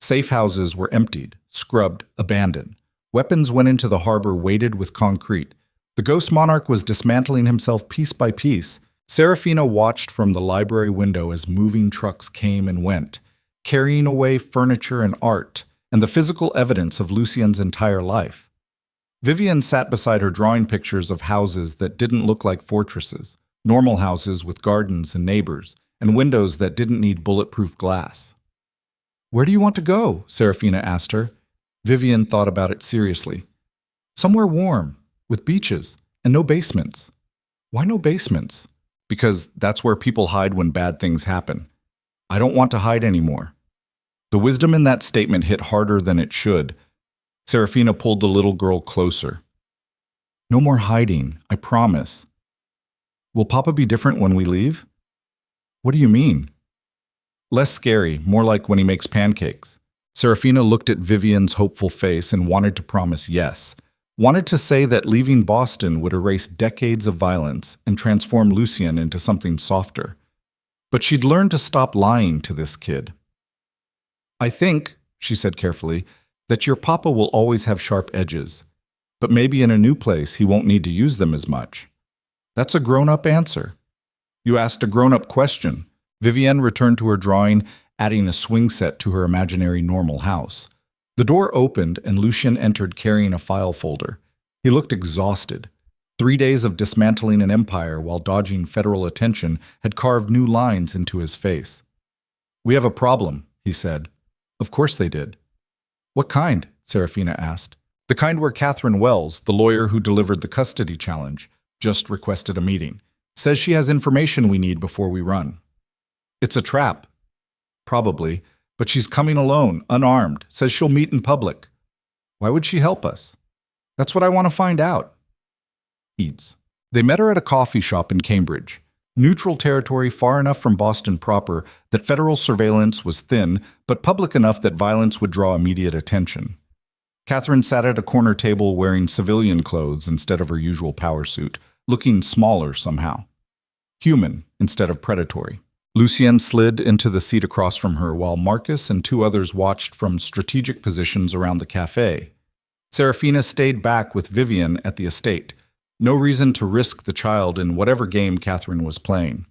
Safe houses were emptied, scrubbed, abandoned. Weapons went into the harbor weighted with concrete. The Ghost Monarch was dismantling himself piece by piece. Serafina watched from the library window as moving trucks came and went, carrying away furniture and art, and the physical evidence of Lucien's entire life. Vivian sat beside her drawing pictures of houses that didn't look like fortresses, normal houses with gardens and neighbors, and windows that didn't need bulletproof glass. Where do you want to go? Serafina asked her. Vivian thought about it seriously. Somewhere warm, with beaches, and no basements. Why no basements? Because that's where people hide when bad things happen. I don't want to hide anymore. The wisdom in that statement hit harder than it should. Serafina pulled the little girl closer. No more hiding, I promise. Will Papa be different when we leave? What do you mean? Less scary, more like when he makes pancakes. Serafina looked at Vivian's hopeful face and wanted to promise yes. Wanted to say that leaving Boston would erase decades of violence and transform Lucien into something softer. But she'd learned to stop lying to this kid. I think, she said carefully, that your papa will always have sharp edges, but maybe in a new place he won't need to use them as much. That's a grown-up answer. You asked a grown-up question. Vivienne returned to her drawing, adding a swing set to her imaginary normal house. The door opened and Lucien entered carrying a file folder. He looked exhausted. 3 days of dismantling an empire while dodging federal attention had carved new lines into his face. We have a problem, he said. Of course they did. What kind? Serafina asked. The kind where Catherine Wells, the lawyer who delivered the custody challenge, just requested a meeting. Says she has information we need before we run. It's a trap. Probably, but she's coming alone, unarmed, says she'll meet in public. Why would she help us? That's what I want to find out. Eats. They met her at a coffee shop in Cambridge. Neutral territory far enough from Boston proper that federal surveillance was thin, but public enough that violence would draw immediate attention. Catherine sat at a corner table wearing civilian clothes instead of her usual power suit, looking smaller somehow. Human instead of predatory. Lucien slid into the seat across from her while Marcus and 2 others watched from strategic positions around the cafe. Serafina stayed back with Vivian at the estate. No reason to risk the child in whatever game Catherine was playing.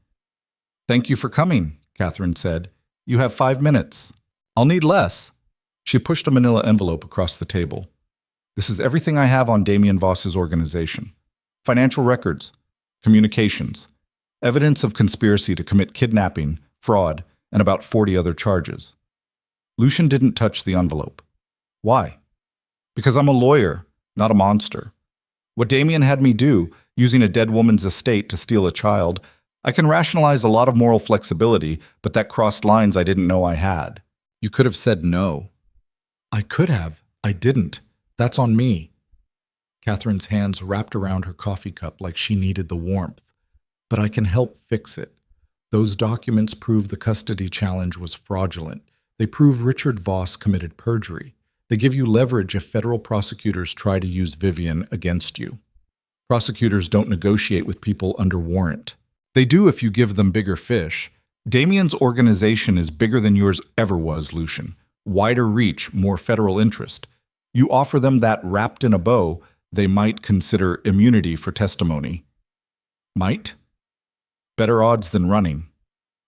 Thank you for coming, Catherine said. You have 5 minutes. I'll need less. She pushed a manila envelope across the table. This is everything I have on Damien Voss's organization. Financial records, communications, evidence of conspiracy to commit kidnapping, fraud, and about 40 other charges. Lucien didn't touch the envelope. Why? Because I'm a lawyer, not a monster. What Damien had me do, using a dead woman's estate to steal a child, I can rationalize a lot of moral flexibility, but that crossed lines I didn't know I had. You could have said no. I could have. I didn't. That's on me. Catherine's hands wrapped around her coffee cup like she needed the warmth. But I can help fix it. Those documents prove the custody challenge was fraudulent. They prove Richard Voss committed perjury. They give you leverage if federal prosecutors try to use Vivian against you. Prosecutors don't negotiate with people under warrant. They do if you give them bigger fish. Damien's organization is bigger than yours ever was, Lucian. Wider reach, more federal interest. You offer them that wrapped in a bow, they might consider immunity for testimony. Might? Better odds than running.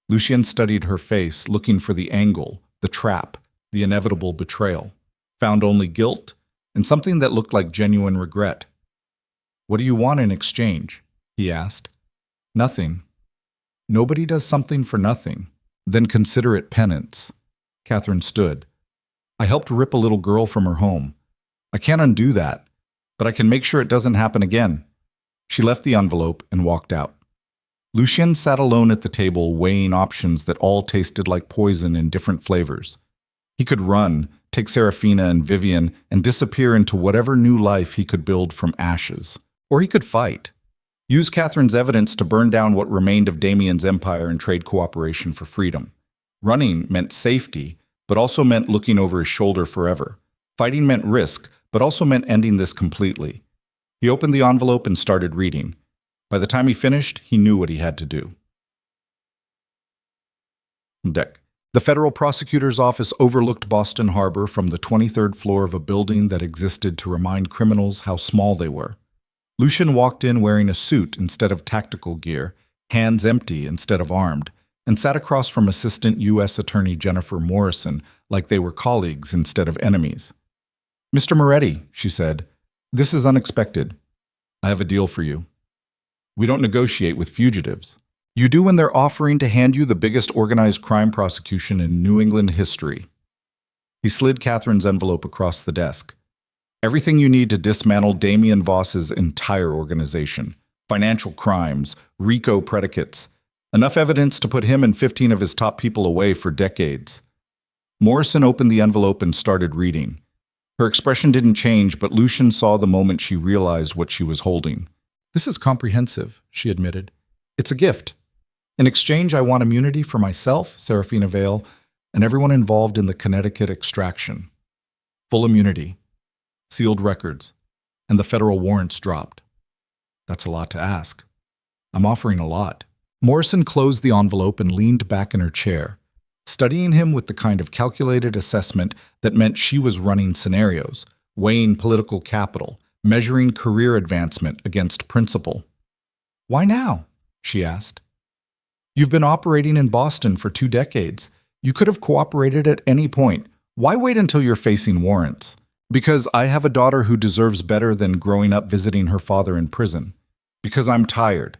Lucien studied her face, looking for the angle, the trap, the inevitable betrayal. Found only guilt and something that looked like genuine regret. "What do you want in exchange?" he asked. "Nothing. Nobody does something for nothing. Then consider it penance." Catherine stood. "I helped rip a little girl from her home. I can't undo that, but I can make sure it doesn't happen again." She left the envelope and walked out. Lucien sat alone at the table, weighing options that all tasted like poison in different flavors. He could run, take Serafina and Vivian, and disappear into whatever new life he could build from ashes. Or he could fight. Use Catherine's evidence to burn down what remained of Damien's empire and trade cooperation for freedom. Running meant safety, but also meant looking over his shoulder forever. Fighting meant risk, but also meant ending this completely. He opened the envelope and started reading. By the time he finished, he knew what he had to do. Deck. The federal prosecutor's office overlooked Boston Harbor from the 23rd floor of a building that existed to remind criminals how small they were. Lucien walked in wearing a suit instead of tactical gear, hands empty instead of armed, and sat across from Assistant U.S. Attorney Jennifer Morrison like they were colleagues instead of enemies. "Mr. Moretti," she said, "this is unexpected. I have a deal for you. We don't negotiate with fugitives. You do when they're offering to hand you the biggest organized crime prosecution in New England history." He slid Catherine's envelope across the desk. "Everything you need to dismantle Damien Voss's entire organization. Financial crimes, RICO predicates. Enough evidence to put him and 15 of his top people away for decades." Morrison opened the envelope and started reading. Her expression didn't change, but Lucien saw the moment she realized what she was holding. "This is comprehensive," she admitted. "It's a gift. In exchange, I want immunity for myself, Serafina Vale, and everyone involved in the Connecticut extraction. Full immunity, sealed records, and the federal warrants dropped. That's a lot to ask. I'm offering a lot." Morrison closed the envelope and leaned back in her chair, studying him with the kind of calculated assessment that meant she was running scenarios, weighing political capital, measuring career advancement against principle. "Why now?" she asked. "You've been operating in Boston for 2 decades. You could have cooperated at any point. Why wait until you're facing warrants?" "Because I have a daughter who deserves better than growing up visiting her father in prison. Because I'm tired.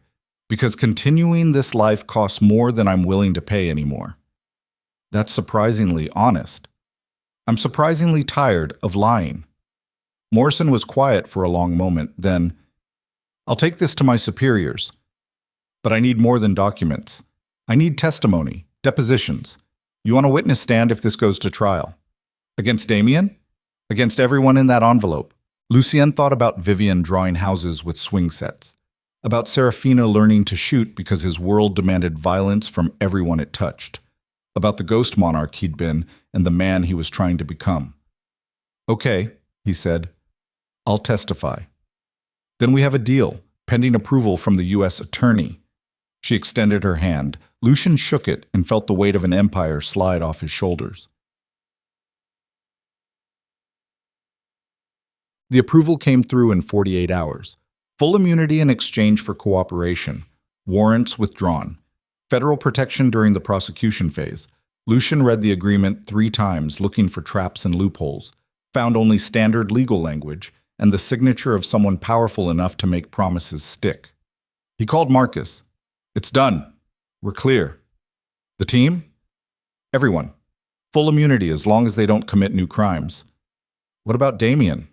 Because continuing this life costs more than I'm willing to pay anymore." That's surprisingly honest. "I'm surprisingly tired of lying." Morrison was quiet for a long moment, then, "I'll take this to my superiors. But I need more than documents. I need testimony, depositions. You want a witness stand if this goes to trial? Against Damien? Against everyone in that envelope?" Lucien thought about Vivian drawing houses with swing sets. About Serafina learning to shoot because his world demanded violence from everyone it touched. About the Ghost Monarch he'd been and the man he was trying to become. "Okay," he said. "I'll testify. Then we have a deal, pending approval from the U.S. Attorney." She extended her hand. Lucien shook it and felt the weight of an empire slide off his shoulders. The approval came through in 48 hours. Full immunity in exchange for cooperation. Warrants withdrawn. Federal protection during the prosecution phase. Lucien read the agreement 3 times, looking for traps and loopholes. Found only standard legal language and the signature of someone powerful enough to make promises stick. He called Marcus. "It's done. We're clear." "The team?" "Everyone. Full immunity as long as they don't commit new crimes." "What about Damien?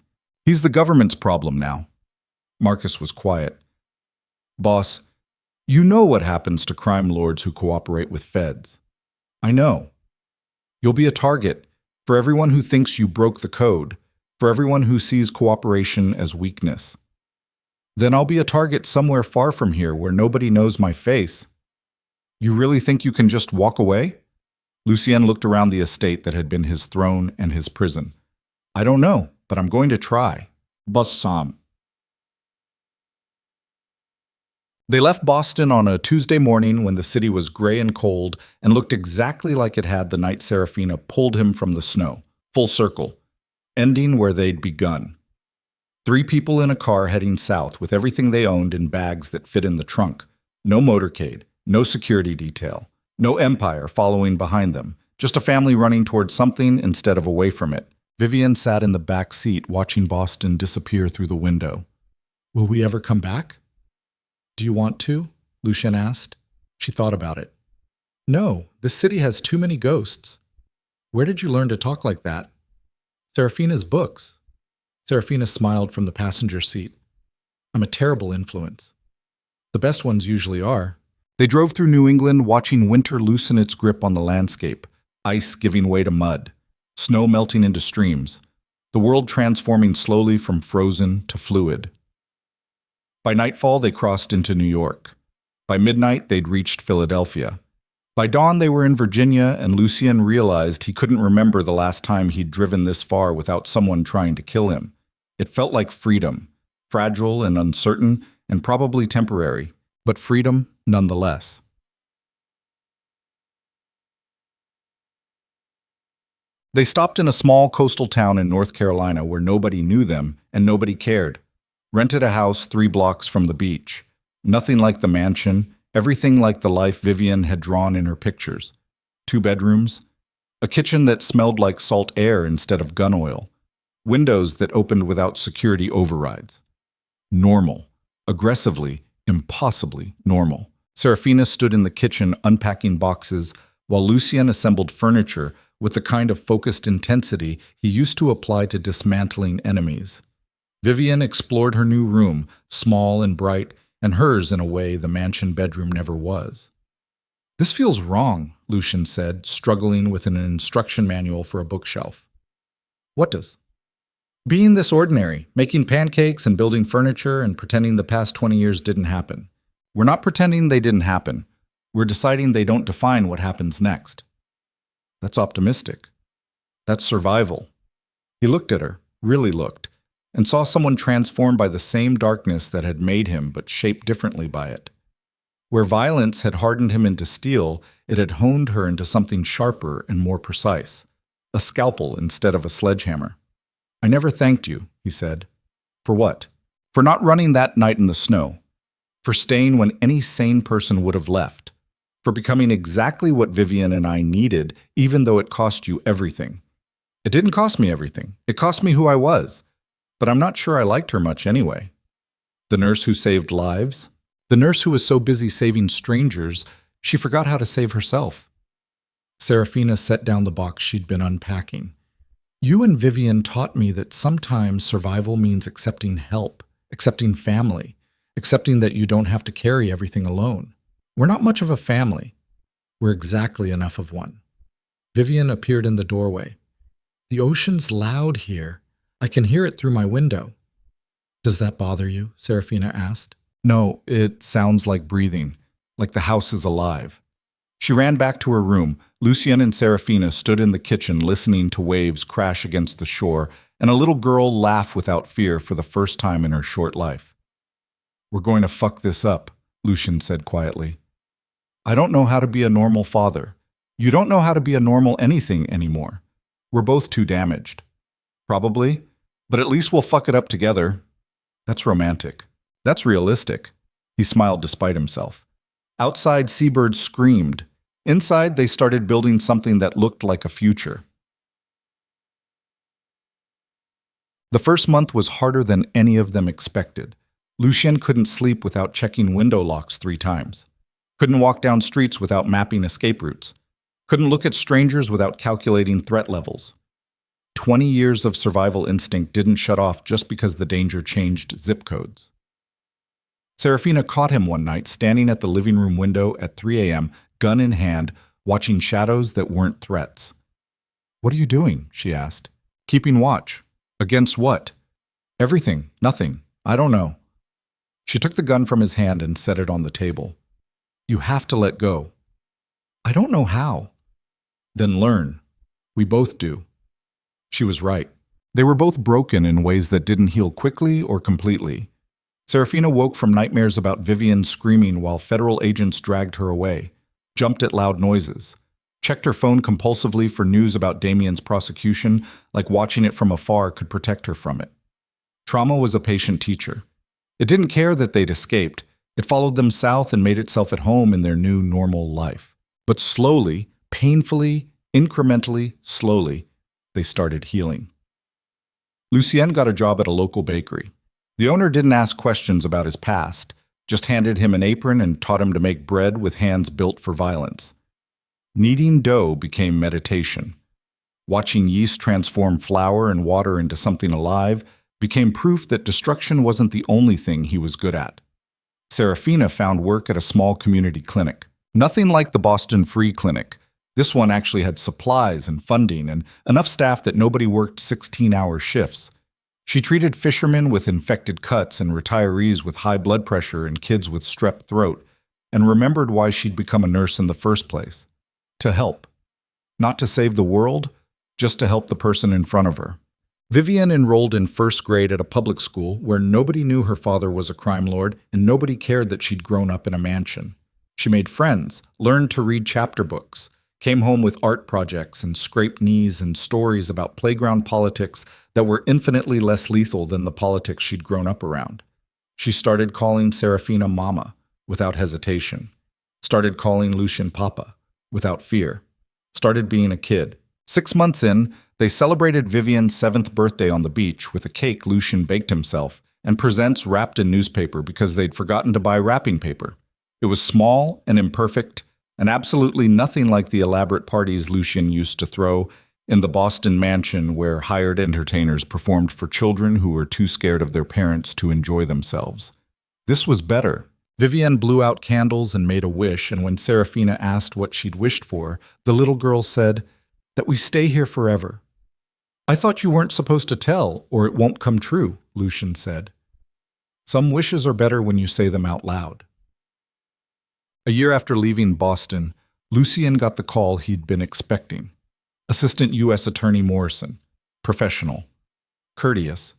He's the government's problem now." Marcus was quiet. "Boss, you know what happens to crime lords who cooperate with feds." "I know. You'll be a target for everyone who thinks you broke the code, for everyone who sees cooperation as weakness." "Then I'll be a target somewhere far from here where nobody knows my face." "You really think you can just walk away?" Lucien looked around the estate that had been his throne and his prison. I don't know, but I'm going to try. Bassam. They left Boston on a Tuesday morning when the city was gray and cold and looked exactly like it had the night Serafina pulled him from the snow, full circle, ending where they'd begun. 3 people in a car heading south with everything they owned in bags that fit in the trunk. No motorcade, no security detail, no empire following behind them, just a family running towards something instead of away from it. Vivian sat in the back seat watching Boston disappear through the window. Will we ever come back? Do you want to? Lucien asked. She thought about it. No, this city has too many ghosts. Where did you learn to talk like that? Serafina's books. Serafina smiled from the passenger seat. I'm a terrible influence. The best ones usually are. They drove through New England watching winter loosen its grip on the landscape, ice giving way to mud, snow melting into streams, the world transforming slowly from frozen to fluid. By nightfall, they crossed into New York. By midnight, they'd reached Philadelphia. By dawn, they were in Virginia, and Lucien realized he couldn't remember the last time he'd driven this far without someone trying to kill him. It felt like freedom, fragile and uncertain, and probably temporary, but freedom nonetheless. They stopped in a small coastal town in North Carolina where nobody knew them and nobody cared. Rented a house 3 blocks from the beach. Nothing like the mansion, everything like the life Vivian had drawn in her pictures. 2 bedrooms, a kitchen that smelled like salt air instead of gun oil, windows that opened without security overrides. Normal, aggressively, impossibly normal. Serafina stood in the kitchen unpacking boxes while Lucien assembled furniture with the kind of focused intensity he used to apply to dismantling enemies. Vivian explored her new room, small and bright, and hers in a way the mansion bedroom never was. This feels wrong, Lucien said, struggling with an instruction manual for a bookshelf. What does? Being this ordinary, making pancakes and building furniture and pretending the past 20 years didn't happen. We're not pretending they didn't happen. We're deciding they don't define what happens next. That's optimistic. That's survival. He looked at her, really looked, and saw someone transformed by the same darkness that had made him but shaped differently by it. Where violence had hardened him into steel, it had honed her into something sharper and more precise, a scalpel instead of a sledgehammer. I never thanked you, he said. For what? For not running that night in the snow. For staying when any sane person would have left. For becoming exactly what Vivian and I needed, even though it cost you everything. It didn't cost me everything. It cost me who I was. But I'm not sure I liked her much anyway. The nurse who saved lives? The nurse who was so busy saving strangers, she forgot how to save herself. Serafina set down the box she'd been unpacking. You and Vivian taught me that sometimes survival means accepting help, accepting family, accepting that you don't have to carry everything alone. We're not much of a family. We're exactly enough of one. Vivian appeared in the doorway. The ocean's loud here. I can hear it through my window. Does that bother you? Serafina asked. No, it sounds like breathing, like the house is alive. She ran back to her room. Lucien and Serafina stood in the kitchen listening to waves crash against the shore and a little girl laugh without fear for the first time in her short life. We're going to fuck this up, Lucien said quietly. I don't know how to be a normal father. You don't know how to be a normal anything anymore. We're both too damaged. Probably, but at least we'll fuck it up together. That's romantic. That's realistic. He smiled despite himself. Outside, seabirds screamed. Inside, they started building something that looked like a future. The first month was harder than any of them expected. Lucien couldn't sleep without checking window locks 3 times. Couldn't walk down streets without mapping escape routes. Couldn't look at strangers without calculating threat levels. 20 years of survival instinct didn't shut off just because the danger changed zip codes. Serafina caught him one night standing at the living room window at 3 a.m., gun in hand, watching shadows that weren't threats. What are you doing? She asked. Keeping watch. Against what? Everything. Nothing. I don't know. She took the gun from his hand and set it on the table. You have to let go. I don't know how. Then learn. We both do. She was right. They were both broken in ways that didn't heal quickly or completely. Serafina woke from nightmares about Vivian screaming while federal agents dragged her away, jumped at loud noises, checked her phone compulsively for news about Damien's prosecution, like watching it from afar could protect her from it. Trauma was a patient teacher. It didn't care that they'd escaped. It followed them south and made itself at home in their new normal life. But slowly, painfully, incrementally, slowly, they started healing. Lucien got a job at a local bakery. The owner didn't ask questions about his past, just handed him an apron and taught him to make bread with hands built for violence. Kneading dough became meditation. Watching yeast transform flour and water into something alive became proof that destruction wasn't the only thing he was good at. Serafina found work at a small community clinic. Nothing like the Boston Free Clinic. This one actually had supplies and funding and enough staff that nobody worked 16-hour shifts. She treated fishermen with infected cuts and retirees with high blood pressure and kids with strep throat, and remembered why she'd become a nurse in the first place. To help. Not to save the world, just to help the person in front of her. Vivian enrolled in first grade at a public school where nobody knew her father was a crime lord and nobody cared that she'd grown up in a mansion. She made friends, learned to read chapter books, came home with art projects and scraped knees and stories about playground politics that were infinitely less lethal than the politics she'd grown up around. She started calling Serafina Mama without hesitation. Started calling Lucien Papa without fear. Started being a kid. 6 months in, they celebrated Vivian's 7th birthday on the beach with a cake Lucien baked himself and presents wrapped in newspaper because they'd forgotten to buy wrapping paper. It was small and imperfect, and absolutely nothing like the elaborate parties Lucien used to throw in the Boston mansion where hired entertainers performed for children who were too scared of their parents to enjoy themselves. This was better. Vivian blew out candles and made a wish, and when Serafina asked what she'd wished for, the little girl said, "That we stay here forever." "I thought you weren't supposed to tell, or it won't come true," Lucien said. "Some wishes are better when you say them out loud." A year after leaving Boston, Lucien got the call he'd been expecting. Assistant U.S. Attorney Morrison. Professional. Courteous.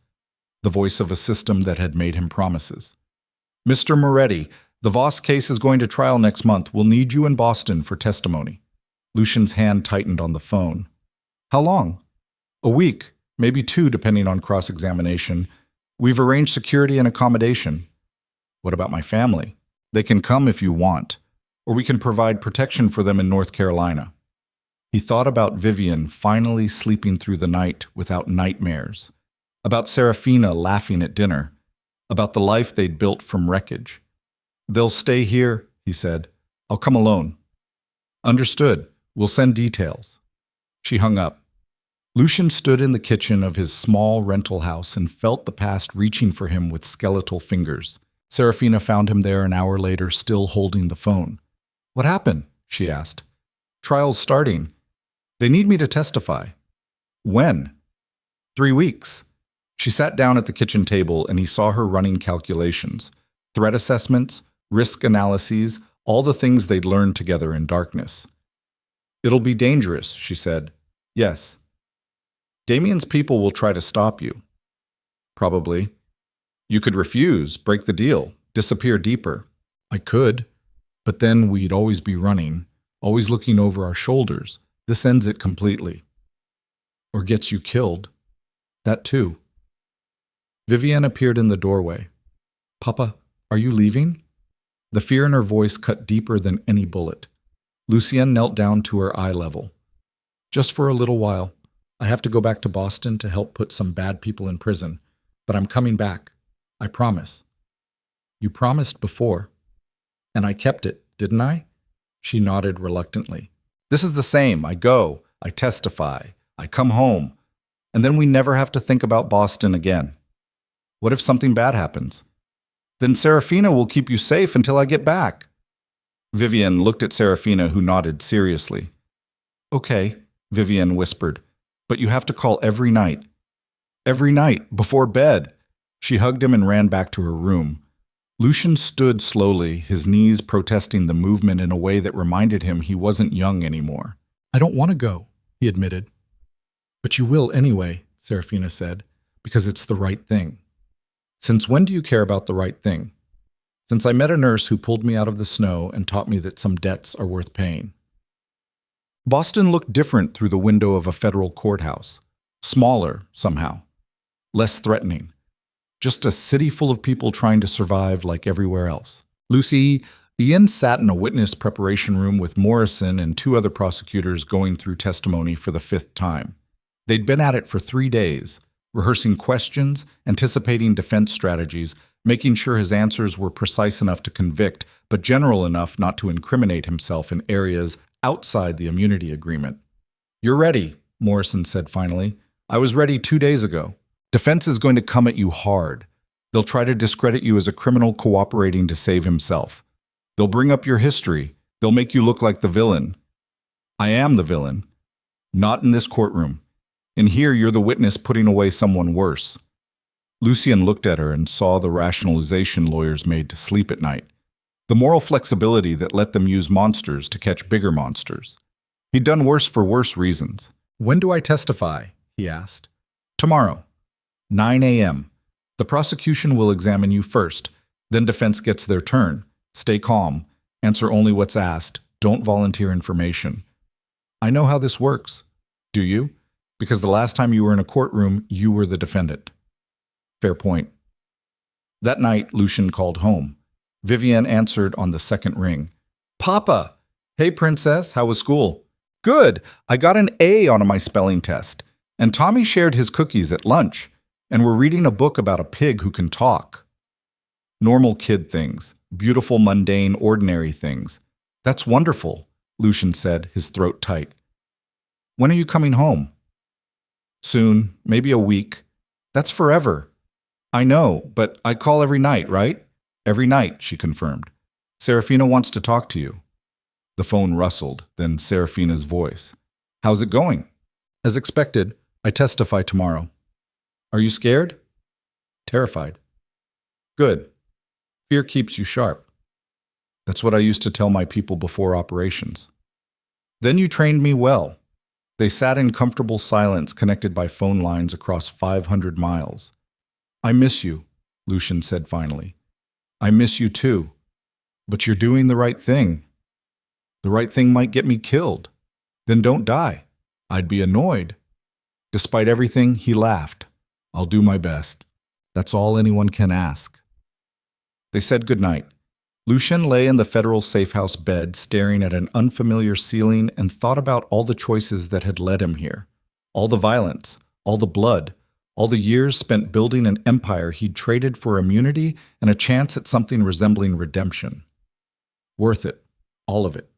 The voice of a system that had made him promises. "Mr. Moretti, the Voss case is going to trial next month. We'll need you in Boston for testimony." Lucien's hand tightened on the phone. "How long?" "A week, maybe 2 depending on cross-examination. We've arranged security and accommodation." "What about my family?" "They can come if you want, or we can provide protection for them in North Carolina." He thought about Vivian finally sleeping through the night without nightmares, about Serafina laughing at dinner, about the life they'd built from wreckage. "They'll stay here," he said. "I'll come alone." "Understood. We'll send details." She hung up. Lucien stood in the kitchen of his small rental house and felt the past reaching for him with skeletal fingers. Serafina found him there an hour later, still holding the phone. "What happened?" she asked. "Trial's starting. They need me to testify." "When?" 3 weeks. She sat down at the kitchen table and he saw her running calculations, threat assessments, risk analyses, all the things they'd learned together in darkness. "It'll be dangerous," she said. "Yes." "Damien's people will try to stop you." "Probably." "You could refuse, break the deal, disappear deeper." "I could, but then we'd always be running, always looking over our shoulders. This ends it completely." "Or gets you killed." "That too." Vivian appeared in the doorway. "Papa, are you leaving?" The fear in her voice cut deeper than any bullet. Lucien knelt down to her eye level. "Just for a little while. I have to go back to Boston to help put some bad people in prison, but I'm coming back. I promise." "You promised before." "And I kept it, didn't I?" She nodded reluctantly. "This is the same. I go, I testify, I come home, and then we never have to think about Boston again. What if something bad happens? Then Serafina will keep you safe until I get back." Vivian looked at Serafina, who nodded seriously. "Okay," Vivian whispered, "but you have to call every night." "Every night, before bed." She hugged him and ran back to her room. Lucien stood slowly, his knees protesting the movement in a way that reminded him he wasn't young anymore. "I don't want to go," he admitted. "But you will anyway," Serafina said, because it's the right thing. Since when do you care about the right thing? Since I met a nurse who pulled me out of the snow and taught me that some debts are worth paying. Boston looked different through the window of a federal courthouse. Smaller, somehow. Less threatening. Just a city full of people trying to survive like everywhere else. Ian sat in a witness preparation room with Morrison and two other prosecutors going through testimony for the fifth time. They'd been at it for 3 days, rehearsing questions, anticipating defense strategies, making sure his answers were precise enough to convict, but general enough not to incriminate himself in areas outside the immunity agreement. "You're ready," Morrison said finally. "I was ready 2 days ago. Defense is going to come at you hard. They'll try to discredit you as a criminal cooperating to save himself. They'll bring up your history. They'll make you look like the villain. I am the villain. Not in this courtroom. In here, you're the witness putting away someone worse." Lucian looked at her and saw the rationalization lawyers made to sleep at night. The moral flexibility that let them use monsters to catch bigger monsters. He'd done worse for worse reasons. "When do I testify?" he asked. "Tomorrow, 9 a.m. The prosecution will examine you first, then defense gets their turn. Stay calm. Answer only what's asked. Don't volunteer information. I know how this works. Do you? Because the last time you were in a courtroom, you were the defendant." Fair point. That night, Lucian called home. Vivienne answered on the second ring. "Papa! Hey, princess, how was school?" "Good. I got an A on my spelling test. And Tommy shared his cookies at lunch. And we're reading a book about a pig who can talk." Normal kid things. Beautiful, mundane, ordinary things. "That's wonderful," Lucian said, his throat tight. "When are you coming home?" "Soon. Maybe a week." "That's forever." "I know, but I call every night, right?" "Every night," she confirmed. "Serafina wants to talk to you." The phone rustled, then Serafina's voice. "How's it going?" "As expected. I testify tomorrow." "Are you scared?" "Terrified." "Good. Fear keeps you sharp." "That's what I used to tell my people before operations." "Then you trained me well." They sat in comfortable silence connected by phone lines across 500 miles. "I miss you," Lucian said finally. "I miss you too. But you're doing the right thing." "The right thing might get me killed." "Then don't die." "I'd be annoyed." Despite everything, he laughed. "I'll do my best. That's all anyone can ask." They said goodnight. Lucian lay in the federal safehouse bed, staring at an unfamiliar ceiling, and thought about all the choices that had led him here. All the violence, all the blood, all the years spent building an empire he'd traded for immunity and a chance at something resembling redemption. Worth it. All of it.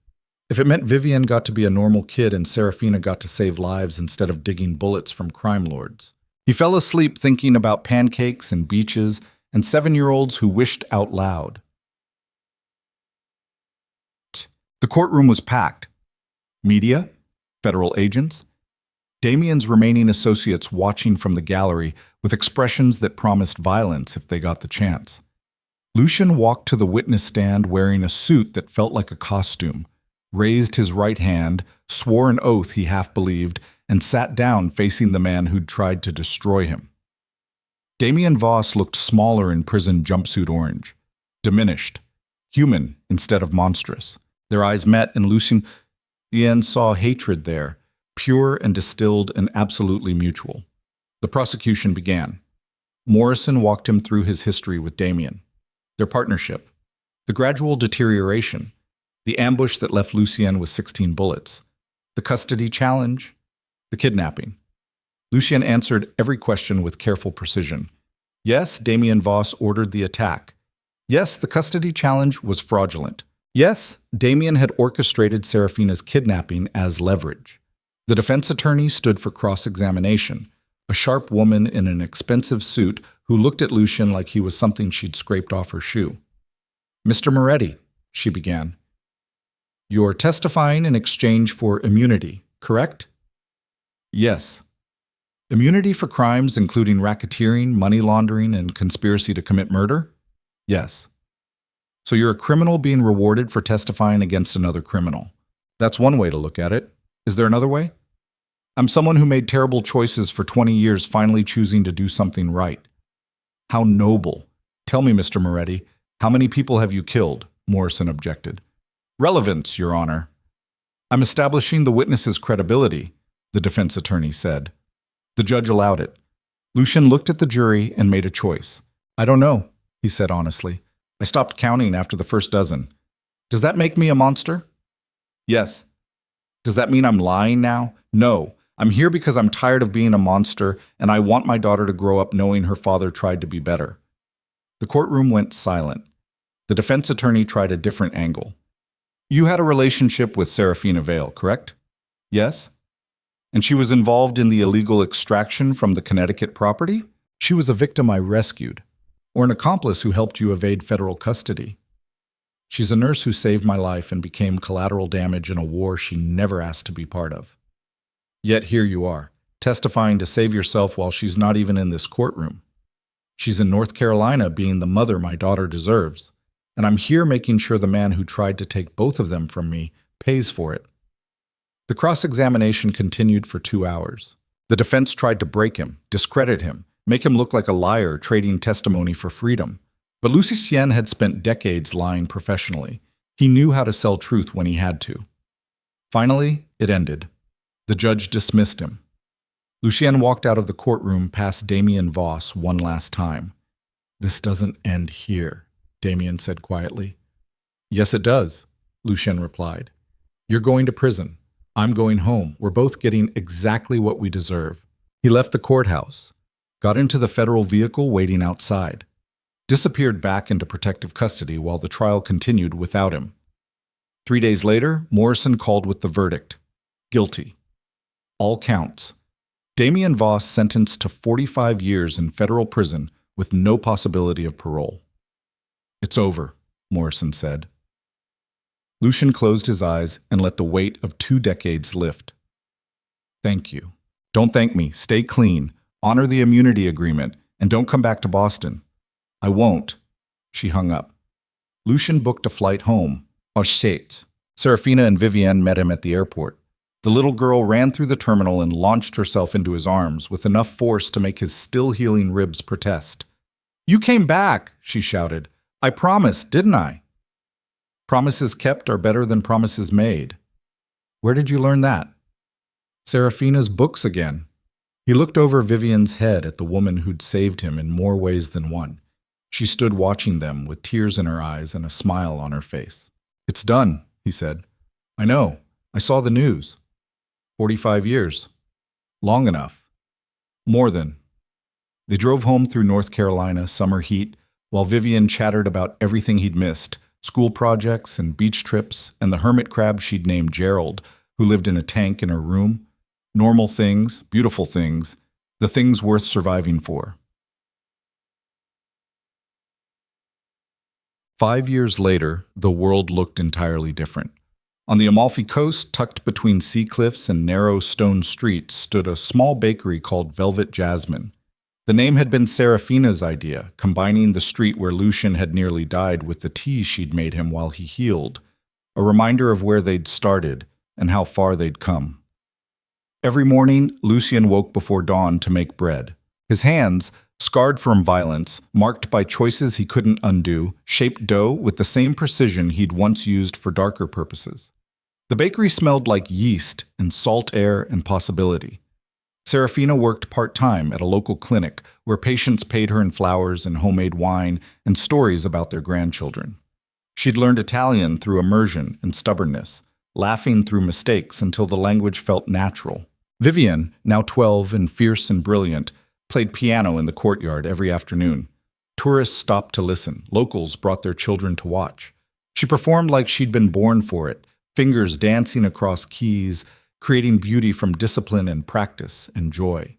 If it meant Vivienne got to be a normal kid and Serafina got to save lives instead of digging bullets from crime lords. He fell asleep thinking about pancakes and beaches and 7-year-olds who wished out loud. The courtroom was packed. Media, federal agents, Damien's remaining associates watching from the gallery with expressions that promised violence if they got the chance. Lucian walked to the witness stand wearing a suit that felt like a costume, raised his right hand, swore an oath he half believed, and sat down facing the man who'd tried to destroy him. Damien Voss looked smaller in prison jumpsuit orange, diminished, human instead of monstrous. Their eyes met, and Lucian saw hatred there, pure and distilled and absolutely mutual. The prosecution began. Morrison walked him through his history with Damien, their partnership, the gradual deterioration, the ambush that left Lucien with 16 bullets, the custody challenge, the kidnapping. Lucien answered every question with careful precision. Yes, Damien Voss ordered the attack. Yes, the custody challenge was fraudulent. Yes, Damien had orchestrated Serafina's kidnapping as leverage. The defense attorney stood for cross-examination, a sharp woman in an expensive suit who looked at Lucien like he was something she'd scraped off her shoe. "Mr. Moretti," she began, "you're testifying in exchange for immunity, correct?" "Yes." "Immunity for crimes including racketeering, money laundering, and conspiracy to commit murder?" "Yes." "So you're a criminal being rewarded for testifying against another criminal. That's one way to look at it. Is there another way?" I'm someone who made terrible choices for 20 years, finally choosing to do something right. How noble. Tell me, Mr. Moretti, how many people have you killed? Morrison objected. Relevance, Your Honor. I'm establishing the witness's credibility, the defense attorney said. The judge allowed it. Lucien looked at the jury and made a choice. I don't know, he said honestly. I stopped counting after the first dozen. Does that make me a monster? Yes. Does that mean I'm lying now? No. I'm here because I'm tired of being a monster, and I want my daughter to grow up knowing her father tried to be better. The courtroom went silent. The defense attorney tried a different angle. You had a relationship with Serafina Vale, correct? Yes. And she was involved in the illegal extraction from the Connecticut property? She was a victim I rescued, or an accomplice who helped you evade federal custody. She's a nurse who saved my life and became collateral damage in a war she never asked to be part of. Yet here you are, testifying to save yourself while she's not even in this courtroom. She's in North Carolina being the mother my daughter deserves, and I'm here making sure the man who tried to take both of them from me pays for it. The cross-examination continued for 2 hours. The defense tried to break him, discredit him, make him look like a liar trading testimony for freedom. But Lucien had spent decades lying professionally. He knew how to sell truth when he had to. Finally, it ended. The judge dismissed him. Lucien walked out of the courtroom past Damien Voss one last time. This doesn't end here, Damien said quietly. Yes, it does, Lucien replied. You're going to prison. I'm going home. We're both getting exactly what we deserve. He left the courthouse, got into the federal vehicle waiting outside, disappeared back into protective custody while the trial continued without him. 3 days later, Morrison called with the verdict. Guilty. All counts. Damien Voss sentenced to 45 years in federal prison with no possibility of parole. It's over, Morrison said. Lucien closed his eyes and let the weight of 2 decades lift. Thank you. Don't thank me. Stay clean. Honor the immunity agreement, and don't come back to Boston. I won't. She hung up. Lucien booked a flight home. Oh shit. Serafina and Vivienne met him at the airport. The little girl ran through the terminal and launched herself into his arms with enough force to make his still-healing ribs protest. You came back, she shouted. I promised, didn't I? Promises kept are better than promises made. Where did you learn that? Serafina's books again. He looked over Vivienne's head at the woman who'd saved him in more ways than one. She stood watching them with tears in her eyes and a smile on her face. It's done, he said. I know. I saw the news. 45 years. Long enough. More than. They drove home through North Carolina summer heat while Vivienne chattered about everything he'd missed, school projects and beach trips and the hermit crab she'd named Gerald, who lived in a tank in her room. Normal things, beautiful things, the things worth surviving for. 5 years later, the world looked entirely different. On the Amalfi Coast, tucked between sea cliffs and narrow stone streets, stood a small bakery called Velvet Jasmine. The name had been Serafina's idea, combining the street where Lucien had nearly died with the tea she'd made him while he healed, a reminder of where they'd started and how far they'd come. Every morning, Lucien woke before dawn to make bread. His hands, scarred from violence, marked by choices he couldn't undo, shaped dough with the same precision he'd once used for darker purposes. The bakery smelled like yeast and salt air and possibility. Serafina worked part-time at a local clinic where patients paid her in flowers and homemade wine and stories about their grandchildren. She'd learned Italian through immersion and stubbornness, laughing through mistakes until the language felt natural. Vivienne, now 12 and fierce and brilliant, played piano in the courtyard every afternoon. Tourists stopped to listen. Locals brought their children to watch. She performed like she'd been born for it, fingers dancing across keys, creating beauty from discipline and practice and joy.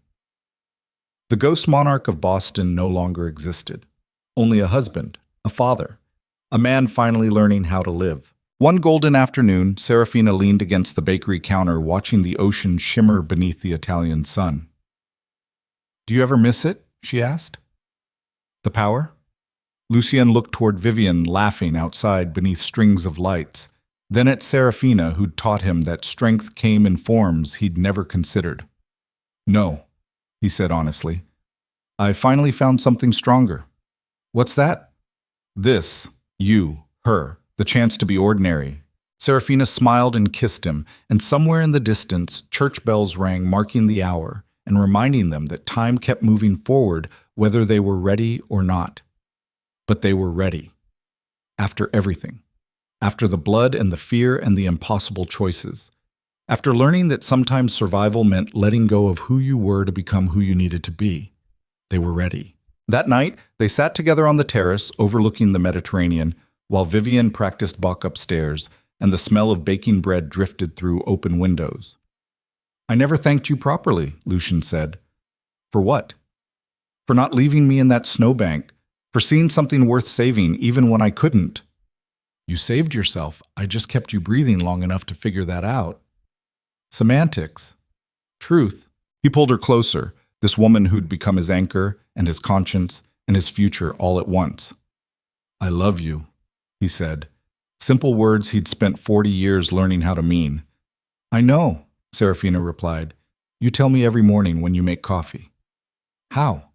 The Ghost Monarch of Boston no longer existed. Only a husband, a father, a man finally learning how to live. One golden afternoon, Serafina leaned against the bakery counter watching the ocean shimmer beneath the Italian sun. Do you ever miss it? She asked. The power? Lucien looked toward Vivienne laughing outside beneath strings of lights. Then at Serafina, who'd taught him that strength came in forms he'd never considered. "No," he said honestly. "I finally found something stronger." "What's that?" "This, you, her, the chance to be ordinary." Serafina smiled and kissed him, and somewhere in the distance, church bells rang, marking the hour and reminding them that time kept moving forward whether they were ready or not. But they were ready. After everything. After the blood and the fear and the impossible choices. After learning that sometimes survival meant letting go of who you were to become who you needed to be. They were ready. That night, they sat together on the terrace overlooking the Mediterranean while Vivian practiced Bach upstairs and the smell of baking bread drifted through open windows. "I never thanked you properly," Lucian said. "For what?" "For not leaving me in that snowbank, for seeing something worth saving even when I couldn't." "You saved yourself. I just kept you breathing long enough to figure that out." "Semantics." "Truth." He pulled her closer, this woman who'd become his anchor and his conscience and his future all at once. "I love you," he said. Simple words he'd spent 40 years learning how to mean. "I know," Serafina replied. "You tell me every morning when you make coffee." "How?"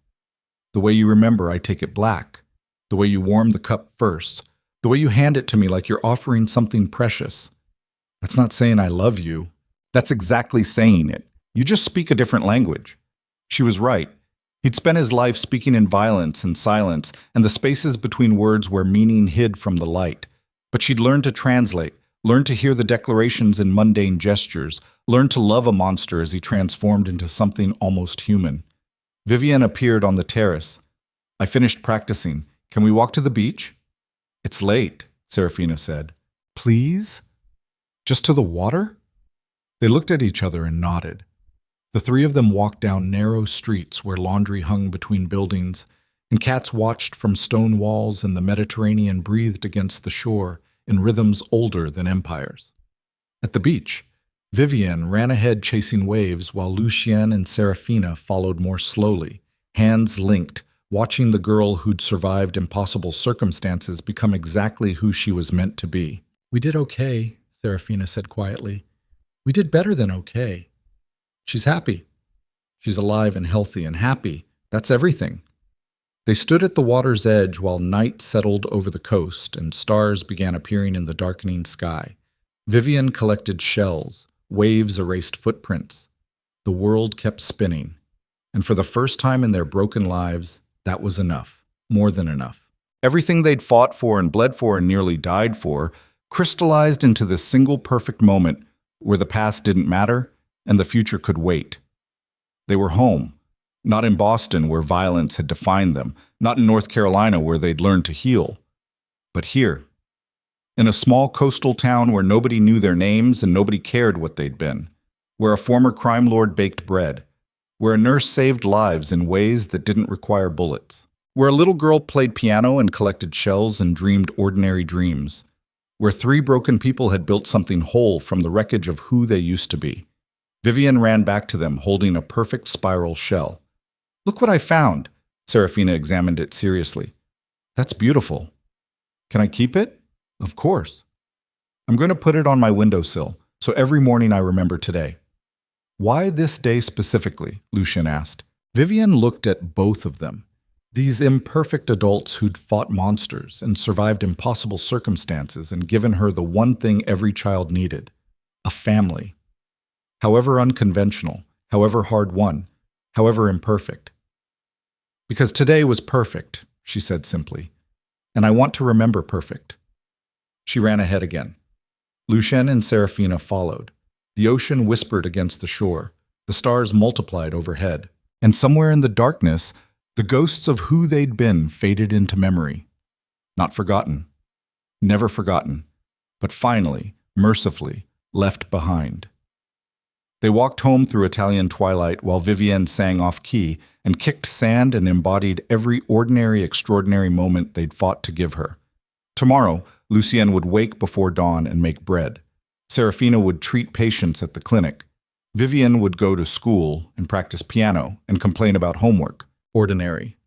"The way you remember I take it black. The way you warm the cup first. The way you hand it to me like you're offering something precious." "That's not saying I love you." "That's exactly saying it. You just speak a different language." She was right. He'd spent his life speaking in violence and silence and the spaces between words where meaning hid from the light. But she'd learned to translate, learned to hear the declarations in mundane gestures, learned to love a monster as he transformed into something almost human. Vivian appeared on the terrace. "I finished practicing. Can we walk to the beach?" "It's late," Serafina said. "Please? Just to the water?" They looked at each other and nodded. The three of them walked down narrow streets where laundry hung between buildings, and cats watched from stone walls and the Mediterranean breathed against the shore in rhythms older than empires. At the beach, Vivian ran ahead chasing waves while Lucien and Serafina followed more slowly, hands linked, watching the girl who'd survived impossible circumstances become exactly who she was meant to be. "We did okay," Serafina said quietly. "We did better than okay. She's happy. She's alive and healthy and happy. That's everything." They stood at the water's edge while night settled over the coast and stars began appearing in the darkening sky. Vivian collected shells, waves erased footprints. The world kept spinning. And for the first time in their broken lives, that was enough, more than enough. Everything they'd fought for and bled for and nearly died for crystallized into this single perfect moment where the past didn't matter and the future could wait. They were home. Not in Boston, where violence had defined them, not in North Carolina, where they'd learned to heal, but here, in a small coastal town where nobody knew their names and nobody cared what they'd been, where a former crime lord baked bread, where a nurse saved lives in ways that didn't require bullets, where a little girl played piano and collected shells and dreamed ordinary dreams, where three broken people had built something whole from the wreckage of who they used to be. Vivian ran back to them, holding a perfect spiral shell. "Look what I found." Serafina examined it seriously. "That's beautiful." "Can I keep it?" "Of course." "I'm going to put it on my windowsill, so every morning I remember today." "Why this day specifically?" Lucien asked. Vivian looked at both of them. These imperfect adults who'd fought monsters and survived impossible circumstances and given her the one thing every child needed, a family. However unconventional, however hard-won, however imperfect. "Because today was perfect," she said simply, "and I want to remember perfect." She ran ahead again. Lucien and Serafina followed. The ocean whispered against the shore. The stars multiplied overhead. And somewhere in the darkness, the ghosts of who they'd been faded into memory. Not forgotten. Never forgotten. But finally, mercifully, left behind. They walked home through Italian twilight while Vivienne sang off-key and kicked sand and embodied every ordinary, extraordinary moment they'd fought to give her. Tomorrow, Lucien would wake before dawn and make bread. Serafina would treat patients at the clinic. Vivienne would go to school and practice piano and complain about homework. Ordinary.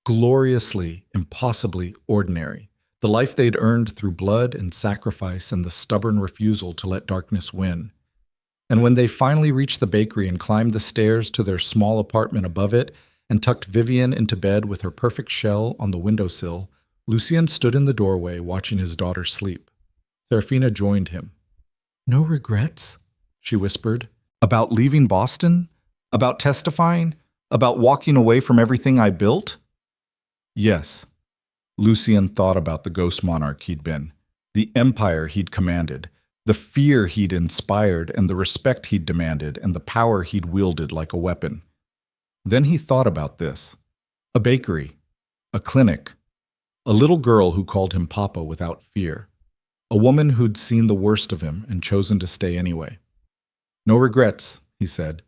Gloriously, impossibly ordinary. The life they'd earned through blood and sacrifice and the stubborn refusal to let darkness win. And when they finally reached the bakery and climbed the stairs to their small apartment above it and tucked Vivian into bed with her perfect shell on the windowsill, Lucien stood in the doorway watching his daughter sleep. Serafina joined him. "No regrets?" she whispered. "About leaving Boston? About testifying? About walking away from everything I built?" Yes. Lucien thought about the Ghost Monarch he'd been, the empire he'd commanded, the fear he'd inspired and the respect he'd demanded and the power he'd wielded like a weapon. Then he thought about this. A bakery, a clinic, a little girl who called him Papa without fear, a woman who'd seen the worst of him and chosen to stay anyway. "No regrets," he said.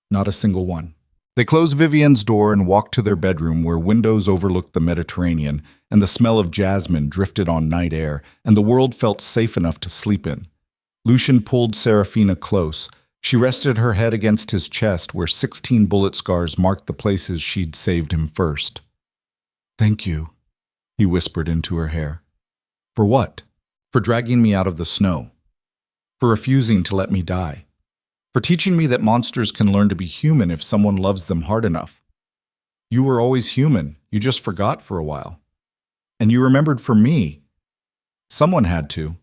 "Not a single one." They closed Vivian's door and walked to their bedroom where windows overlooked the Mediterranean and the smell of jasmine drifted on night air and the world felt safe enough to sleep in. Lucien pulled Serafina close. She rested her head against his chest where 16 bullet scars marked the places she'd saved him first. "Thank you," he whispered into her hair. "For what?" "For dragging me out of the snow. For refusing to let me die. For teaching me that monsters can learn to be human if someone loves them hard enough. You were always human, you just forgot for a while. And you remembered for me. Someone had to."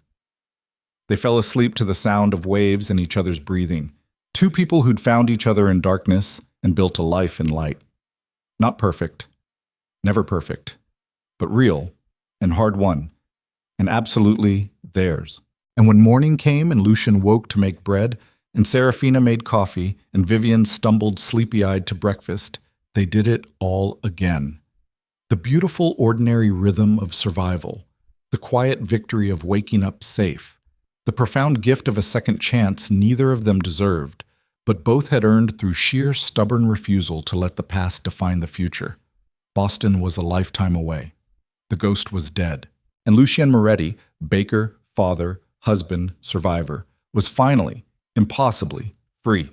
They fell asleep to the sound of waves and each other's breathing. Two people who'd found each other in darkness and built a life in light. Not perfect. Never perfect. But real and hard-won. And absolutely theirs. And when morning came and Lucien woke to make bread, and Serafina made coffee, and Vivian stumbled sleepy-eyed to breakfast, they did it all again. The beautiful ordinary rhythm of survival, the quiet victory of waking up safe, the profound gift of a second chance neither of them deserved, but both had earned through sheer stubborn refusal to let the past define the future. Boston was a lifetime away. The ghost was dead. And Lucien Moretti, baker, father, husband, survivor, was finally, impossibly, free.